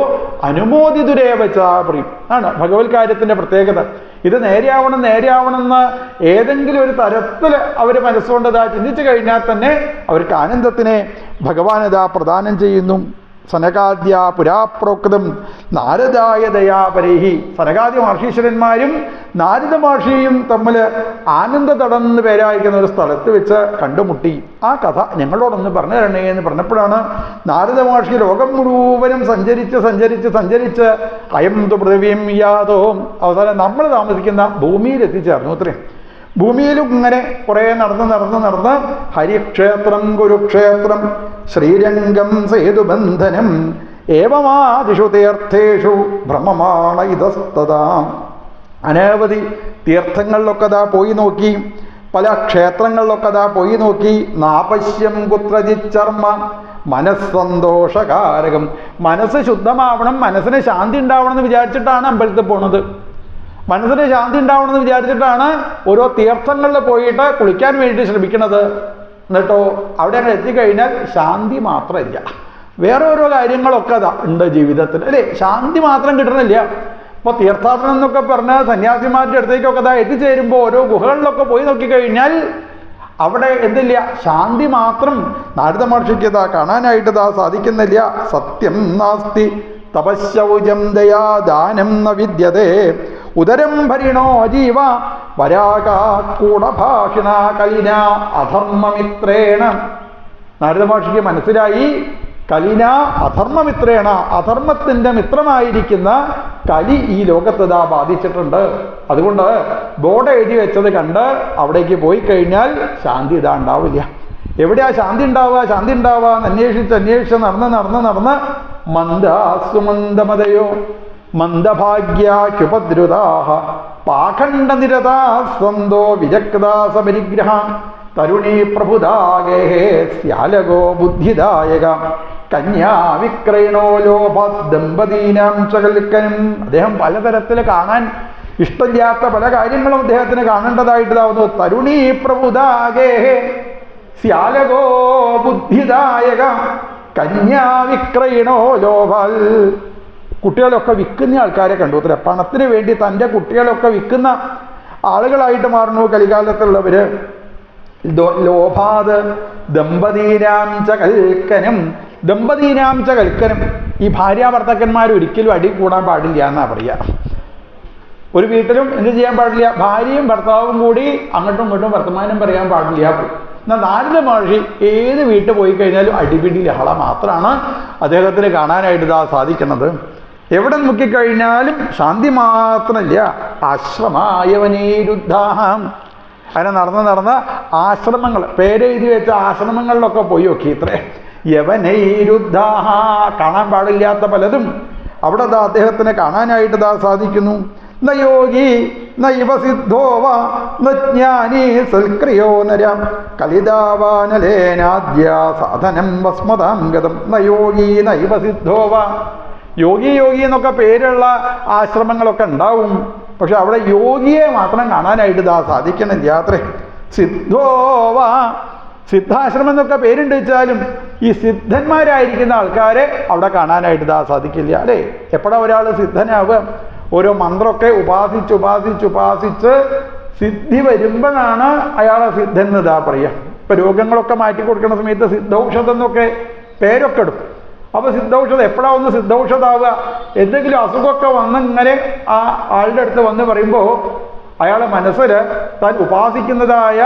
അനുമോദിതുരേവച്ച പറയും ആണ് ഭഗവത് കാര്യത്തിന്റെ പ്രത്യേകത. ഇത് നേരെയാവണം എന്ന് ഏതെങ്കിലും ഒരു തരത്തിൽ അവർ മനസ്സുകൊണ്ട് ഇതാ ചിന്തിച്ചു കഴിഞ്ഞാൽ തന്നെ അവർക്ക് ആനന്ദത്തിനെ ഭഗവാൻ ഇതാ പ്രദാനം ചെയ്യുന്നു. സനകാദ്യ പുരാപ്രോക്തം നാരദായ ദയാപരേഹി. സനകാദ്യ മഹർഷീശ്വരന്മാരും നാരദ മഹർഷിയും തമ്മിൽ ആനന്ദതടം എന്ന് പേരായിരിക്കുന്ന ഒരു സ്ഥലത്ത് വെച്ച് കണ്ടുമുട്ടി. ആ കഥ ഞങ്ങളോടൊന്ന് പറഞ്ഞു തരണേ എന്ന് പറഞ്ഞപ്പോഴാണ് നാരദ മഹർഷി ലോകം മുഴുവനും സഞ്ചരിച്ച് അയം തു പൃഥിവീം യാതോ അവസാനം നമ്മൾ താമസിക്കുന്ന ഭൂമിയിൽ എത്തിച്ചേർന്നു. അത്രയും ഭൂമിയിലും ഇങ്ങനെ കുറേ നടന്ന് ഹരിക്ഷേത്രം കുരുക്ഷേത്രം ശ്രീരംഗം സേതുബന്ധനം ഏവമാദിഷു തീർത്ഥേഷു ഭ്രമമാണ് ഇതസ്തതാ. അനവധി തീർത്ഥങ്ങളിലൊക്കെ അതാ പോയി നോക്കി, പല ക്ഷേത്രങ്ങളിലൊക്കെ അതാ പോയി നോക്കി. നാപശ്യം കുത്രജിച്ചർമ്മ മനസ്സന്തോഷകാരകം. മനസ്സ് ശുദ്ധമാവണം, മനസ്സിന് ശാന്തി ഉണ്ടാവണം എന്ന് വിചാരിച്ചിട്ടാണ് അമ്പലത്തിൽ പോണത്. മനസ്സിന് ശാന്തി ഉണ്ടാവണമെന്ന് വിചാരിച്ചിട്ടാണ് ഓരോ തീർത്ഥങ്ങളിൽ പോയിട്ട് കുളിക്കാൻ വേണ്ടി ശ്രമിക്കുന്നത്. എന്നിട്ടോ അവിടെ അങ്ങനെ എത്തിക്കഴിഞ്ഞാൽ ശാന്തി മാത്രമില്ല, വേറെ ഓരോ കാര്യങ്ങളൊക്കെ അതാ ഉണ്ട് ജീവിതത്തിൽ, അല്ലേ? ശാന്തി മാത്രം കിട്ടണില്ല. ഇപ്പോൾ തീർത്ഥാടനം എന്നൊക്കെ പറഞ്ഞാൽ സന്യാസിമാരുടെ അടുത്തേക്കൊക്കെ അതാ എത്തിച്ചേരുമ്പോൾ ഓരോ ഗുഹകളിലൊക്കെ പോയി നോക്കിക്കഴിഞ്ഞാൽ അവിടെ എന്തില്ല, ശാന്തി മാത്രം നാരദ മഹർഷിക്ക് ഇതാ കാണാനായിട്ട് ഇതാ സാധിക്കുന്നില്ല. സത്യം നാസ്തി തപശൗചം ദയാ ദാനം ന വിദ്യതേ ഉദരം ഭരിണോ ജീവ വരാകൂടഭാഷിണ കലിന അധർമ്മമിത്രേണ. നാരദ മഹർഷിക്ക് മനസ്സിലായി കലിന അധർമ്മമിത്രേണ, അധർമ്മത്തിൻ്റെ മിത്രമായിരിക്കുന്ന കലി ഈ ലോകത്തതാ ബാധിച്ചിട്ടുണ്ട്. അതുകൊണ്ട് ബോർഡ് എഴുതി വെച്ചത് കണ്ട് അവിടേക്ക് പോയി കഴിഞ്ഞാൽ ശാന്തി ഇതാ ഉണ്ടാവില്ല. എവിടെയാ ശാന്തി ഉണ്ടാവുക എന്ന് അന്വേഷിച്ച് നടന്ന് മന്ദാസുമന്ദമതയോ മന്ദഭാഗ്യാക്യുപദ്രുതാഹ പാഖണ്ഡനിരതാ സ്വന്തോ വിജക്താസപരിഗ്രഹ തരുണീ പ്രഭുദാഗേഹേ സ്യാലകോ ബുദ്ധിദായക കന്യാവിക്രയണോ ലോഭാത് ദമ്പതീനാം ചകൽക്കനും. അദ്ദേഹം പലതരത്തിൽ കാണാൻ ഇഷ്ടമില്ലാത്ത പല കാര്യങ്ങളും അദ്ദേഹത്തിന് കാണേണ്ടതായിട്ടാവുന്നു. തരുണീ പ്രഭുദാഗേഹേ സ്യാലകോ ബുദ്ധിദായക കന്യാവിക്രയണോ ലോഭാൽ. കുട്ടികളൊക്കെ വിൽക്കുന്ന ആൾക്കാരെ കണ്ടു. അത്ര പണത്തിന് വേണ്ടി തൻ്റെ കുട്ടികളൊക്കെ വിൽക്കുന്ന ആളുകളായിട്ട് മാറുന്നു കലികാലത്തുള്ളവർ. ലോഭാത് ദമ്പതീനാം ച കൽക്കനം. ദമ്പതീനാം ച കൽക്കനം. ഈ ഭാര്യാഭർത്താക്കന്മാർ ഒരിക്കലും അടി കൂടാൻ പാടില്ല എന്നാ പറയുക. ഒരു വീട്ടിലും എന്ത് ചെയ്യാൻ പാടില്ല, ഭാര്യയും ഭർത്താവും കൂടി അങ്ങോട്ടും ഇങ്ങോട്ടും വർത്തമാനം പറയാൻ പാടില്ല. എന്നാൽ നാരദ മഹർഷി ഏത് വീട്ടിൽ പോയി കഴിഞ്ഞാലും അടിപിടി ലഹള മാത്രമാണ് അദ്ദേഹത്തിന് കാണാനായിട്ട് ഇതാ സാധിക്കുന്നത്. എവിടെ നോക്കിക്കഴിഞ്ഞാലും ശാന്തി മാത്രമില്ല. ആശ്രമായവനേരുദ്ധാഹം. അങ്ങനെ നടന്ന് ആശ്രമങ്ങൾ, പേരെഴുതി വെച്ച ആശ്രമങ്ങളിലൊക്കെ പോയി നോക്കി. ഇത്രേ യവനൈരുദ്ധാഹ, കാണാൻ പാടില്ലാത്ത പലതും അവിടെ അദ്ദേഹത്തിന് കാണാനായിട്ട് ഇതാ സാധിക്കുന്നു. ന യോഗി നൈവ സിദ്ധോവ ജ്ഞാനീ സൽക്രിയോ നരം കലിതാവാനലേനാദ്യ സാധനം വസ്മതാം ഗതം. ന യോഗി നൈവ സിദ്ധോവ. യോഗി എന്നൊക്കെ പേരുള്ള ആശ്രമങ്ങളൊക്കെ ഉണ്ടാവും, പക്ഷെ അവിടെ യോഗിയെ മാത്രം കാണാനായിട്ട് ഇതാ സാധിക്കണില്ല. അത്രേ സിദ്ധോവ. സിദ്ധാശ്രമം എന്നൊക്കെ പേരുണ്ട് വെച്ചാലും ഈ സിദ്ധന്മാരായിരിക്കുന്ന ആൾക്കാരെ അവിടെ കാണാനായിട്ട് ഇതാ സാധിക്കില്ല, അല്ലേ? എപ്പോഴാ ഒരാൾ സിദ്ധനാവുക? ഓരോ മന്ത്രമൊക്കെ ഉപാസിച്ച് സിദ്ധി വരുമ്പോഴാണ് അയാളെ സിദ്ധൻ ഇതാ പറയുക. ഇപ്പം രോഗങ്ങളൊക്കെ മാറ്റി കൊടുക്കുന്ന സമയത്ത് സിദ്ധൌഷധം എന്നൊക്കെ പേരൊക്കെ ഇടും. അപ്പോൾ സിദ്ധൌഷധം എപ്പോഴാണ് ഒന്ന് സിദ്ധൌഷധാവുക? എന്തെങ്കിലും അസുഖമൊക്കെ വന്നിങ്ങനെ ആ ആളുടെ അടുത്ത് വന്ന് പറയുമ്പോൾ അയാളെ മനസ്സിൽ താൻ ഉപാസിക്കുന്നതായ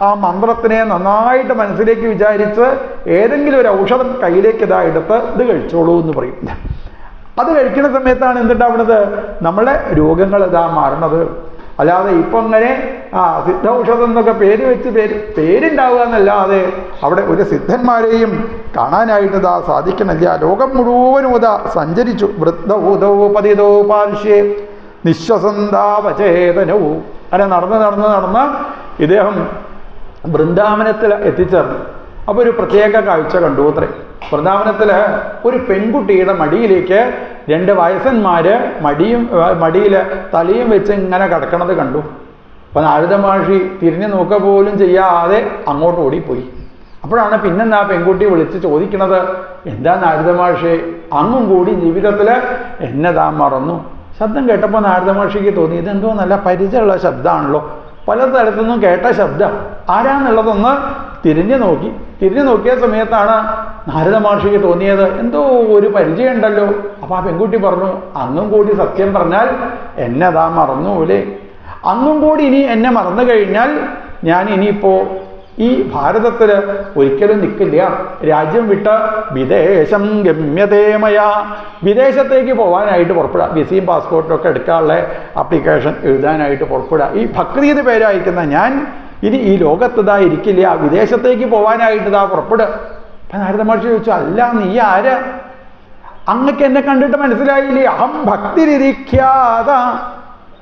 ആ മന്ത്രത്തിനെ നന്നായിട്ട് മനസ്സിലേക്ക് വിചാരിച്ച് ഏതെങ്കിലും ഒരു ഔഷധം കയ്യിലേക്ക് ഇതാ എടുത്ത് ഇത് കഴിച്ചോളൂ എന്ന് പറയും. അത് കഴിക്കുന്ന സമയത്താണ് എന്തുണ്ടാവുന്നത്? നമ്മളെ രോഗങ്ങൾ ഇതാ മാറണത്. അല്ലാതെ ഇപ്പം അങ്ങനെ സിദ്ധൌഷധം എന്നൊക്കെ പേരുണ്ടാവുക എന്നല്ലാതെ അവിടെ ഒരു സിദ്ധന്മാരെയും കാണാനായിട്ട് ഇതാ സാധിക്കണില്ല. ലോകം മുഴുവനും ഇതാ സഞ്ചരിച്ചു. വൃദ്ധൗതൗ പതിതോ പാർശ്വേ നിശ്വസന്താവചേതനവും. അങ്ങനെ നടന്ന് ഇദ്ദേഹം വൃന്ദാവനത്തിൽ എത്തിച്ചേർന്നു. അപ്പോൾ ഒരു പ്രത്യേക കാഴ്ച കണ്ടു. അത്രേ വൃന്ദാവനത്തിൽ ഒരു പെൺകുട്ടിയുടെ മടിയിലേക്ക് 2 വയസ്സന്മാർ മടിയിൽ തലയും വെച്ച് ഇങ്ങനെ കിടക്കണത് കണ്ടു. അപ്പം നാരദ മഹർഷി തിരിഞ്ഞു നോക്കുക പോലും ചെയ്യാതെ അങ്ങോട്ട് ഓടിപ്പോയി. അപ്പോഴാണ് പിന്നെന്താ പെൺകുട്ടി വിളിച്ച് ചോദിക്കണത്, എന്താ നാരദ മഹർഷി അങ്ങും കൂടി ജീവിതത്തിൽ എന്നെ താൻ മറന്നു? ശബ്ദം കേട്ടപ്പോൾ നാരദ മഹർഷിക്ക് തോന്നി ഇതെന്തോ നല്ല പരിചയമുള്ള ശബ്ദമാണല്ലോ, പല സ്ഥലത്തുനിന്നും കേട്ട ശബ്ദം, ആരാന്നുള്ളതൊന്ന് തിരിഞ്ഞു നോക്കിയ സമയത്താണ് നാരദ മഹർഷിക്ക് തോന്നിയത് എന്തോ ഒരു പരിചയമുണ്ടല്ലോ. അപ്പം ആ പെൺകുട്ടി പറഞ്ഞു, അങ്ങും കൂടി സത്യം പറഞ്ഞാൽ എന്നെ താൻ മറന്നുപോലെ, അങ്ങും കൂടി ഇനി എന്നെ മറന്നു കഴിഞ്ഞാൽ ഞാൻ ഇനിയിപ്പോൾ ഈ ഭാരതത്തിൽ ഒരിക്കലും നിൽക്കില്ല, രാജ്യം വിട്ട് വിദേശം ഗമ്യതേമയ, വിദേശത്തേക്ക് പോകാനായിട്ട് പുറപ്പെടുക, വിസയും പാസ്പോർട്ടും ഒക്കെ എടുക്കാനുള്ള ആപ്ലിക്കേഷൻ എഴുതാനായിട്ട് പുറപ്പെടുക. ഈ ഭക്തിയുടെ പേരയക്കുന്ന ഞാൻ ഇനി ഈ ലോകത്തിതാ ഇരിക്കില്ല, വിദേശത്തേക്ക് പോകാനായിട്ട് ഇതാ പുറപ്പെടുക. അപ്പം നാരദ മഹർഷി ചോദിച്ചു, അല്ല നീ ആര്? അങ്ങക്ക് എന്നെ കണ്ടിട്ട് മനസ്സിലായില്ലേ? അഹം ഭക്തിരിഖ്യാത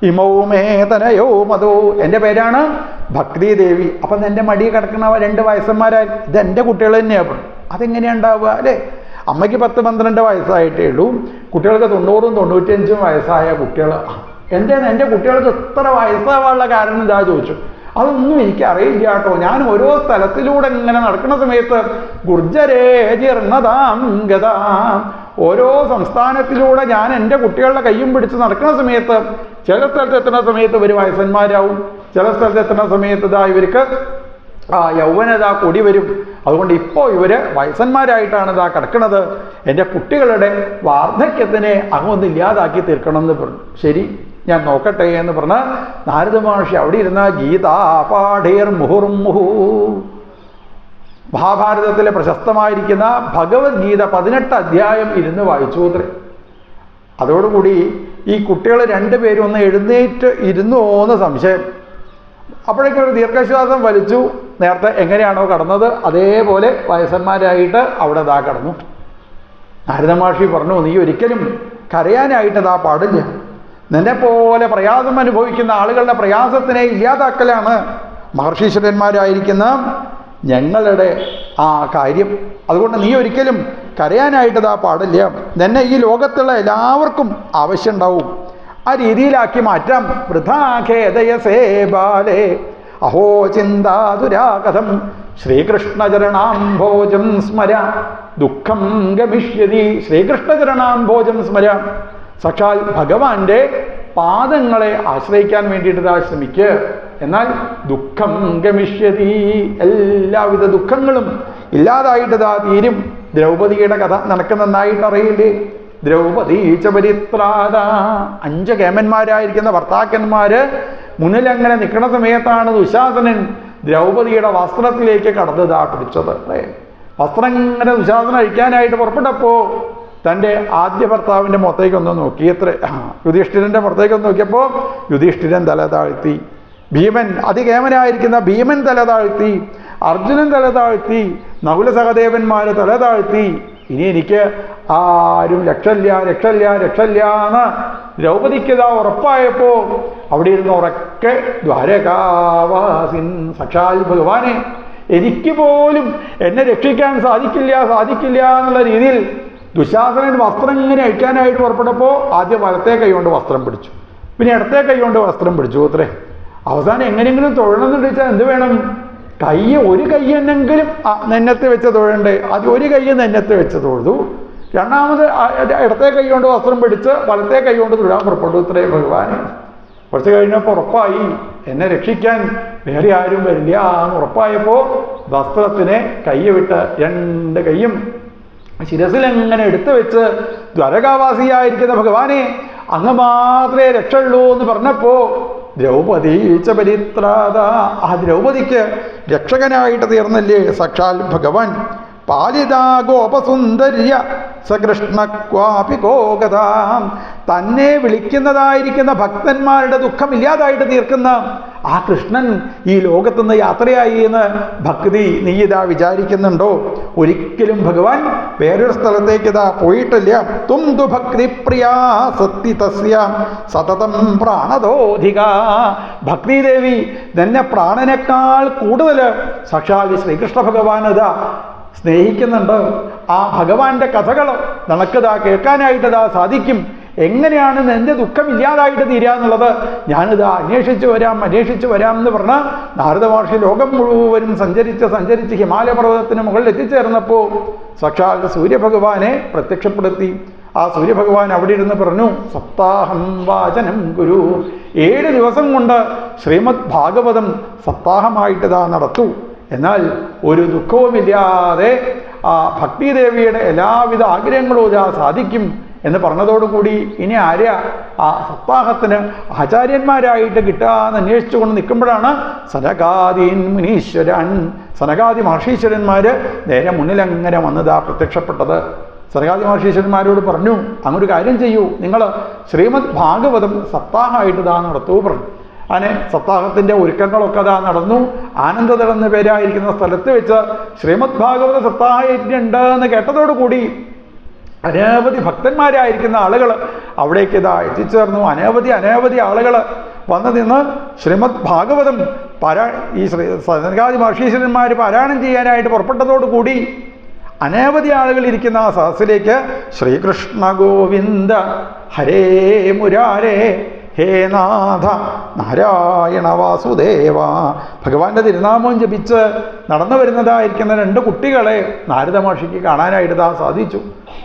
ഇമൗമേ തനയോ മതോ, എൻ്റെ പേരാണ് ഭക്തി ദേവി. അപ്പം എൻ്റെ മടി കിടക്കണ 2 വയസ്സന്മാരായി, ഇത് എൻ്റെ കുട്ടികൾ തന്നെയാണ്. അതെങ്ങനെയാണ് ഉണ്ടാവുക അല്ലേ? അമ്മയ്ക്ക് 10-12 വയസ്സായിട്ടേ ഉള്ളൂ, കുട്ടികൾക്ക് 90-95 വയസ്സായ കുട്ടികൾ. എൻ്റെ കുട്ടികൾക്ക് ഇത്ര വയസ്സാവാനുള്ള കാരണം എന്താ ചോദിച്ചു. അതൊന്നും എനിക്കറിയില്ല കേട്ടോ, ഞാൻ ഓരോ സ്ഥലത്തിലൂടെ ഇങ്ങനെ നടക്കുന്ന സമയത്ത് ഗുർജരേ ജീർണതാം ഗതാം, ഓരോ സംസ്ഥാനത്തിലൂടെ ഞാൻ എൻ്റെ കുട്ടികളുടെ കയ്യും പിടിച്ച് നടക്കുന്ന സമയത്ത് ചില സ്ഥലത്ത് എത്തുന്ന സമയത്ത് ഇവർ വയസ്സന്മാരാവും, ചില സ്ഥലത്ത് എത്തുന്ന സമയത്ത് ഇതാ ഇവർക്ക് യൗവനത കൂടി വരും. അതുകൊണ്ട് ഇപ്പോൾ ഇവർ വയസ്സന്മാരായിട്ടാണ് ഇതാ കിടക്കുന്നത്. എൻ്റെ കുട്ടികളുടെ വാർദ്ധക്യത്തിനെ അങ്ങൊന്ന് ഇല്ലാതാക്കി തീർക്കണം എന്ന് പറഞ്ഞു. ശരി, ഞാൻ നോക്കട്ടെ എന്ന് പറഞ്ഞ് നാരദ മഹർഷി അവിടെ ഇരുന്ന ഗീതാ പാഠേർ മുഹുർമുഹു, മഹാഭാരതത്തിലെ പ്രശസ്തമായിരിക്കുന്ന ഭഗവത്ഗീത 18 അധ്യായം ഇരുന്ന് വായിച്ചു അത്രേ. അതോടുകൂടി ഈ കുട്ടികൾ 2 പേരും ഒന്ന് എഴുന്നേറ്റ് ഇരുന്നോ എന്ന് സംശയം. അപ്പോഴേക്കും ഒരു ദീർഘശ്വാസം വലിച്ചു. നേരത്തെ എങ്ങനെയാണോ കടന്നത് അതേപോലെ വയസ്സന്മാരായിട്ട് അവിടെ ഇതാ കടന്നു. നാരദ മഹർഷി പറഞ്ഞു, നീ ഒരിക്കലും കരയാനായിട്ട് ഇതാ പാടില്ല. നിന്നെ പോലെ പ്രയാസം അനുഭവിക്കുന്ന ആളുകളുടെ പ്രയാസത്തിനെ ഇല്ലാതാക്കലാണ് മഹർഷീശ്വരന്മാരായിരിക്കുന്ന ഞങ്ങളുടെ ആ കാര്യം. അതുകൊണ്ട് നീ ഒരിക്കലും കരയാനായിട്ടതാ പാടില്ല. നിന്നെ ഈ ലോകത്തുള്ള എല്ലാവർക്കും ആവശ്യമുണ്ടാവും. ആ രീതിയിലാക്കി മാറ്റാം. വൃഥാഖേദയസേ ബാലേ അഹോ ചിന്താതുരാകഥം ശ്രീകൃഷ്ണചരണാംഭോജം സ്മര ദുഃഖം ഗമിഷ്യതി. ശ്രീകൃഷ്ണചരണാംഭോജം സ്മര, സാക്ഷാൽ ഭഗവാന്റെ പാദങ്ങളെ ആശ്രയിക്കാൻ വേണ്ടിയിട്ട് ഇതാ ശ്രമിക്കുക. എന്നാൽ ദുഃഖം ഗമിഷ്യതി, എല്ലാവിധ ദുഃഖങ്ങളും ഇല്ലാതായിട്ടിതാ തീരും. ദ്രൗപദിയുടെ കഥ നിനക്ക് നന്നായിട്ട് അറിയില്ലേ? ദ്രൗപദീ ച പരിത്രാത, 5 കേമന്മാരായിരിക്കുന്ന ഭർത്താക്കന്മാര് മുന്നിലങ്ങനെ നിൽക്കുന്ന സമയത്താണ് ദുശാസനൻ ദ്രൗപദിയുടെ വസ്ത്രത്തിലേക്ക് കടന്നതാ പിടിച്ചത്. വസ്ത്രം ഇങ്ങനെ ദുശാസനം അഴിക്കാനായിട്ട് പുറപ്പെട്ടപ്പോ തൻ്റെ ആദ്യ ഭർത്താവിൻ്റെ മുഖത്തേക്കൊന്ന് നോക്കിയത്രേ. യുധിഷ്ഠിരൻ്റെ പുറത്തേക്കൊന്ന് നോക്കിയപ്പോൾ യുധിഷ്ഠിരൻ തല താഴ്ത്തി, ഭീമൻ അതികേമനായിരിക്കുന്ന ഭീമൻ തല താഴ്ത്തി, അർജുനൻ തല താഴ്ത്തി, നകുല സഹദേവന്മാർ തല താഴ്ത്തി. ഇനി എനിക്ക് ആരും രക്ഷല്ല എന്ന് ദ്രൗപദിക്കതാ ഉറപ്പായപ്പോൾ അവിടെ ഇരുന്ന് ഉറക്കെ ദ്വാരകാവാസിൻ, സാക്ഷാൽ ഭഗവാനെ എനിക്ക് പോലും എന്നെ രക്ഷിക്കാൻ സാധിക്കില്ല എന്നുള്ള രീതിയിൽ ദുശാസനൻ വസ്ത്രം ഇങ്ങനെ അഴിക്കാനായിട്ട് പുറപ്പെട്ടപ്പോൾ ആദ്യം വലത്തെ കൈ കൊണ്ട് വസ്ത്രം പിടിച്ചു, പിന്നെ ഇടത്തെ കൈ കൊണ്ട് വസ്ത്രം പിടിച്ചു അത്രേ. അവസാനം എങ്ങനെയെങ്കിലും തൊഴണമെന്ന് ചോദിച്ചാൽ എന്ത് വേണം? ഒരു കൈ എന്നെങ്കിലും നെന്നത്ത് വെച്ച് തൊഴണ്ടേ, അത് ഒരു കൈ നെന്നത്ത് വെച്ച് തൊഴുതു. രണ്ടാമത് ഇടത്തെ കൈ കൊണ്ട് വസ്ത്രം പിടിച്ച് വലത്തെ കൈ കൊണ്ട് തൊഴാൻ പുറപ്പെട്ടു ഇത്രേ ഭഗവാനെ. കുറച്ച് കഴിഞ്ഞപ്പോൾ ഉറപ്പായി എന്നെ രക്ഷിക്കാൻ വേറെ ആരും വരില്ല എന്ന് ഉറപ്പായപ്പോൾ വസ്ത്രത്തിനെ കൈ വിട്ട് 2 കൈയും ശിരസിലെങ്ങനെ എടുത്തു വെച്ച് ദ്വാരകാവാസിയായിരിക്കുന്ന ഭഗവാനെ അങ്ങ് മാത്രമേ രക്ഷയുള്ളൂ എന്ന് പറഞ്ഞപ്പോ ദ്രൗപദീ ച പരിത്രാത, ആ ദ്രൗപദിക്ക് രക്ഷകനായിട്ട് തീർന്നില്ലേ സാക്ഷാൽ ഭഗവാൻ. പാലിതാ ഗോപസുന്ദര്യ സകൃഷ്ണ ക്വാപി ഗോഗതാം, തന്നെ വിളിക്കുന്നതായിരിക്കുന്ന ഭക്തന്മാരുടെ ദുഃഖം ഇല്ലാതായിട്ട് തീർക്കുന്ന ആ കൃഷ്ണൻ ഈ ലോകത്തുനിന്ന് യാത്രയായി എന്ന് ഭക്തി നീ ഇതാ വിചാരിക്കുന്നുണ്ടോ? ഒരിക്കലും ഭഗവാൻ വേറൊരു സ്ഥലത്തേക്ക് ഇതാ പോയിട്ടില്ല. തും തു ഭക്തിപ്രിയാ സത്യ തസ്യ സതതം പ്രാണതോധിക. ഭക്തിദേവി നിന്നെ പ്രാണനേക്കാൾ കൂടുതൽ സാക്ഷാൽ ശ്രീകൃഷ്ണ ഭഗവാൻ ഇതാ സ്നേഹിക്കുന്നുണ്ട്. ആ ഭഗവാന്റെ കഥകൾ നമുക്കിതാ കേൾക്കാനായിട്ടിതാ സാധിക്കും. എങ്ങനെയാണ് എൻ്റെ ദുഃഖം ഇല്ലാതായിട്ട് തീരുക എന്നുള്ളത് ഞാനിത് അന്വേഷിച്ചു വരാം എന്ന് പറഞ്ഞ് നാരദ മഹർഷി ലോകം മുഴുവനും സഞ്ചരിച്ച് ഹിമാലയ പർവ്വതത്തിന് മുകളിൽ എത്തിച്ചേർന്നപ്പോൾ സാക്ഷാൽ സൂര്യഭഗവാനെ പ്രത്യക്ഷപ്പെടുത്തി. ആ സൂര്യഭഗവാൻ അവിടെ ഇരുന്ന് പറഞ്ഞു, സപ്താഹം വാചനം ഗുരു, 7 ദിവസം കൊണ്ട് ശ്രീമദ് ഭാഗവതം സപ്താഹമായിട്ട് നടത്തൂ. എന്നാൽ ഒരു ദുഃഖവുമില്ലാതെ ആ ഭക്തിദേവിയുടെ എല്ലാവിധ ആഗ്രഹങ്ങളും സാധിക്കും എന്ന് പറഞ്ഞതോടുകൂടി ഇനി ആര്യ ആ സപ്താഹത്തിന് ആചാര്യന്മാരായിട്ട് കിട്ടാന്ന് അന്വേഷിച്ചുകൊണ്ട് നിൽക്കുമ്പോഴാണ് സനകാദീൻ മുനീശ്വരൻ, സനകാദി മഹർഷീശ്വരന്മാർ നേരെ മുന്നിലങ്ങനെ വന്നതാ പ്രത്യക്ഷപ്പെട്ടത്. സനകാദി മഹർഷീശ്വരന്മാരോട് പറഞ്ഞു, അങ്ങൊരു കാര്യം ചെയ്യൂ, നിങ്ങൾ ശ്രീമദ് ഭാഗവതം സപ്താഹമായിട്ട് നടത്തൂ പറഞ്ഞു. അങ്ങനെ സപ്താഹത്തിൻ്റെ ഒരുക്കങ്ങളൊക്കെ നടന്നു. ആനന്ദതടം എന്ന പേരായിരിക്കുന്ന സ്ഥലത്ത് വെച്ച് ശ്രീമദ് ഭാഗവത സപ്താഹയജ്ഞുണ്ട് എന്ന് കേട്ടതോടുകൂടി അനവധി ഭക്തന്മാരായിരിക്കുന്ന ആളുകൾ അവിടേക്ക് എത്തിച്ചേർന്നു. അനവധി ആളുകൾ വന്നു നിന്ന് ശ്രീമദ് ഭാഗവതം ഈ സനകാദി മഹർഷീശ്വരന്മാർ പാരായണം ചെയ്യാനായിട്ട് പുറപ്പെട്ടതോടുകൂടി അനവധി ആളുകൾ ഇരിക്കുന്ന ആ സദസ്സിലേക്ക് ശ്രീകൃഷ്ണ ഗോവിന്ദ ഹരേ മുരാരേ ഹേ നാഥ നാരായണ വാസുദേവ, ഭഗവാന്റെ തിരുനാമം ജപിച്ച് നടന്നു വരുന്നതായിരിക്കുന്ന 2 കുട്ടികളെ നാരദ മഹർഷിക്ക് കാണാനായിട്ട് സാധിച്ചു.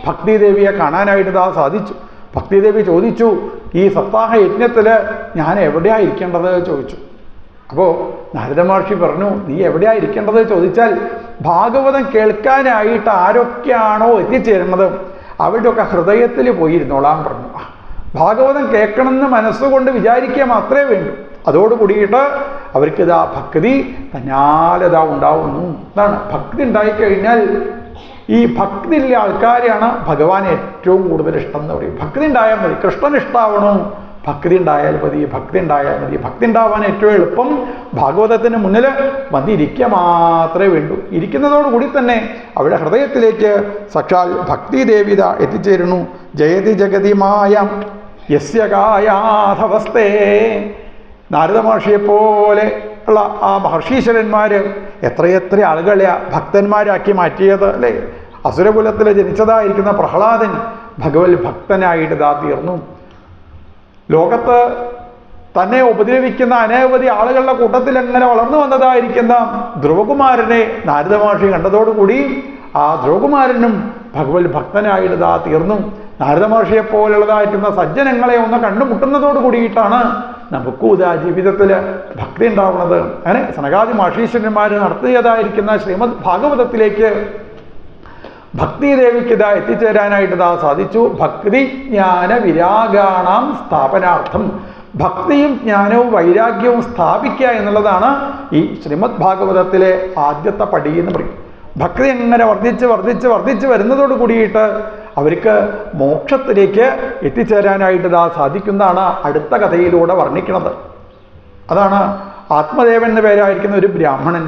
ഭക്തിദേവിയെ കാണാനായിട്ട് സാധിച്ചു. ഭക്തിദേവി ചോദിച്ചു, ഈ സപ്താഹ യജ്ഞത്തിൽ ഞാൻ എവിടെയാണ് ഇരിക്കേണ്ടത് ചോദിച്ചു. അപ്പോൾ നാരദ മഹർഷി പറഞ്ഞു, നീ എവിടെയാണ് ഇരിക്കേണ്ടത് ചോദിച്ചാൽ ഭാഗവതം കേൾക്കാനായിട്ട് ആരൊക്കെയാണോ എത്തിച്ചേരുന്നത് അവരുടെയൊക്കെ ഹൃദയത്തിൽ പോയിരുന്നോളാൻ പറഞ്ഞു. ഭാഗവതം കേൾക്കണമെന്ന് മനസ്സുകൊണ്ട് വിചാരിക്കുക മാത്രമേ വേണ്ടൂ. അതോടുകൂടിയിട്ട് അവർക്ക് ഭക്തി തന്നാലെ ഉണ്ടാവുന്നു. അതാണ് ഭക്തി ഉണ്ടായിക്കഴിഞ്ഞാൽ ഈ ഭക്തിയുള്ള ആൾക്കാരെയാണ് ഭഗവാൻ ഏറ്റവും കൂടുതൽ ഇഷ്ടം എന്ന് പറയും. ഭക്തി ഉണ്ടായാൽ മതി, കൃഷ്ണൻ ഇഷ്ടമാവണോ, ഭക്തി ഉണ്ടായാൽ മതി. ഭക്തി ഉണ്ടാവാൻ ഏറ്റവും എളുപ്പം ഭാഗവതത്തിന് മുന്നിൽ വന്നിരിക്കുക മാത്രമേ വേണ്ടൂ. ഇരിക്കുന്നതോടുകൂടി തന്നെ അവരുടെ ഹൃദയത്തിലേക്ക് സാക്ഷാൽ ഭക്തിദേവിത എത്തിച്ചേരുന്നു. ജയതി ജഗതിമായ യസ്യ കായാധവസ്തേ, നാരദ മഹർഷിയെപ്പോലെ ഉള്ള ആ മഹർഷീശ്വരന്മാർ എത്രയെത്ര ആളുകളെ ഭക്തന്മാരാക്കി മാറ്റിയത് അല്ലേ. അസുരകുലത്തിൽ ജനിച്ചതായിരിക്കുന്ന പ്രഹ്ലാദൻ ഭഗവത് ഭക്തനായിട്ട് തീർന്നു. ലോകത്ത് തന്നെ ഉപദ്രവിക്കുന്ന അനവധി ആളുകളുടെ കൂട്ടത്തിൽ അങ്ങനെ വളർന്നു വന്നതായിരിക്കുന്ന ധ്രുവകുമാരനെ നാരദ മഹർഷി കണ്ടതോടുകൂടി ആ ധ്രുവകുമാരനും ഭഗവത് ഭക്തനായിട്ട് തീർന്നു. നാരദ മഹർഷിയെപ്പോലുള്ളതായിരിക്കുന്ന സജ്ജനങ്ങളെ ഒന്ന് കണ്ടുമുട്ടുന്നതോട് കൂടിയിട്ടാണ് നമുക്കും ജീവിതത്തിൽ ഭക്തി ഉണ്ടാവുന്നത്. അങ്ങനെ സനകാദി മഹർഷീശ്വരന്മാർ നടത്തിയതായിരിക്കുന്ന ശ്രീമദ് ഭാഗവതത്തിലേക്ക് ഭക്തിദേവിക്ക് എത്തിച്ചേരാനായിട്ട് സാധിച്ചു. ഭക്തി ജ്ഞാന വിരാഗാണാം സ്ഥാപനാർത്ഥം, ഭക്തിയും ജ്ഞാനവും വൈരാഗ്യവും സ്ഥാപിക്കുക എന്നുള്ളതാണ് ഈ ശ്രീമദ് ഭാഗവതത്തിലെ ആദ്യത്തെ പടി എന്ന് പറയും. ഭക്തി എങ്ങനെ വർദ്ധിച്ച് വരുന്നതോട് കൂടിയിട്ട് അവർക്ക് മോക്ഷത്തിലേക്ക് എത്തിച്ചേരാനായിട്ട് സാധിക്കുന്നതാണ് അടുത്ത കഥയിലൂടെ വർണ്ണിക്കുന്നത്. അതാണ് ആത്മദേവൻ എന്ന പേരായിരിക്കുന്ന ഒരു ബ്രാഹ്മണൻ.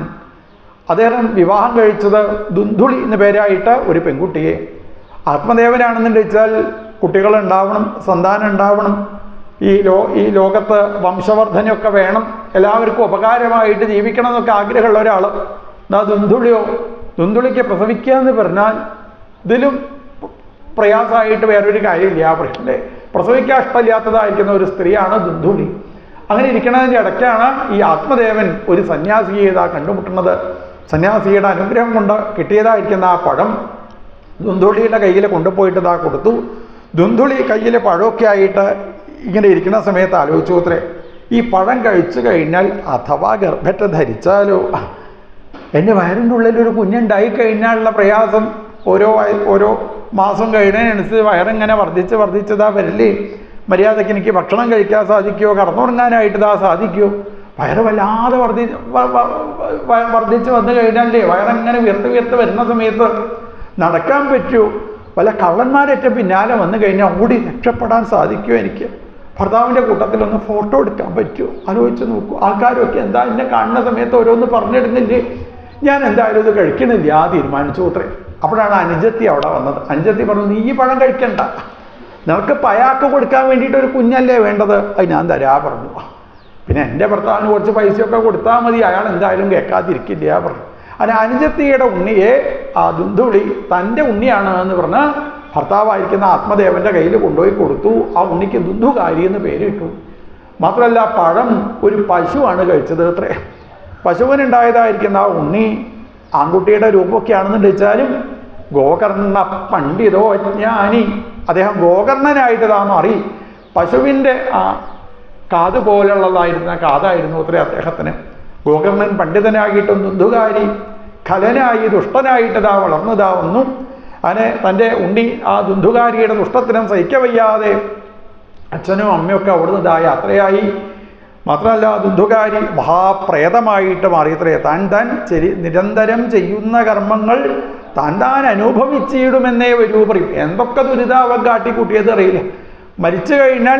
അദ്ദേഹം വിവാഹം കഴിച്ചത് ദുന്ധുളി എന്ന പേരായിട്ട് ഒരു പെൺകുട്ടിയെ. ആത്മദേവനാണെന്ന് വെച്ചാൽ കുട്ടികളുണ്ടാവണം, സന്താനം ഉണ്ടാവണം, ഈ ലോകത്ത് വംശവർദ്ധനയൊക്കെ വേണം, എല്ലാവർക്കും ഉപകാരമായിട്ട് ജീവിക്കണം എന്നൊക്കെ ആഗ്രഹമുള്ള ഒരാൾ. എന്നാ ദുന്ധുളിക്ക് പ്രസവിക്കുക എന്ന് പറഞ്ഞാൽ ഇതിലും പ്രയാസമായിട്ട് വേറൊരു കാര്യമില്ല. പ്രശ്നത്തെ പ്രസവിക്കാൻ ഇഷ്ടമില്ലാത്തതായിരിക്കുന്ന ഒരു സ്ത്രീയാണ് ദുന്ധുളി. അങ്ങനെ ഇരിക്കുന്നതിൻ്റെ ഇടയ്ക്കാണ് ഈ ആത്മദേവൻ ഒരു സന്യാസിയെ കണ്ടുമുട്ടുന്നത്. സന്യാസിയുടെ അനുഗ്രഹം കൊണ്ട് കിട്ടിയതായിരിക്കുന്ന ആ പഴം ദുന്ധുളിയുടെ കയ്യിൽ കൊണ്ടുപോയിട്ട് കൊടുത്തു. ദുന്ധുളി കയ്യിൽ പഴമൊക്കെ ആയിട്ട് ഇങ്ങനെ ഇരിക്കുന്ന സമയത്ത് ആലോചിച്ചു അത്രേ, ഈ പഴം കഴിച്ചു കഴിഞ്ഞാൽ അഥവാ ഗർഭത്തെ ധരിച്ചാലോ, എൻ്റെ വയറിൻ്റെ ഉള്ളിൽ ഒരു കുഞ്ഞുണ്ടായി കഴിഞ്ഞാലുള്ള പ്രയാസം ഓരോ മാസം കഴിയുന്നതിനനുസരിച്ച് വയറിങ്ങനെ വർദ്ധിച്ചതാ വരില്ലേ, മര്യാദയ്ക്ക് എനിക്ക് ഭക്ഷണം കഴിക്കാൻ സാധിക്കുമോ, കടന്നുറങ്ങാനായിട്ട് സാധിക്കുമോ, വയറ് വല്ലാതെ വർദ്ധിച്ച് വന്നു കഴിഞ്ഞാലേ വയറങ്ങനെ വീർത്ത് വരുന്ന സമയത്ത് നടക്കാൻ പറ്റുമോ, പല കള്ളന്മാരേറ്റ പിന്നാലെ വന്നു കഴിഞ്ഞാൽ ഓടി രക്ഷപ്പെടാൻ സാധിക്കുമോ, എനിക്ക് ഭർത്താവിൻ്റെ കൂട്ടത്തിലൊന്ന് ഫോട്ടോ എടുക്കാൻ പറ്റുമോ, ആലോചിച്ച് നോക്കൂ. ആൾക്കാരൊക്കെ എന്താ എന്നെ കാണുന്ന സമയത്ത് ഓരോന്ന് പറഞ്ഞിടുന്നില്ലേ, ഞാൻ എന്തായാലും ഇത് കഴിക്കണില്ല തീരുമാനിച്ചു അത്രേ. അപ്പോഴാണ് അനുജത്തി അവിടെ വന്നത്. അനുജത്തി പറഞ്ഞു, നീ ഈ പഴം കഴിക്കണ്ട, നിനക്ക് പയാക്ക് കൊടുക്കാൻ വേണ്ടിയിട്ട് ഒരു കുഞ്ഞല്ലേ വേണ്ടത്, അത് ഞാൻ തരാ പറഞ്ഞു. പിന്നെ എൻ്റെ ഭർത്താവിന് കുറച്ച് പൈസയൊക്കെ കൊടുത്താൽ മതി, അയാൾ എന്തായാലും കേൾക്കാതിരിക്കില്ല പറഞ്ഞു. അങ്ങനെ അനുജത്തിയുടെ ഉണ്ണിയെ ആ ദുന്ധുളി തൻ്റെ ഉണ്ണിയാണ് എന്ന് പറഞ്ഞ് ഭർത്താവായിരിക്കുന്ന ആത്മദേവൻ്റെ കയ്യിൽ കൊണ്ടുപോയി കൊടുത്തു. ആ ഉണ്ണിക്ക് ദുന്ധുകാരി എന്ന് പേരിട്ടു. മാത്രമല്ല പഴം ഒരു പശുവാണ് കഴിച്ചത് അത്രേ. പശുവിനുണ്ടായതായിരിക്കുന്ന ആ ഉണ്ണി ആൺകുട്ടിയുടെ രൂപമൊക്കെയാണെന്ന് വെച്ചാലും ഗോകർണ പണ്ഡിതോ ജ്ഞാനി, അദ്ദേഹം ഗോകർണനായിട്ട് മാറി. പശുവിൻ്റെ ആ കാത് പോലുള്ളതായിരുന്ന കാതായിരുന്നു അത്രേ അദ്ദേഹത്തിന്. ഗോകർണൻ പണ്ഡിതനായിട്ടും ദുന്ധുകാരി ഖലനായി ദുഷ്ടനായിട്ട് വളർന്നതാ വന്നു. അങ്ങനെ തൻ്റെ ഉണ്ണി ആ ദുന്ധുകാരിയുടെ ദുഷ്ടത്തിനും സഹിക്കവയ്യാതെ അച്ഛനും അമ്മയൊക്കെ അവിടുന്ന് യാത്രയായി. മാത്രമല്ല ദുന്ധുകാരി മഹാപ്രേതമായിട്ട് മാറിയത്രേ. താൻ നിരന്തരം ചെയ്യുന്ന കർമ്മങ്ങൾ താൻ അനുഭവിച്ചിടുമെന്നേ വരൂ പറയും. എന്തൊക്കെ ദുരിതാവം കാട്ടിക്കൂട്ടിയത് അറിയില്ല. മരിച്ചു കഴിഞ്ഞാൽ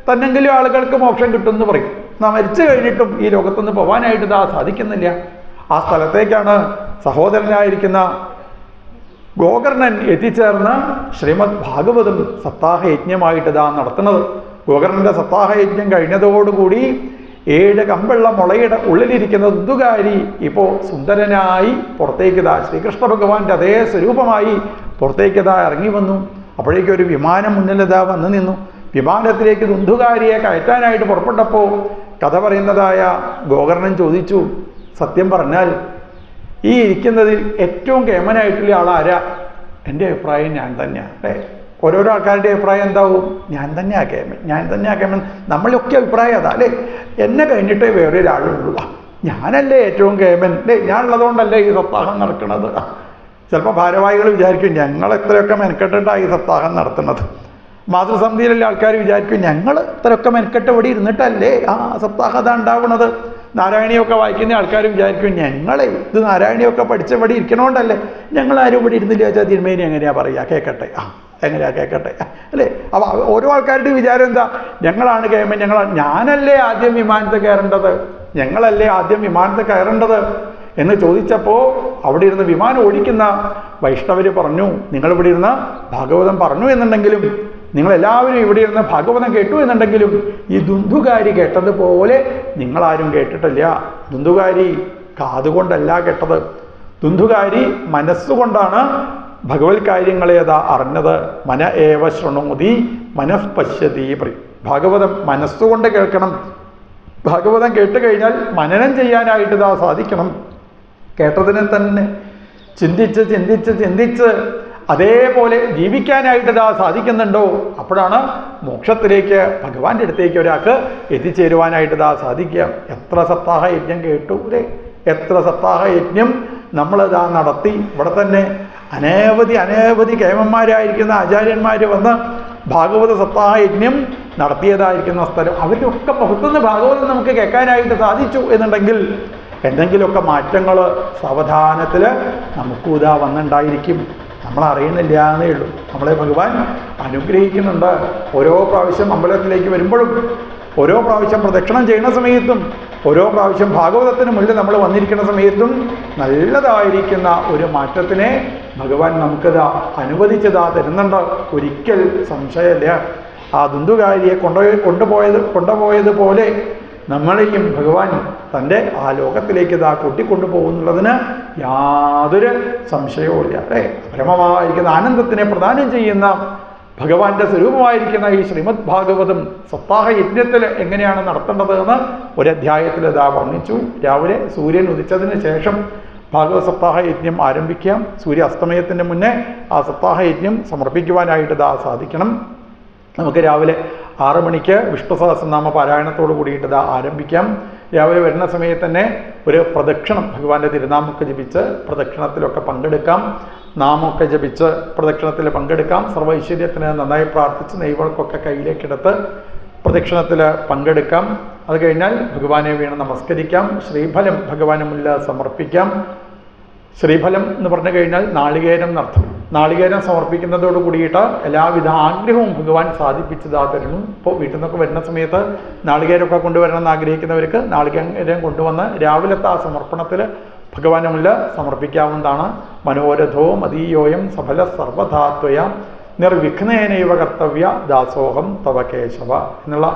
തന്നെങ്കിലും ആളുകൾക്ക് മോക്ഷം കിട്ടുമെന്ന് പറയും. മരിച്ചു കഴിഞ്ഞിട്ടും ഈ ലോകത്തുനിന്ന് പോകാനായിട്ട് സാധിക്കുന്നില്ല. ആ സ്ഥലത്തേക്കാണ് സഹോദരനായിരിക്കുന്ന ഗോകർണൻ എത്തിച്ചേർന്ന് ശ്രീമദ് ഭാഗവതം സപ്താഹയജ്ഞമായിട്ട് നടത്തുന്നത്. ഗോകർണൻ്റെ സപ്താഹയജ്ഞം കഴിഞ്ഞതോടുകൂടി 7 കമ്പുള്ള മുളയുടെ ഉള്ളിലിരിക്കുന്ന ദുന്ധുകാരി ഇപ്പോൾ സുന്ദരനായി പുറത്തേക്ക് ശ്രീകൃഷ്ണ ഭഗവാന്റെ അതേ സ്വരൂപമായി പുറത്തേക്ക് ഇറങ്ങി വന്നു. അപ്പോഴേക്കും ഒരു വിമാനം മുന്നിൽ വന്നു നിന്നു. വിമാനത്തിലേക്ക് ദുന്ധുകാരിയെ കയറ്റാനായിട്ട് പുറപ്പെട്ടപ്പോൾ കഥ പറയുന്നതായ ഗോകർണൻ ചോദിച്ചു, സത്യം പറഞ്ഞാൽ ഈ ഇരിക്കുന്നതിൽ ഏറ്റവും കേമനായിട്ടുള്ള ആളാരാ? എൻ്റെ അഭിപ്രായം ഞാൻ തന്നെയാണ്. അല്ലേ? ഓരോരോ ആൾക്കാരുടെ അഭിപ്രായം എന്താവും? ഞാൻ തന്നെയാണ് കേമൻ, ഞാൻ തന്നെയാണ് കേമൻ. നമ്മളൊക്കെ അഭിപ്രായം അതാ അല്ലേ? എന്നെ കഴിഞ്ഞിട്ടേ വേറൊരാളുള്ളൂ. ഞാനല്ലേ ഏറ്റവും കേമൻ അല്ലേ? ഞാനുള്ളതുകൊണ്ടല്ലേ ഈ സപ്താഹം നടക്കുന്നത്. ചിലപ്പോൾ ഭാരവാഹികൾ വിചാരിക്കും ഞങ്ങൾ എത്രയൊക്കെ മെനക്കെട്ടിട്ടാണ് ഈ സപ്താഹം നടത്തുന്നത്. മാതൃസമിതിയിലുള്ള ആൾക്കാർ വിചാരിക്കും ഞങ്ങൾ ഇത്രയൊക്കെ മെനക്കെട്ട് ഇവിടെ ഇരുന്നിട്ടല്ലേ ആ സപ്താഹം അതാ ഉണ്ടാവുന്നത്. നാരായണിയൊക്കെ വായിക്കുന്ന ആൾക്കാർ വിചാരിക്കും ഞങ്ങളെ ഇത് നാരായണിയൊക്കെ പഠിച്ച ഇവിടെ ഇരിക്കണോണ്ടല്ലേ, ഞങ്ങളാരും ഇവിടെ ഇരുന്നില്ല വെച്ചാൽ തിരുമേനി എങ്ങനെയാ പറയുക? കേൾക്കട്ടെ, എങ്ങനെയാ കേൾക്കട്ടെ അല്ലേ? അപ്പോൾ ഓരോ ആൾക്കാരുടെ വിചാരം എന്താ? ഞങ്ങളാണ് കേമൻ, ഞാനല്ലേ ആദ്യം വിമാനത്തിൽ കയറേണ്ടത്, ഞങ്ങളല്ലേ ആദ്യം വിമാനത്തിൽ കയറേണ്ടത് എന്ന് ചോദിച്ചപ്പോൾ അവിടെ ഇരുന്ന് വിമാനം ഓടിക്കുന്ന വൈഷ്ണവർ പറഞ്ഞു, നിങ്ങളിവിടെ ഇരുന്ന് ഭാഗവതം പറഞ്ഞു എന്നുണ്ടെങ്കിലും, നിങ്ങളെല്ലാവരും ഇവിടെ ഇരുന്ന് ഭാഗവതം കേട്ടു എന്നുണ്ടെങ്കിലും ഈ ദുന്ധുകാരി കേട്ടതുപോലെ നിങ്ങളാരും കേട്ടിട്ടില്ല. ദുന്ധുകാരി കാതുകൊണ്ടല്ല കേട്ടത്, ദുന്ധുകാരി മനസ്സുകൊണ്ടാണ് ഭഗവത് കാര്യങ്ങളെ അറിഞ്ഞത്. മന ഏവ ശൃണോതി മനഃപശ്യതി പറയും. ഭാഗവതം മനസ്സുകൊണ്ട് കേൾക്കണം. ഭാഗവതം കേട്ട് കഴിഞ്ഞാൽ മനനം ചെയ്യാനായിട്ട് സാധിക്കണം. കേട്ടതിനെ തന്നെ ചിന്തിച്ച് ചിന്തിച്ച് ചിന്തിച്ച് അതേപോലെ ജീവിക്കാനായിട്ട് സാധിക്കുന്നുണ്ടോ? അപ്പോഴാണ് മോക്ഷത്തിലേക്ക് ഭഗവാന്റെ അടുത്തേക്ക് ഒരാൾക്ക് എത്തിച്ചേരുവാനായിട്ട് സാധിക്കുക. എത്ര സപ്താഹ യജ്ഞം കേട്ടു അല്ലേ? എത്ര സപ്താഹ യജ്ഞം നമ്മളിതാ നടത്തി. ഇവിടെ തന്നെ അനവധി കേമന്മാരായിരിക്കുന്ന ആചാര്യന്മാർ വന്ന് ഭാഗവത സപ്താഹ യജ്ഞം നടത്തിയതായിരിക്കുന്ന സ്ഥലം. അവരുടെ ഒക്കെ പുറത്തുനിന്ന് ഭാഗവതം നമുക്ക് കേൾക്കാനായിട്ട് സാധിച്ചു എന്നുണ്ടെങ്കിൽ എന്തെങ്കിലുമൊക്കെ മാറ്റങ്ങൾ സാവധാനത്തിൽ നമുക്കും വന്നിട്ടുണ്ടായിരിക്കും. നമ്മളറിയുന്നില്ല എന്നേ ഉള്ളൂ. നമ്മളെ ഭഗവാൻ അനുഗ്രഹിക്കുന്നുണ്ട്. ഓരോ പ്രാവശ്യം അമ്പലത്തിലേക്ക് വരുമ്പോഴും, ഓരോ പ്രാവശ്യം പ്രദക്ഷിണം ചെയ്യുന്ന സമയത്തും, ഓരോ പ്രാവശ്യം ഭാഗവതത്തിന് മുന്നിൽ നമ്മൾ വന്നിരിക്കുന്ന സമയത്തും നല്ലതായിരിക്കുന്ന ഒരു മാറ്റത്തിനെ ഭഗവാൻ നമുക്കത് അനുവദിച്ചത് ഒരിക്കൽ സംശയമില്ല. ആ ദുന്ധുകാരിയെ കൊണ്ടുപോയതുപോലെ നമ്മളെയും ഭഗവാൻ തൻ്റെ ആ ലോകത്തിലേക്ക് കൂട്ടിക്കൊണ്ടുപോകുന്നുള്ളതിന് യാതൊരു സംശയവുമില്ല. അല്ലേ? പരമമായിരിക്കുന്ന ആനന്ദത്തിനെ പ്രദാനം ചെയ്യുന്ന ഭഗവാന്റെ സ്വരൂപമായിരിക്കുന്ന ഈ ശ്രീമദ് ഭാഗവതം സപ്താഹ യജ്ഞത്തിൽ എങ്ങനെയാണ് നടത്തേണ്ടത് എന്ന് ഒരധ്യായത്തിൽ വർണ്ണിച്ചു. രാവിലെ സൂര്യൻ ഉദിച്ചതിന് ശേഷം ഭാഗവത സപ്താഹ യജ്ഞം ആരംഭിക്കാം. സൂര്യ അസ്തമയത്തിന് മുന്നേ ആ സപ്താഹ യജ്ഞം സമർപ്പിക്കുവാനായിട്ട് സാധിക്കണം. നമുക്ക് രാവിലെ 6 മണിക്ക് വിഷ്ണു സഹസ്രനാമ പാരായണത്തോട് കൂടിയിട്ട് ആരംഭിക്കാം. രാവിലെ വരുന്ന സമയത്ത് തന്നെ ഒരു പ്രദക്ഷിണം ഭഗവാന്റെ തിരുനാമൊക്കെ ജപിച്ച് പ്രദക്ഷിണത്തിലൊക്കെ പങ്കെടുക്കാം. നാമൊക്കെ ജപിച്ച് പ്രദക്ഷിണത്തിൽ പങ്കെടുക്കാം. സർവ്വ ഐശ്വര്യത്തിന് നന്നായി പ്രാർത്ഥിച്ച് നെയ്വൾക്കൊക്കെ കയ്യിലേക്കെടുത്ത് പ്രദക്ഷിണത്തിൽ പങ്കെടുക്കാം. അത് കഴിഞ്ഞാൽ ഭഗവാനെ വീണ് നമസ്കരിക്കാം. ശ്രീഫലം ഭഗവാന് മുന്നിൽ സമർപ്പിക്കാം. ശ്രീഫലം എന്ന് പറഞ്ഞു കഴിഞ്ഞാൽ നാളികേരം എന്നർത്ഥം. നാളികേരം സമർപ്പിക്കുന്നതോട് കൂടിയിട്ട് എല്ലാവിധ ആഗ്രഹവും ഭഗവാൻ സാധിപ്പിച്ചതായിരുന്നു. ഇപ്പോൾ വീട്ടിൽ നിന്നൊക്കെ വരുന്ന സമയത്ത് നാളികേരമൊക്കെ കൊണ്ടുവരണം എന്ന് ആഗ്രഹിക്കുന്നവർക്ക് നാളികേരം കൊണ്ടുവന്ന് രാവിലത്തെ ആ സമർപ്പണത്തിൽ ഭഗവാന് മുന്നിൽ സമർപ്പിക്കാവുന്നതാണ്. മനോരഥോ മതീയോയം സഫല സർവധാത്വയ നിർവിഘ്നേനൈവ കർത്തവ്യ ദാസോഹം തവ കേശവ എന്നുള്ള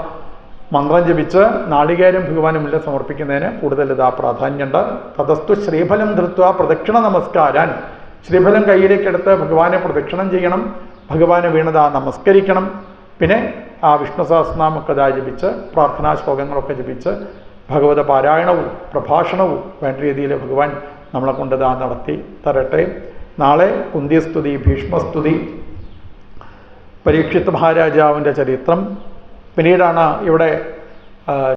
മന്ത്രം ജപിച്ച് നാളികേരം ഭഗവാന് മുന്നിൽ സമർപ്പിക്കുന്നതിന് കൂടുതൽ പ്രാധാന്യമുണ്ട്. തതസ്തു ശ്രീഫലം ധൃത്വ പ്രദക്ഷിണ നമസ്കാരാൻ, ശ്രീഫലം കയ്യിലേക്കെടുത്ത് ഭഗവാനെ പ്രദക്ഷിണം ചെയ്യണം. ഭഗവാന് വീണതാ നമസ്കരിക്കണം. പിന്നെ ആ വിഷ്ണു സഹസ്രനാമമൊക്കെ ജപിച്ച് പ്രാർത്ഥനാ ശ്ലോകങ്ങളൊക്കെ ജപിച്ച് ഭഗവത പാരായണവും പ്രഭാഷണവും വേണ്ട രീതിയിൽ ഭഗവാൻ നമ്മളെ കൊണ്ടതാ നടത്തി തരട്ടെ. നാളെ കുന്തിസ്തുതി, ഭീഷ്മസ്തുതി, പരീക്ഷിത് മഹാരാജാവിൻ്റെ ചരിത്രം, പിന്നീടാണ് ഇവിടെ